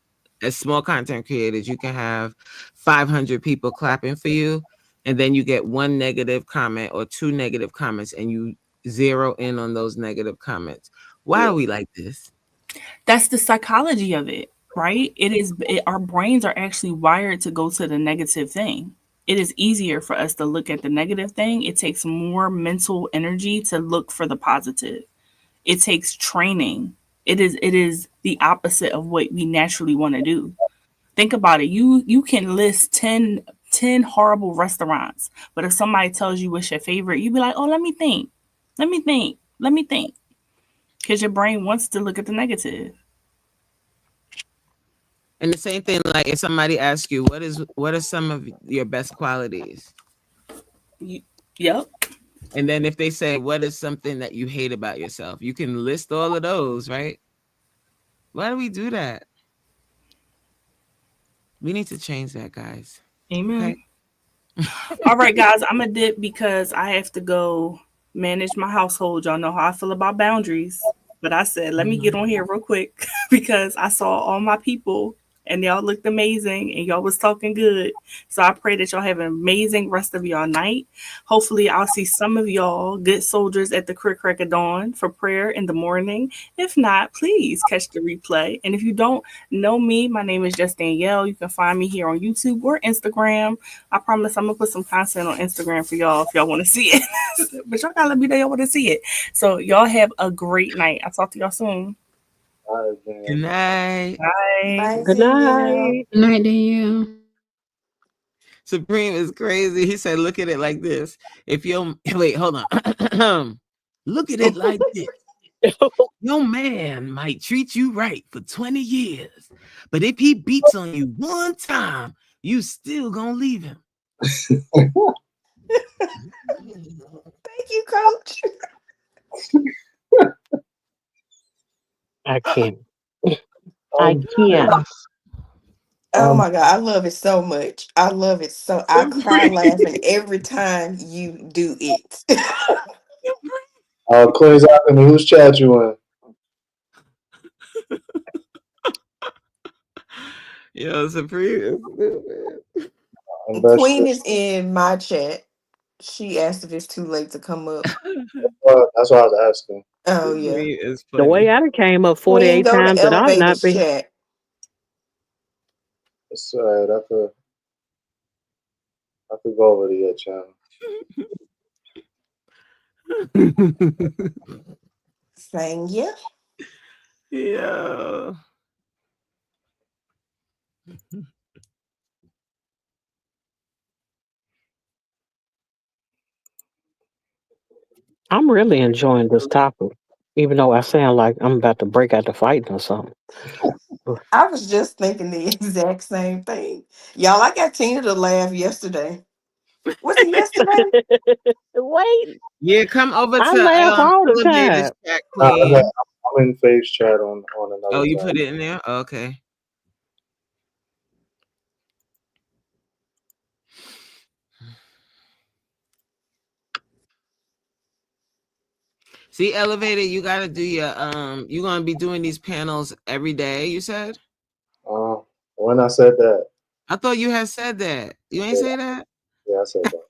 as small content creators, you can have 500 people clapping for you, and then you get one negative comment or two negative comments, and you zero in on those negative comments. Why are we like this? That's the psychology of it, right? Our brains are actually wired to go to the negative thing. It is easier for us to look at the negative thing. It takes more mental energy to look for the positive. It takes training. It is the opposite of what we naturally want to do. Think about it. You can list 10 horrible restaurants, but if somebody tells you what's your favorite, you'd be like, oh, let me think. Let me think. Let me think. Because your brain wants to look at the negative. And the same thing, like if somebody asks you, what are some of your best qualities? Yep. And then if they say, what is something that you hate about yourself? You can list all of those, right? Why do we do that? We need to change that, guys. Amen. Okay. All right, guys, I'm a dip because I have to go manage my household. Y'all know how I feel about boundaries. But I said, let me get on here real quick because I saw all my people and y'all looked amazing and y'all was talking good. So I pray that y'all have an amazing rest of y'all night. Hopefully I'll see some of y'all good soldiers at the crack of dawn for prayer in the morning. If not, please catch the replay. And if you don't know me, my name is Just Danielle. You can find me here on YouTube or Instagram. I promise I'm gonna put some content on Instagram for y'all if y'all want to see it. But y'all gotta let me know y'all want to see it. So y'all have a great night. I'll talk to y'all soon. All right, man. Good night. Bye. Bye, Good Danielle. night. Night, Danielle. Supreme is crazy. He said, look at it like this. If you wait, hold on. Look at it like this. Your man might treat you right for 20 years, but if he beats on you one time, you still gonna leave him. Thank you, Coach. I can't. I Um, can't. Oh um, my God, I love it so much. I love it so. I cry laughing every time you do it. Queen's Alchemy, whose chat you in? Yo, Supreme is stupid. Unless Queen you, is in my chat. She asked if it's too late to come up. that's what I was asking. Oh yeah. Supreme is The way funny. I done came up Queen, 48 go to times and I've not Elevated's been. chat. It's all right. I could go over to your channel. Saying yeah. Yeah. I'm really enjoying this topic, even though I sound like I'm about to break out the fighting or something. I was just thinking the exact same thing. Y'all, I got Tina to laugh yesterday. Was it yesterday? Wait, Yeah, come over I to laugh all the Elevated time. Chat, I Queen. I'm in Faith's chat on Oh, another you tab. put it in there? Okay. See, Elevated, you gotta do your you're gonna be doing these panels every day, you said? When I said that, I thought you had said that. You ain't yeah, say that? I said that.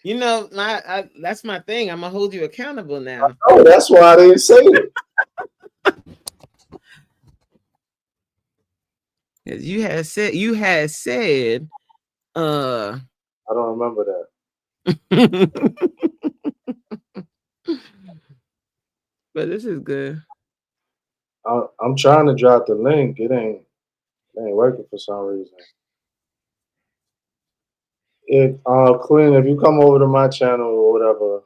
You know, that's my thing. I'm gonna hold you accountable now. Oh, that's why I didn't say it. Because you had said I don't remember that. but this is good. I'm trying to drop the link. It ain't working for some reason. Queen, if you come over to my channel or whatever,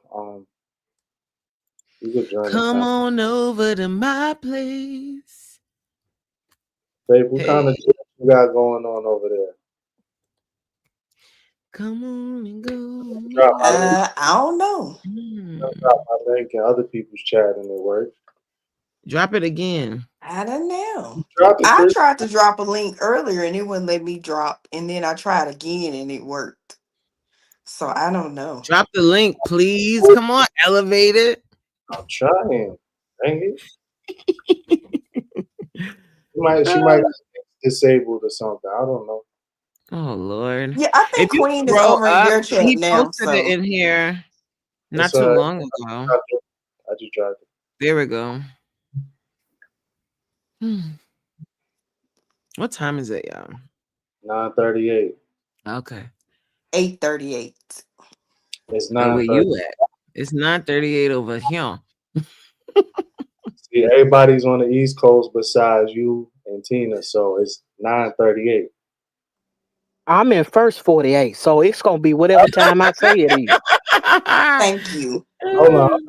you could join the Come panel. on over to my place. Babe, what kind Hey, of chat you got going on over there? come on and go with Drop my me. link. I don't know. Drop my link in other people's chat and it works. Drop it again. I don't know. Drop it I three. tried to drop a link earlier and it wouldn't let me drop. And then I tried again and it worked. So I don't know. Drop the link, please. Come on, elevate it. I'm trying. Dang it. She might get disabled or something. I don't know. Oh Lord. Yeah, I If think you Queen is scroll over in up, your chat he now. posted it So in here not It's too long ago. I just dropped it. There we go. What time is it, y'all? 9:38. Okay. 8:38. It's Oh, where 9:30. you at? It's 9:38 over here. See, everybody's on the East Coast besides you and Tina, so it's 9:38. I'm in first 48, so it's gonna be whatever time I say it is. Thank you. Hold on.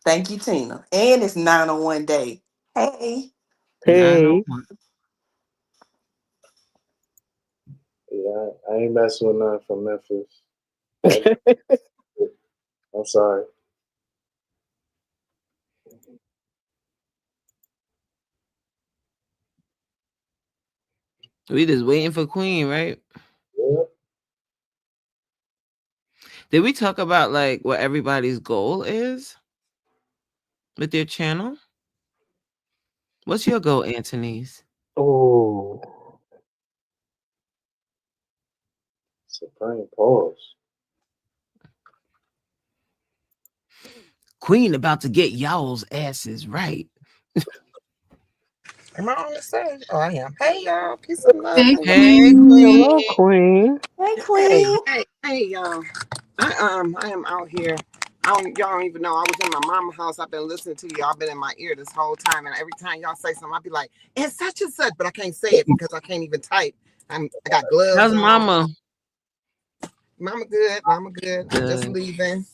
Thank you, Tina. And it's 901 day. Hey. 9:01. Hey, Yeah, I ain't messing with nothing from Memphis. I'm sorry. We just waiting for Queen, right? Yeah. Did we talk about like what everybody's goal is with their channel? What's your goal, Anthony's? Oh, Supreme pause. Queen about to get y'all's asses right. Am I on the stage? Oh, I am. Hey, y'all. Peace and love. Hey, Hey, Queen. hello, Queen. Queen. Hey, Hey, Queen. hey, y'all. I am out here. Y'all don't even know. I was in my mama's house. I've been listening to y'all. Been in my ear this whole time, and every time y'all say something, I'll be like, "It's such and such," but I can't say it because I can't even type. I got gloves How's on. mama? Mama good. Mama good. Just Good. leaving.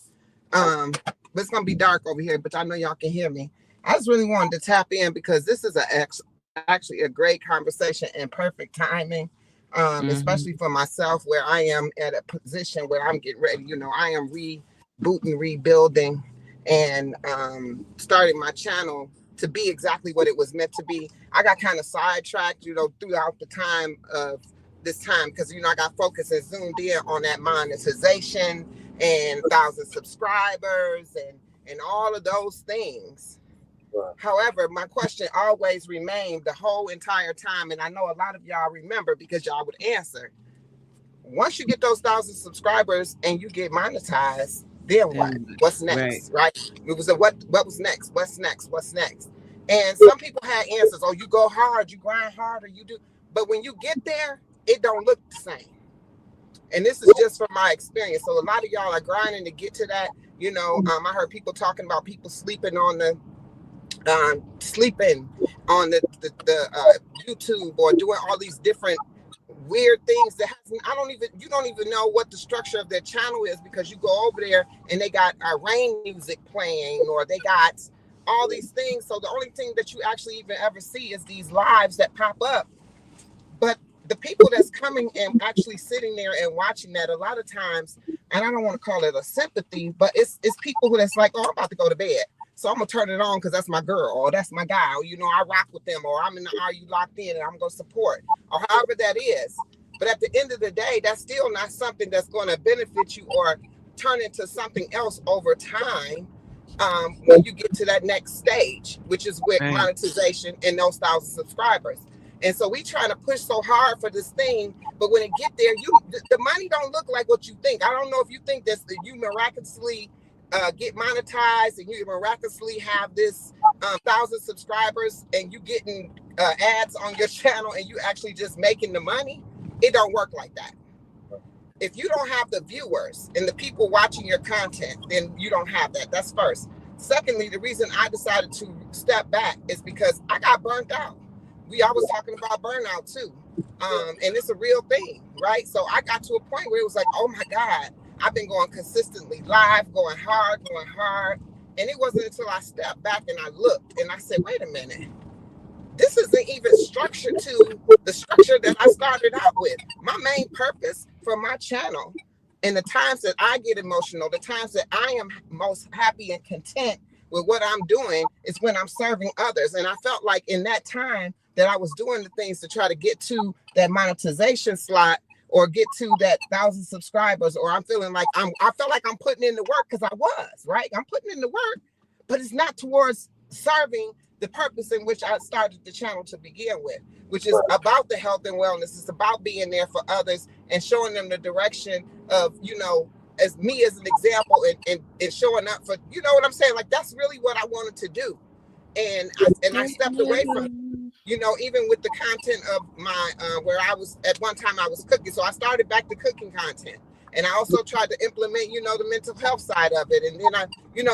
But it's gonna be dark over here. But I know y'all can hear me. I just really wanted to tap in because this is actually a great conversation and perfect timing. Especially for myself, where I am at a position where I'm getting ready. You know, I am rebooting, rebuilding, and starting my channel to be exactly what it was meant to be. I got kind of sidetracked, you know, throughout the time of this time because I got focused and zoomed in on that monetization and 1,000 subscribers and all of those things. Right. However, my question always remained the whole entire time, and I know a lot of y'all remember because y'all would answer. Once you get those 1,000 subscribers and you get monetized, then what? What's next? Right? It was what was next? What's next? What's next? And some people had answers. Oh, you go hard, you grind harder, you do. But when you get there, it don't look the same. And this is just from my experience. So a lot of y'all are grinding to get to that. I heard people talking about people sleeping on the YouTube or doing all these different weird things that you don't even know what the structure of their channel is because you go over there and they got rain music playing or they got all these things. So the only thing that you actually even ever see is these lives that pop up. But the people that's coming and actually sitting there and watching that a lot of times, and I don't want to call it a sympathy, but it's people who that's like, oh, I'm about to go to bed. So I'm going to turn it on because that's my girl or that's my guy. Or, I rock with them or I'm in the Are You Locked In and I'm going to support or however that is. But at the end of the day, that's still not something that's going to benefit you or turn into something else over time when you get to that next stage, which is with monetization and those 1,000 subscribers. And so we trying to push so hard for this thing, but when it get there, the money don't look like what you think. I don't know if you think that you miraculously get monetized and you miraculously have this 1,000 subscribers and you getting ads on your channel and you actually just making the money. It don't work like that. If you don't have the viewers and the people watching your content, then you don't have that. That's first. Secondly, the reason I decided to step back is because I got burnt out. I was talking about burnout too. And it's a real thing, right? So I got to a point where it was like, oh my God, I've been going consistently live, going hard. And it wasn't until I stepped back and I looked and I said, wait a minute, this isn't even structured to the structure that I started out with. My main purpose for my channel and the times that I get emotional, the times that I am most happy and content with what I'm doing is when I'm serving others. And I felt like in that time that I was doing the things to try to get to that monetization slot or get to that 1,000 subscribers, or I felt like I'm putting in the work because I was, right? I'm putting in the work, but it's not towards serving the purpose in which I started the channel to begin with, which is about the health and wellness. It's about being there for others and showing them the direction of, as me as an example and showing up for, you know what I'm saying? Like, that's really what I wanted to do. And I stepped away from it. Even with the content of my, where I was, at one time I was cooking. So I started back to cooking content. And I also tried to implement, the mental health side of it. And then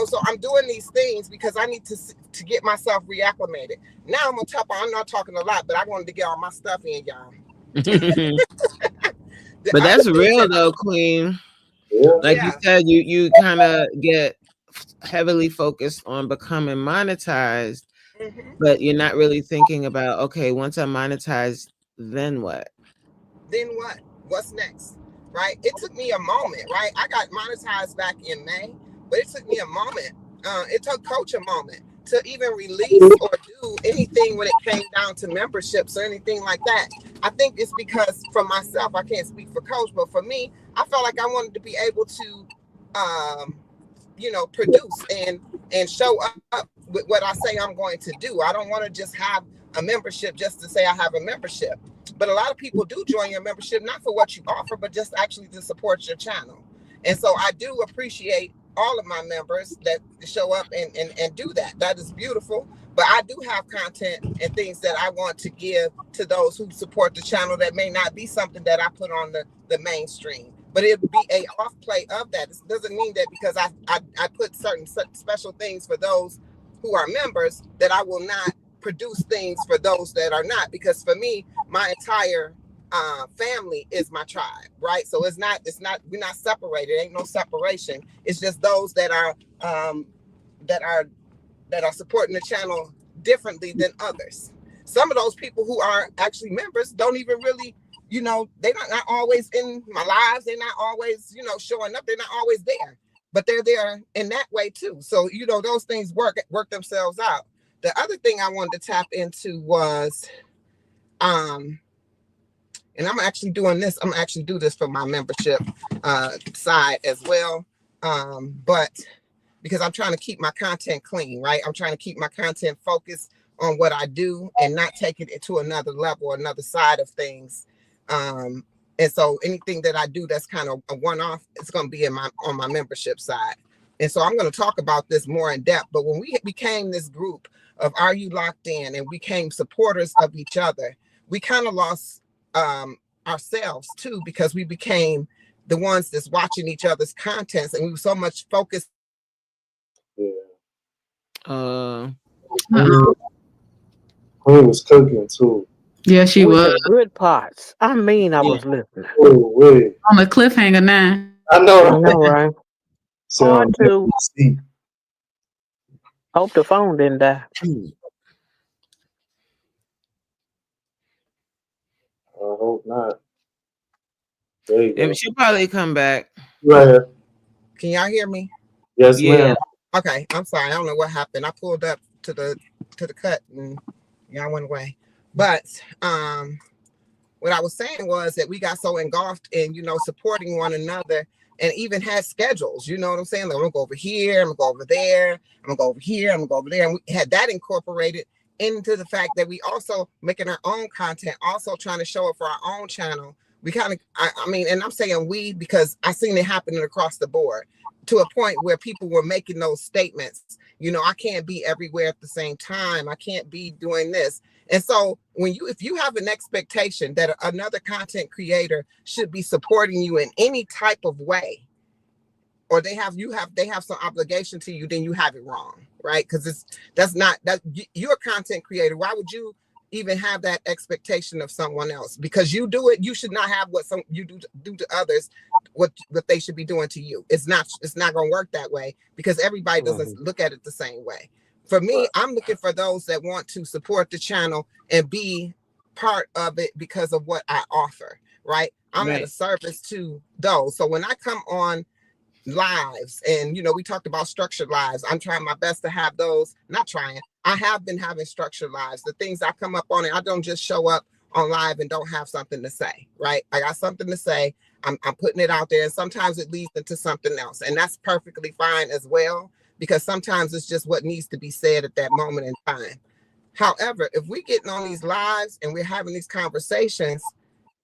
so I'm doing these things because I need to get myself reacclimated. Now I'm on top. I'm not talking a lot, but I wanted to get all my stuff in, y'all. But that's real though, Queen. Like you said, you kind of get heavily focused on becoming monetized, but you're not really thinking about, okay, once I'm monetized, then what? Then what? What's next? Right? It took me a moment, right? I got monetized back in May, but it took me a moment. It took Coach a moment to even release or do anything when it came down to memberships or anything like that. I think it's because for myself, I can't speak for Coach, but for me, I felt like I wanted to be able to, produce and show up with what I say I'm going to do. I don't want to just have a membership just to say I have a membership. But a lot of people do join your membership not for what you offer, but just actually to support your channel. And so I do appreciate all of my members that show up and do that. That is beautiful. But I do have content and things that I want to give to those who support the channel that may not be something that I put on the mainstream. But it would be a off play of that. It doesn't mean that because I put certain special things for those who are members that I will not produce things for those that are not. Because for me, my entire family is my tribe, right? So it's not we're not separated. Ain't no separation. It's just those that are supporting the channel differently than others. Some of those people who are actually members don't even really, they're not always in my lives. They're not always, showing up. They're not always there, but they're there in that way too. So, those things work themselves out. The other thing I wanted to tap into was, and I'm actually doing this. I'm actually do this for my membership side as well. But because I'm trying to keep my content clean, right? I'm trying to keep my content focused on what I do and not take it to another level, another side of things. And so anything that I do that's kind of a one-off, it's going to be on my membership side. And so I'm going to talk about this more in depth. But when we became this group of Are You Locked In and we became supporters of each other, we kind of lost ourselves too, because we became the ones that's watching each other's contents, and we were so much focused. Queen was cooking too. Yeah, she With was the good parts. I mean, I was listening. Oh, wait. on the cliffhanger now. I know. I know, right? So Part two. Hope the phone didn't die. I hope not. There you go. She'll probably come back. Right. Can y'all hear me? Yes, ma'am. Okay, I'm sorry. I don't know what happened. I pulled up to the cut and y'all went away. But what I was saying was that we got so engulfed in, supporting one another, and even had schedules. You know what I'm saying? Like, I'm gonna go over here, I'm gonna go over there, I'm gonna go over here, I'm gonna go over there. And we had that incorporated into the fact that we also making our own content, also trying to show it for our own channel. We kind of, I mean, and I'm saying we because I seen it happening across the board to a point where people were making those statements. I can't be everywhere at the same time. I can't be doing this. And so if you have an expectation that another content creator should be supporting you in any type of way, or they have some obligation to you, then you have it wrong, right? Because you're a content creator. Why would you even have that expectation of someone else? Because you do it, you should not have what you do to others, what they should be doing to you. It's not going to work that way, because everybody doesn't look at it the same way. For me, I'm looking for those that want to support the channel and be part of it because of what I offer, right? I'm at a service to those. So when I come on lives, and we talked about structured lives, I'm trying my best to have those. I have been having structured lives. The things I come up on, and I don't just show up on live and don't have something to say, right? I got something to say. I'm putting it out there, and sometimes it leads into something else, and that's perfectly fine as well, because sometimes it's just what needs to be said at that moment in time. However, if we're getting on these lives and we're having these conversations,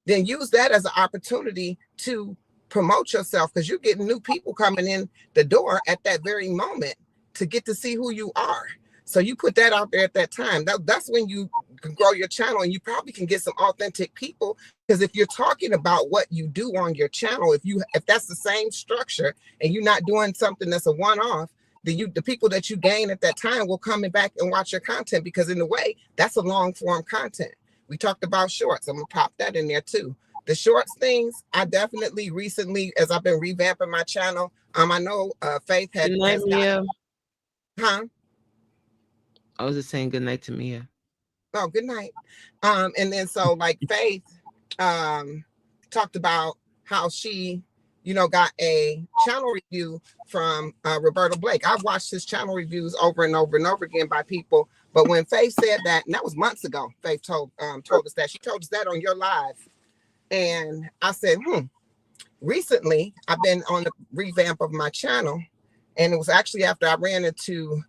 then use that as an opportunity to promote yourself, because you're getting new people coming in the door at that very moment to get to see who you are. So you put that out there at that time. That's when you can grow your channel, and you probably can get some authentic people. Because if you're talking about what you do on your channel, if that's the same structure and you're not doing something that's a one-off, then the people that you gain at that time will come back and watch your content, because in a way, that's a long-form content. We talked about shorts. I'm gonna pop that in there too. The shorts things, I definitely recently, as I've been revamping my channel, I know Faith had. Good night, Mia. Huh? I was just saying good night to Mia. Oh, good night. And then so like Faith talked about how she, got a channel review from Roberto Blake. I've watched his channel reviews over and over and over again by people. But when Faith said that, and that was months ago, Faith told us that. She told us that on your live. And I said, recently I've been on the revamp of my channel. And it was actually after I ran into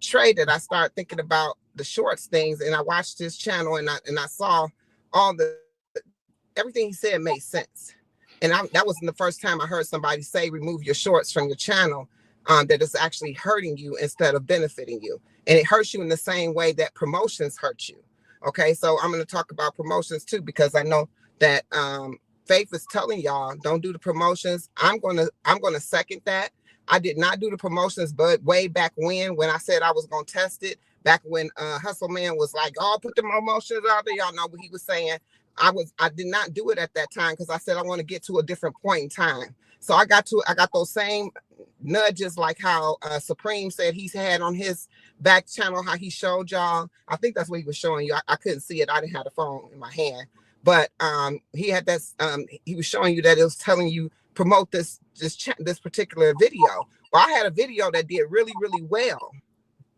traded, I started thinking about the shorts things, and I watched his channel, and I saw all the everything he said made sense. And that wasn't the first time I heard somebody say remove your shorts from your channel, that it's actually hurting you instead of benefiting you. And it hurts you in the same way that promotions hurt you. Okay, so I'm going to talk about promotions too, because I know that Faith is telling y'all don't do the promotions. I'm gonna second that. I did not do the promotions, but way back when I said I was gonna test it, back when Hustle Man was like, "Oh, put the promotions out there." Y'all know what he was saying. I did not do it at that time because I said I want to get to a different point in time. So I got those same nudges like how Supreme said he's had on his back channel, how he showed y'all. I think that's what he was showing you. I couldn't see it. I didn't have the phone in my hand. But he had that. He was showing you that it was telling you promote this particular video. Well, I had a video that did really, really well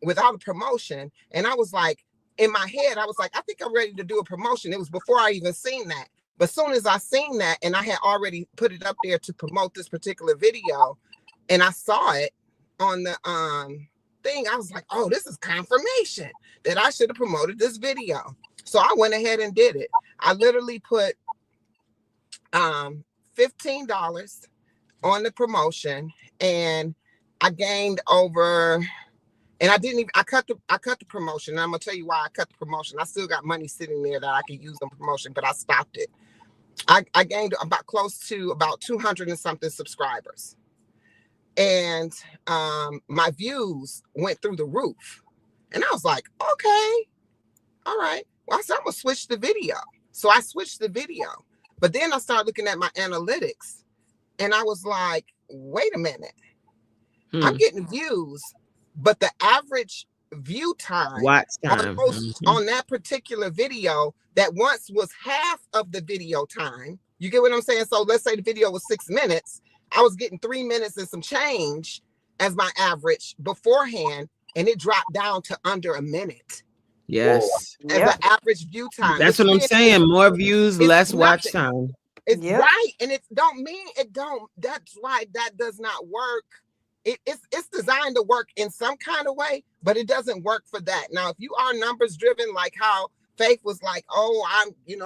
without a promotion, and I was like, in my head, I was like, I think I'm ready to do a promotion. It was before I even seen that. But as soon as I seen that, and I had already put it up there to promote this particular video, and I saw it on the thing, I was like, oh, this is confirmation that I should have promoted this video. So I went ahead and did it. I literally put $15 on the promotion, and I gained over, and I cut the promotion. And I'm gonna tell you why I cut the promotion. I still got money sitting there that I could use on promotion, but I stopped it. I gained about close to about 200 and something subscribers, and my views went through the roof. And I was like, okay, all right. Well, I said I'm gonna switch the video. So I switched the video, but then I started looking at my analytics, and I was like, wait a minute, I'm getting views, but the average view time, on that particular video that once was half of the video time, you get what I'm saying? So let's say the video was 6 minutes, I was getting 3 minutes and some change as my average beforehand, and it dropped down to under a minute. Yes. As an average view time. That's what I'm saying. More views, less watch time. It's right. And it don't mean it don't. That's why that does not work. It's designed to work in some kind of way, but it doesn't work for that. Now, if you are numbers driven, like how Faith was like, oh,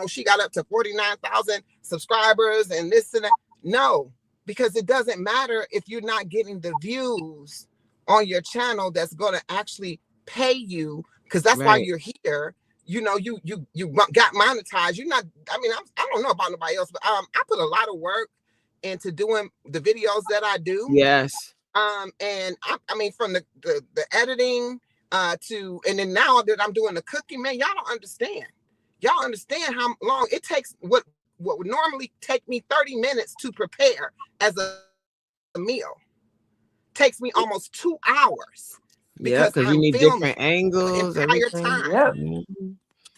she got up to 49,000 subscribers and this and that. No, because it doesn't matter if you're not getting the views on your channel that's going to actually pay you. Because that's why you're here. You got monetized. You're not, I don't know about nobody else, but I put a lot of work into doing the videos that I do. Yes. And from the editing and then now that I'm doing the cooking, man, y'all don't understand. Y'all understand how long it takes. What would normally take me 30 minutes to prepare as a meal takes me almost 2 hours. Because you need different angles. The entire time.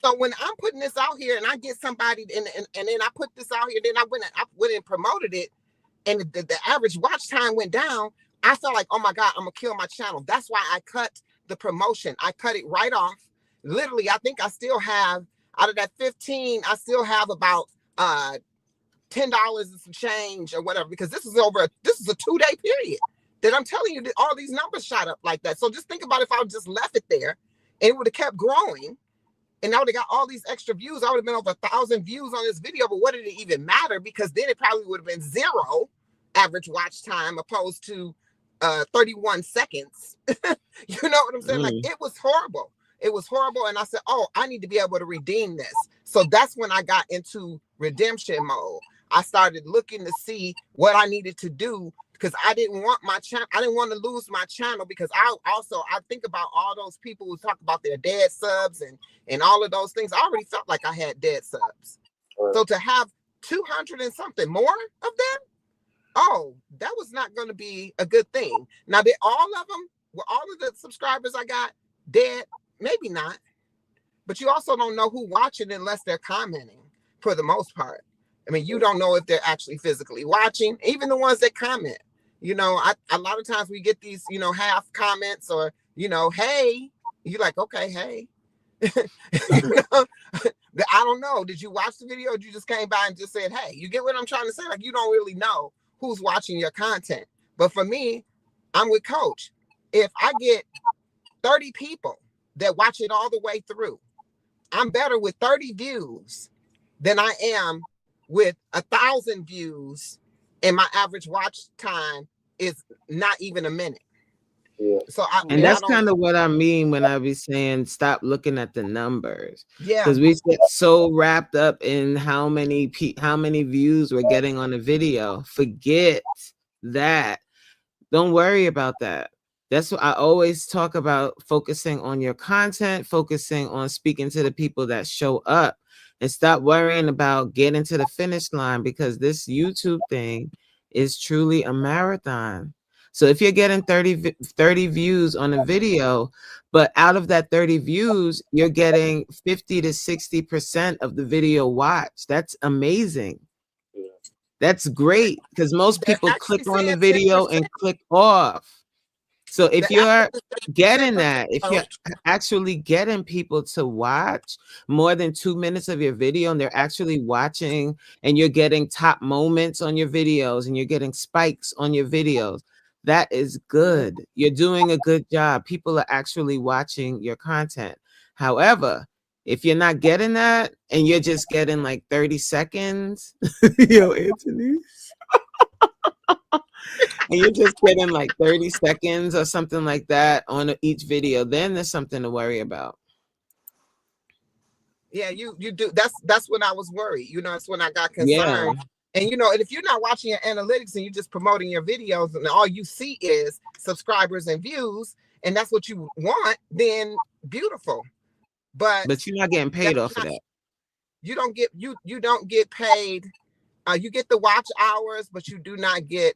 So when I'm putting this out here and I get somebody and then I put this out here, then I went and promoted it, and the average watch time went down, I felt like, oh my God, I'm gonna kill my channel. That's why I cut the promotion. I cut it right off. Literally, I think I still have, out of that 15, I still have about $10 and some change or whatever, because this is a 2-day period that I'm telling you that all these numbers shot up like that. So just think about if I just left it there and it would have kept growing, and I would have got all these extra views. I would have been over 1,000 views on this video, but what did it even matter? Because then it probably would have been 0 average watch time opposed to 31 seconds. You know what I'm saying? Like, it was horrible. It was horrible. And I said, oh, I need to be able to redeem this. So that's when I got into redemption mode. I started looking to see what I needed to do, because I didn't want my channel. I didn't want to lose my channel, because I think about all those people who talk about their dead subs and all of those things. I already felt like I had dead subs. So to have 200 and something more of them, oh, that was not going to be a good thing. Now, did all of them, were all of the subscribers I got dead? Maybe not. But you also don't know who watching unless they're commenting, for the most part. I mean, you don't know if they're actually physically watching, even the ones that comment. A lot of times we get these, half comments or, hey, you're like, okay, hey. I don't know. Did you watch the video, or you just came by and just said, hey? You get what I'm trying to say? Like, you don't really know who's watching your content. But for me, I'm with Coach. If I get 30 people that watch it all the way through. I'm better with 30 views than I am with 1,000 views, and my average watch time is not even a minute. Yeah. So And I that's don't. kind of what I mean when I be saying stop looking at the numbers. Yeah. Because we get so wrapped up in how many views we're getting on a video. Forget that. Don't worry about that. That's what I always talk about, focusing on your content, focusing on speaking to the people that show up, and stop worrying about getting to the finish line, because this YouTube thing is truly a marathon. So if you're getting 30 views on a video, but out of that 30 views, you're getting 50 to 60% of the video watched. That's amazing. Yeah. That's great, because most They're people actually click on the saying video 10%. and click off. So if They're you're actually saying getting 10%. that, if you're actually getting people to watch more than 2 minutes of your video, and they're actually watching, and you're getting top moments on your videos, and you're getting spikes on your videos, that is good. You're doing a good job. People are actually watching your content. However, if you're not getting that, and you're just getting like 30 seconds, yo, Anthony, and you're just getting like 30 seconds or something like that on each video, then there's something to worry about. Yeah, you do. That's when I was worried. That's when I got concerned. Yeah. And and if you're not watching your analytics and you're just promoting your videos and all you see is subscribers and views, and that's what you want, then beautiful. But you're not getting paid off of that. You don't get paid. You get the watch hours, but you do not get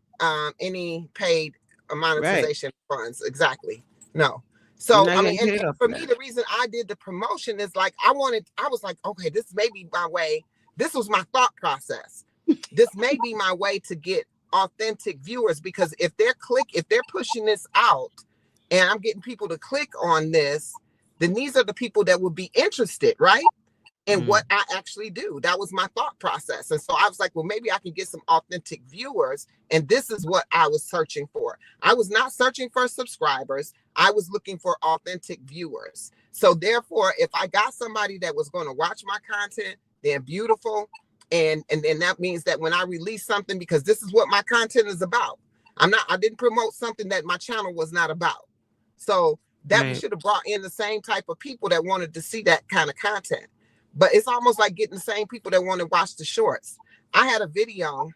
any paid monetization funds. Exactly. No. So I mean, and for me, the reason I did the promotion is like I was like, okay, this may be my way. This was my thought process. This may be my way to get authentic viewers, because if they're pushing this out and I'm getting people to click on this, then these are the people that would be interested, right? And what I actually do. That was my thought process. And so I was like, well, maybe I can get some authentic viewers. And this is what I was searching for. I was not searching for subscribers. I was looking for authentic viewers. So therefore, if I got somebody that was going to watch my content, then beautiful. And then that means that when I release something, because this is what my content is about. I didn't promote something that my channel was not about. So that we should have brought in the same type of people that wanted to see that kind of content. But it's almost like getting the same people that want to watch the shorts. I had a video.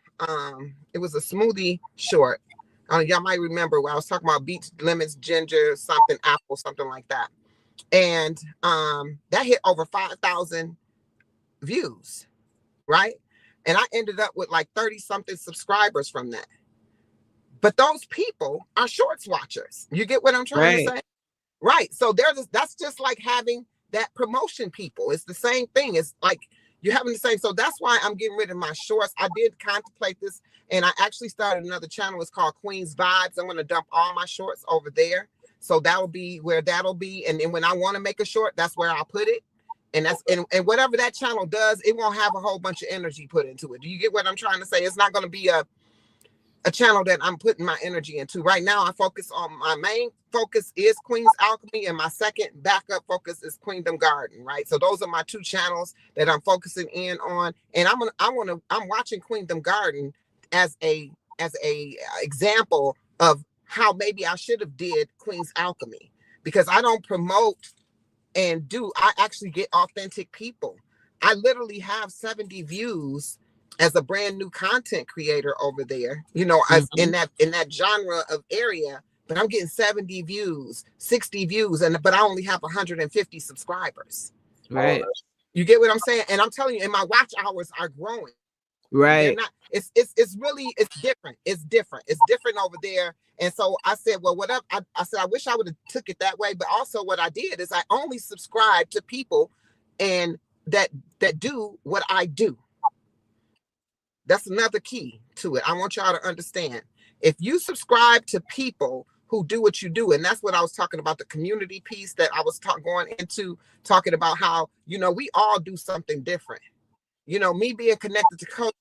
It was a smoothie short. Y'all might remember where I was talking about beets, lemons, ginger, something, apple, something like that. And that hit over 5,000 views, right? And I ended up with like 30-something subscribers from that. But those people are shorts watchers. You get what I'm trying to say? Right. So that's just like having that promotion people. It's the same thing. It's like you're having the same. So that's why I'm getting rid of my shorts. I did contemplate this, and I actually started another channel. It's called Queen's Vibes. I'm going to dump all my shorts over there. So that'll be where that'll be. And then when I want to make a short, that's where I'll put it. And that's and whatever that channel does, it won't have a whole bunch of energy put into it. Do you get what I'm trying to say? It's not going to be a channel that I'm putting my energy into. Right now, I focus on my main focus is Queen's Alchemy, and my second backup focus is Queendom Garden, right? So those are my two channels that I'm focusing in on. And I'm watching Queendom Garden as a example of how maybe I should have did Queen's Alchemy, because I don't promote and I actually get authentic people. I literally have 70 views as a brand new content creator over there, as in that genre of area, but I'm getting 70 views, 60 views, but I only have 150 subscribers. Right. You get what I'm saying? And I'm telling you, and my watch hours are growing. Right. It's different. It's different over there. And so I said, well, whatever. I said, I wish I would have took it that way. But also what I did is I only subscribe to people and that do what I do. That's another key to it. I want y'all to understand. If you subscribe to people who do what you do, and that's what I was talking about, the community piece that I was talking about how, we all do something different. Me being connected to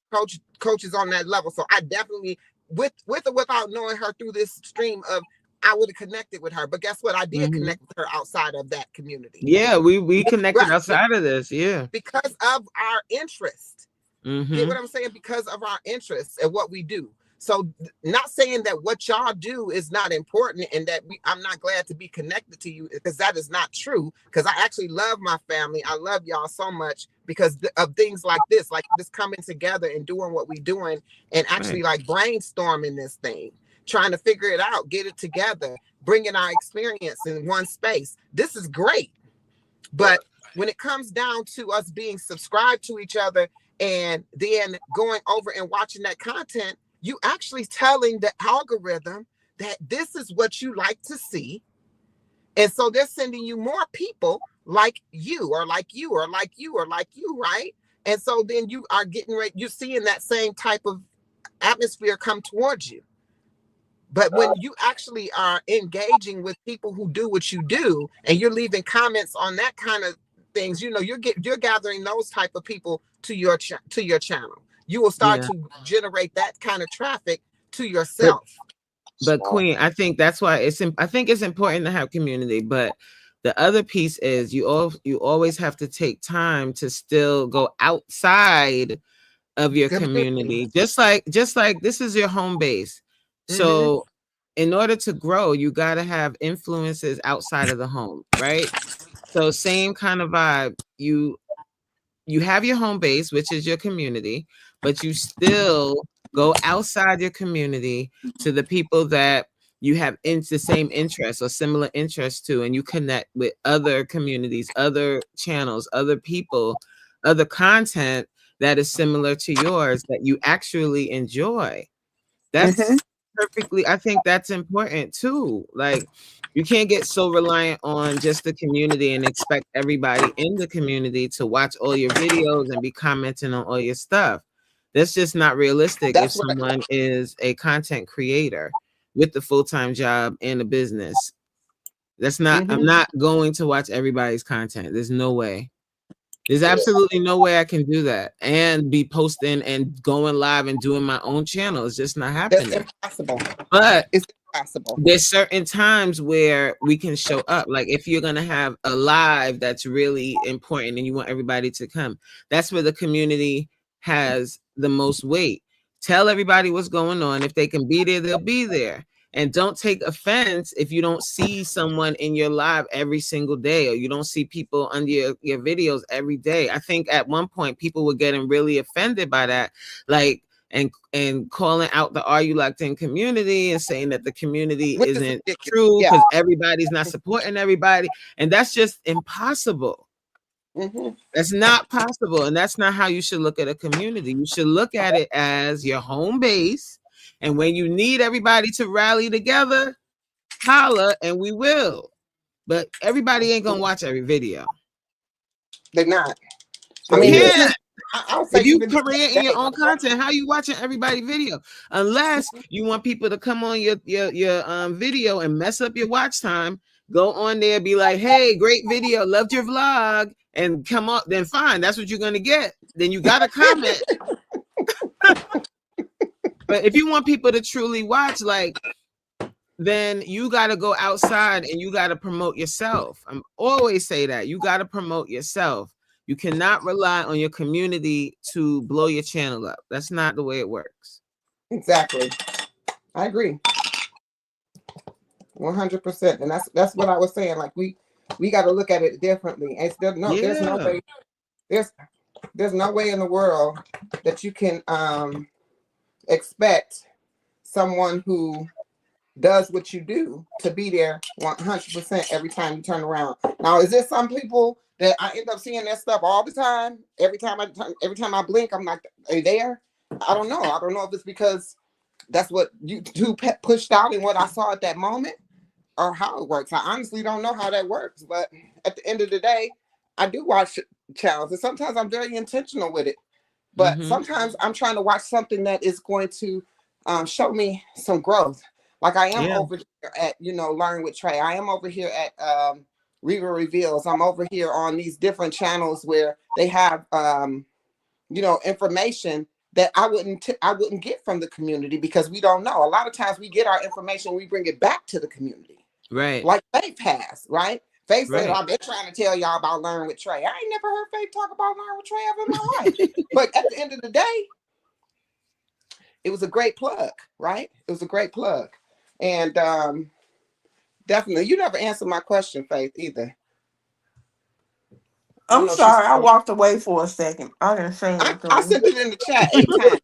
coaches on that level. So I definitely, with or without knowing her through this stream of I would have connected with her. But guess what? I did Mhm. connect with her outside of that community. Yeah, we connected Right. outside of this. Yeah. Because of our interest. Get what Mhm. I'm saying? Because of our interests and what we do. So not saying that what y'all do is not important and that I'm not glad to be connected to you, because that is not true. Because I actually love my family. I love y'all so much because of things like this coming together and doing what we're doing and actually like brainstorming this thing, trying to figure it out, get it together, bringing our experience in one space. This is great. But when it comes down to us being subscribed to each other and then going over and watching that content, you actually telling the algorithm that this is what you like to see. And so they're sending you more people like you or like you or like you or like you, right? And so then you are getting ready, you're seeing that same type of atmosphere come towards you. But when you actually are engaging with people who do what you do and you're leaving comments on that kind of things, you know, you're gathering those type of people to your channel. You will start to generate that kind of traffic to yourself. But Queen, I think that's why I think it's important to have community. But the other piece is you always have to take time to still go outside of your community. Just like this is your home base. So in order to grow, you got to have influences outside of the home, right? So same kind of vibe. You have your home base, which is your community, but you still go outside your community to the people that you have the same interests or similar interests to, and you connect with other communities, other channels, other people, other content that is similar to yours that you actually enjoy. That's perfectly, I think that's important too. Like, you can't get so reliant on just the community and expect everybody in the community to watch all your videos and be commenting on all your stuff. That's just not realistic if someone is a content creator with the full-time job and a business. That's not, I'm not going to watch everybody's content. There's no way. There's absolutely no way I can do that and be posting and going live and doing my own channel. It's just not happening. It's impossible. But it's impossible. There's certain times where we can show up. Like if you're going to have a live that's really important and you want everybody to come, that's where the community has the most weight. Tell everybody what's going on. If they can be there, they'll be there. And don't take offense if you don't see someone in your live every single day, or you don't see people under your videos every day. I think at one point people were getting really offended by that, like, and calling out the Are You Locked In community and saying that the community isn't true because everybody's not supporting everybody. And that's just impossible. That's not possible. And that's not how you should look at a community. You should look at it as your home base. And when you need everybody to rally together, holla, and we will. But everybody ain't gonna watch every video. They're not. I mean, if you creating your own content, how you watching everybody's video? Unless you want people to come on your video and mess up your watch time, go on there, be like, hey, great video, loved your vlog, and come up, then fine, that's what you're gonna get. Then you gotta comment. But if you want people to truly watch, like, then you got to go outside and you got to promote yourself. I'm always say that you got to promote yourself. You cannot rely on your community to blow your channel up. That's not the way it works. Exactly. I agree. 100%. And that's what I was saying. Like we got to look at it differently. And there's no way, there's no way in the world that you can expect someone who does what you do to be there 100% every time you turn around. Now, is there some people that I end up seeing that stuff all the time? Every time I blink, I'm like, are you there? I don't know. I don't know if it's because that's what you pushed out and what I saw at that moment, or how it works. I honestly don't know how that works. But at the end of the day, I do watch channels, and sometimes I'm very intentional with it. But sometimes I'm trying to watch something that is going to show me some growth. Like I am over here at, Learn with Trey. I am over here at Riva Reveals. I'm over here on these different channels where they have, information that I wouldn't get from the community, because we don't know. A lot of times we get our information, we bring it back to the community. Right. Like Faith has, right? Faith said, Right. I've been trying to tell y'all about Learn with Trey. I ain't never heard Faith talk about Learn with Trey ever in my life. But at the end of the day, it was a great plug, right? It was a great plug. And definitely, you never answered my question, Faith, either. I'm sorry, I walked away for a second. I didn't say anything. I sent it in the chat 8 times.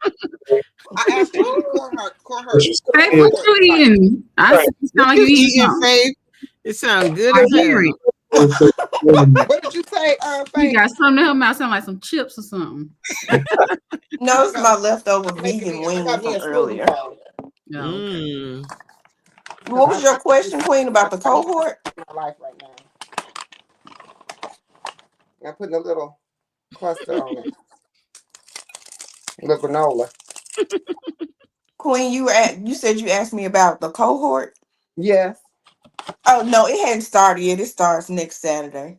I asked you to call her. Faith, what you eating? I see it sound like you eating something. Faith? It sounds good I as hear hell. it. What did you say, Faith? You got something to help me out. Sound like some chips or something. No, it's my leftover vegan wings from earlier. Mm. What was your question, Queen, about the cohort? My life right now. I'm putting a little cluster on it. A little granola. Queen, you said you asked me about the cohort? Yes. Oh no, it hadn't started yet. It starts next Saturday.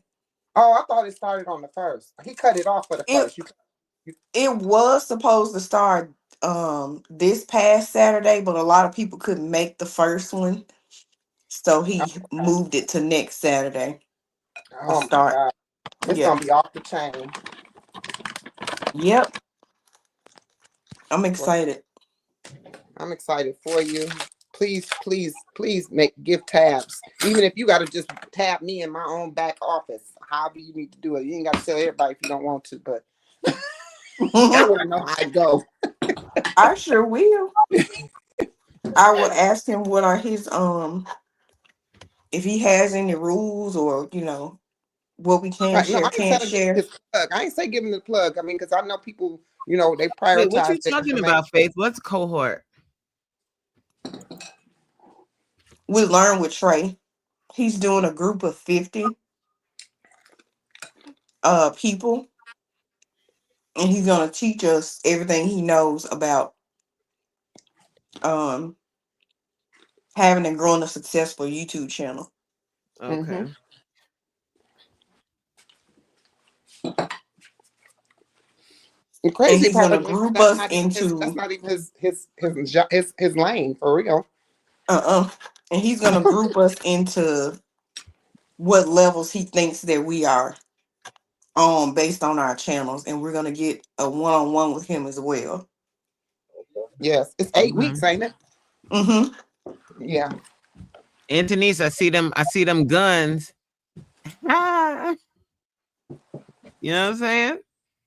Oh, I thought it started on the 1st. He cut it off for the 1st. It was supposed to start this past Saturday, but a lot of people couldn't make the first one. So he moved it to next Saturday. Oh my God. It's gonna be off the chain. Yep. I'm excited. I'm excited for you. Please give tabs. Even if you gotta just tab me in my own back office. However you need to do it. You ain't gotta tell everybody if you don't want to, but I want to know how it go. I sure will. I will ask him what are his if he has any rules, or what we can share, can't share. I ain't say give him the plug. I mean, because I know people, they prioritize. Wait, what you talking about, Faith? What's cohort? We Learn with Trey. He's doing a group of 50 people, and he's gonna teach us everything he knows about having and growing a successful YouTube channel. Okay. The crazy he's part gonna is group that's us not even into that's not even his lane for real. and he's gonna group us into what levels he thinks that we are on based on our channels, and we're gonna get a one-on-one with him as well. Yes, it's 8 weeks, ain't it? Mm-hmm. Yeah. Anthony's, I see them guns. You know what I'm saying?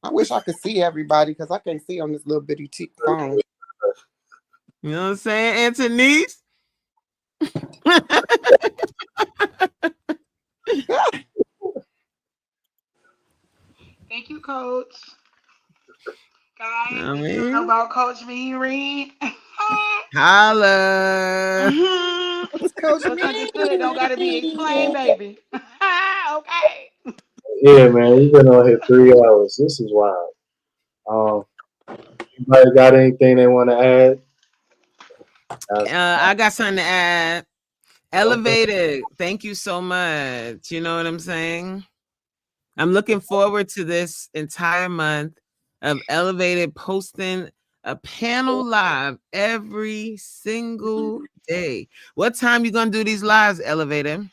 I wish I could see everybody, because I can't see on this little bitty phone. You know what I'm saying, Anthony's? Thank you, Coach. Guys, I if you don't know about Coach V Reed, holla. Coach what's understood don't gotta be explained, baby. Okay. Yeah, man, you've been on here 3 hours. This is wild. Anybody got anything they want to add? I got something to add. Elevated. Thank you so much. You know what I'm saying? I'm looking forward to this entire month of Elevated posting a panel live every single day. What time you gonna do these lives, Elevated?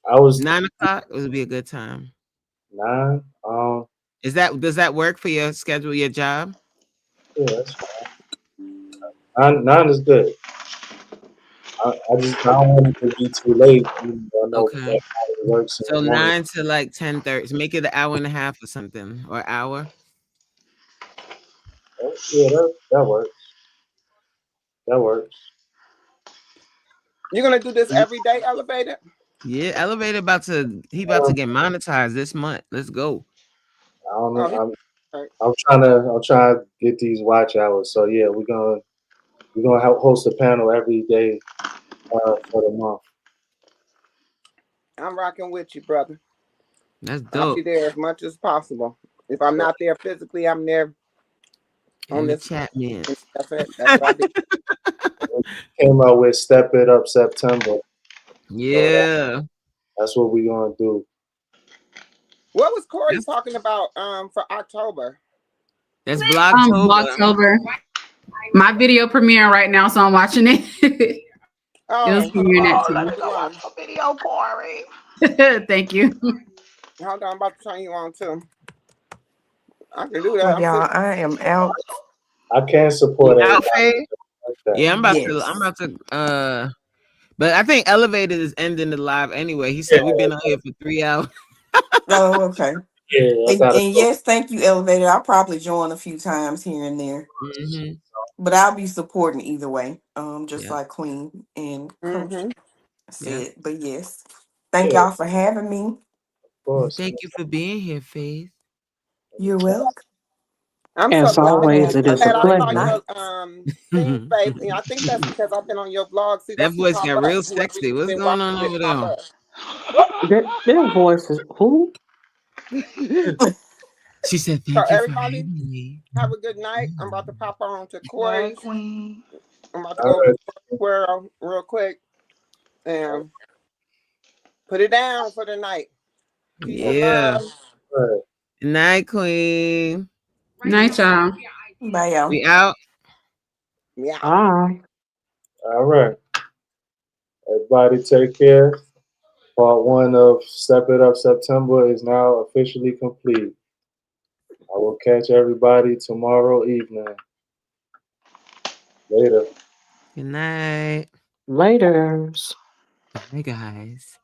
I was 9 o'clock. It would be a good time. 9. Does that work for your schedule, your job? Yeah, that's fine. 9 is good. I don't want it to be too late. I know Okay. that works. So 9 to like 10:30. So make it an hour and a half or something, or hour. Yeah, that works. That works. You're gonna do this every day, Elevated? Yeah, Elevated about to get monetized this month. Let's go. I don't know. I'm trying to get these watch hours. So yeah, we're gonna host a panel every day for the month. I'm rocking with you, brother. That's dope. I'll be there as much as possible. If I'm not there physically, I'm there on this chat, man. That's it. That's what I do. Came out with Step It Up September. Yeah. So that's what we're gonna do. What was Corey talking about for October? That's Blogtober. Blogtober. My video premiering right now, so I'm watching it. It was premiering at 2. Let me go watch the video, Corey. Thank you. Hold on, I'm about to turn you on too. I can do that. Well, y'all, I am out. I can't support You it. out, Faye? Like Yeah, I'm about Yes. to but I think Elevated is ending the live anyway. He said we've been on here for 3 hours. Oh, okay. Yeah, I And, gotta and go. yes, thank you, Elevator. I'll probably join a few times here and there, Mm-hmm. but I'll be supporting either way. Just Yeah. like Queen and Coach Mm-hmm. said. But yes, thank Yeah, y'all for having me. of course. Thank you for being here, Faith. You're welcome. I'm so As glad. Y'all always, have it a is a Glad I great saw pleasure. your night. thing, Faith. And I think that's because I've been on your blog. See, That that's who voice pop got up. real Whoever sexy. you've What's been going rocking on with over pop there? Their voices. Who? She said, So thank you for everybody, having me. have a good night. I'm about to pop on to Night, Corey's. Queen. I'm about to All go right. square real quick and put it down for the night. Peace and Yeah. love. All right. Good night, Queen. Night, y'all. Bye, y'all. We out. Meow. Bye. All right. Everybody take care. Part 1 of Step It Up September is now officially complete. I will catch everybody tomorrow evening. Later. Good night. Laters. Bye, guys.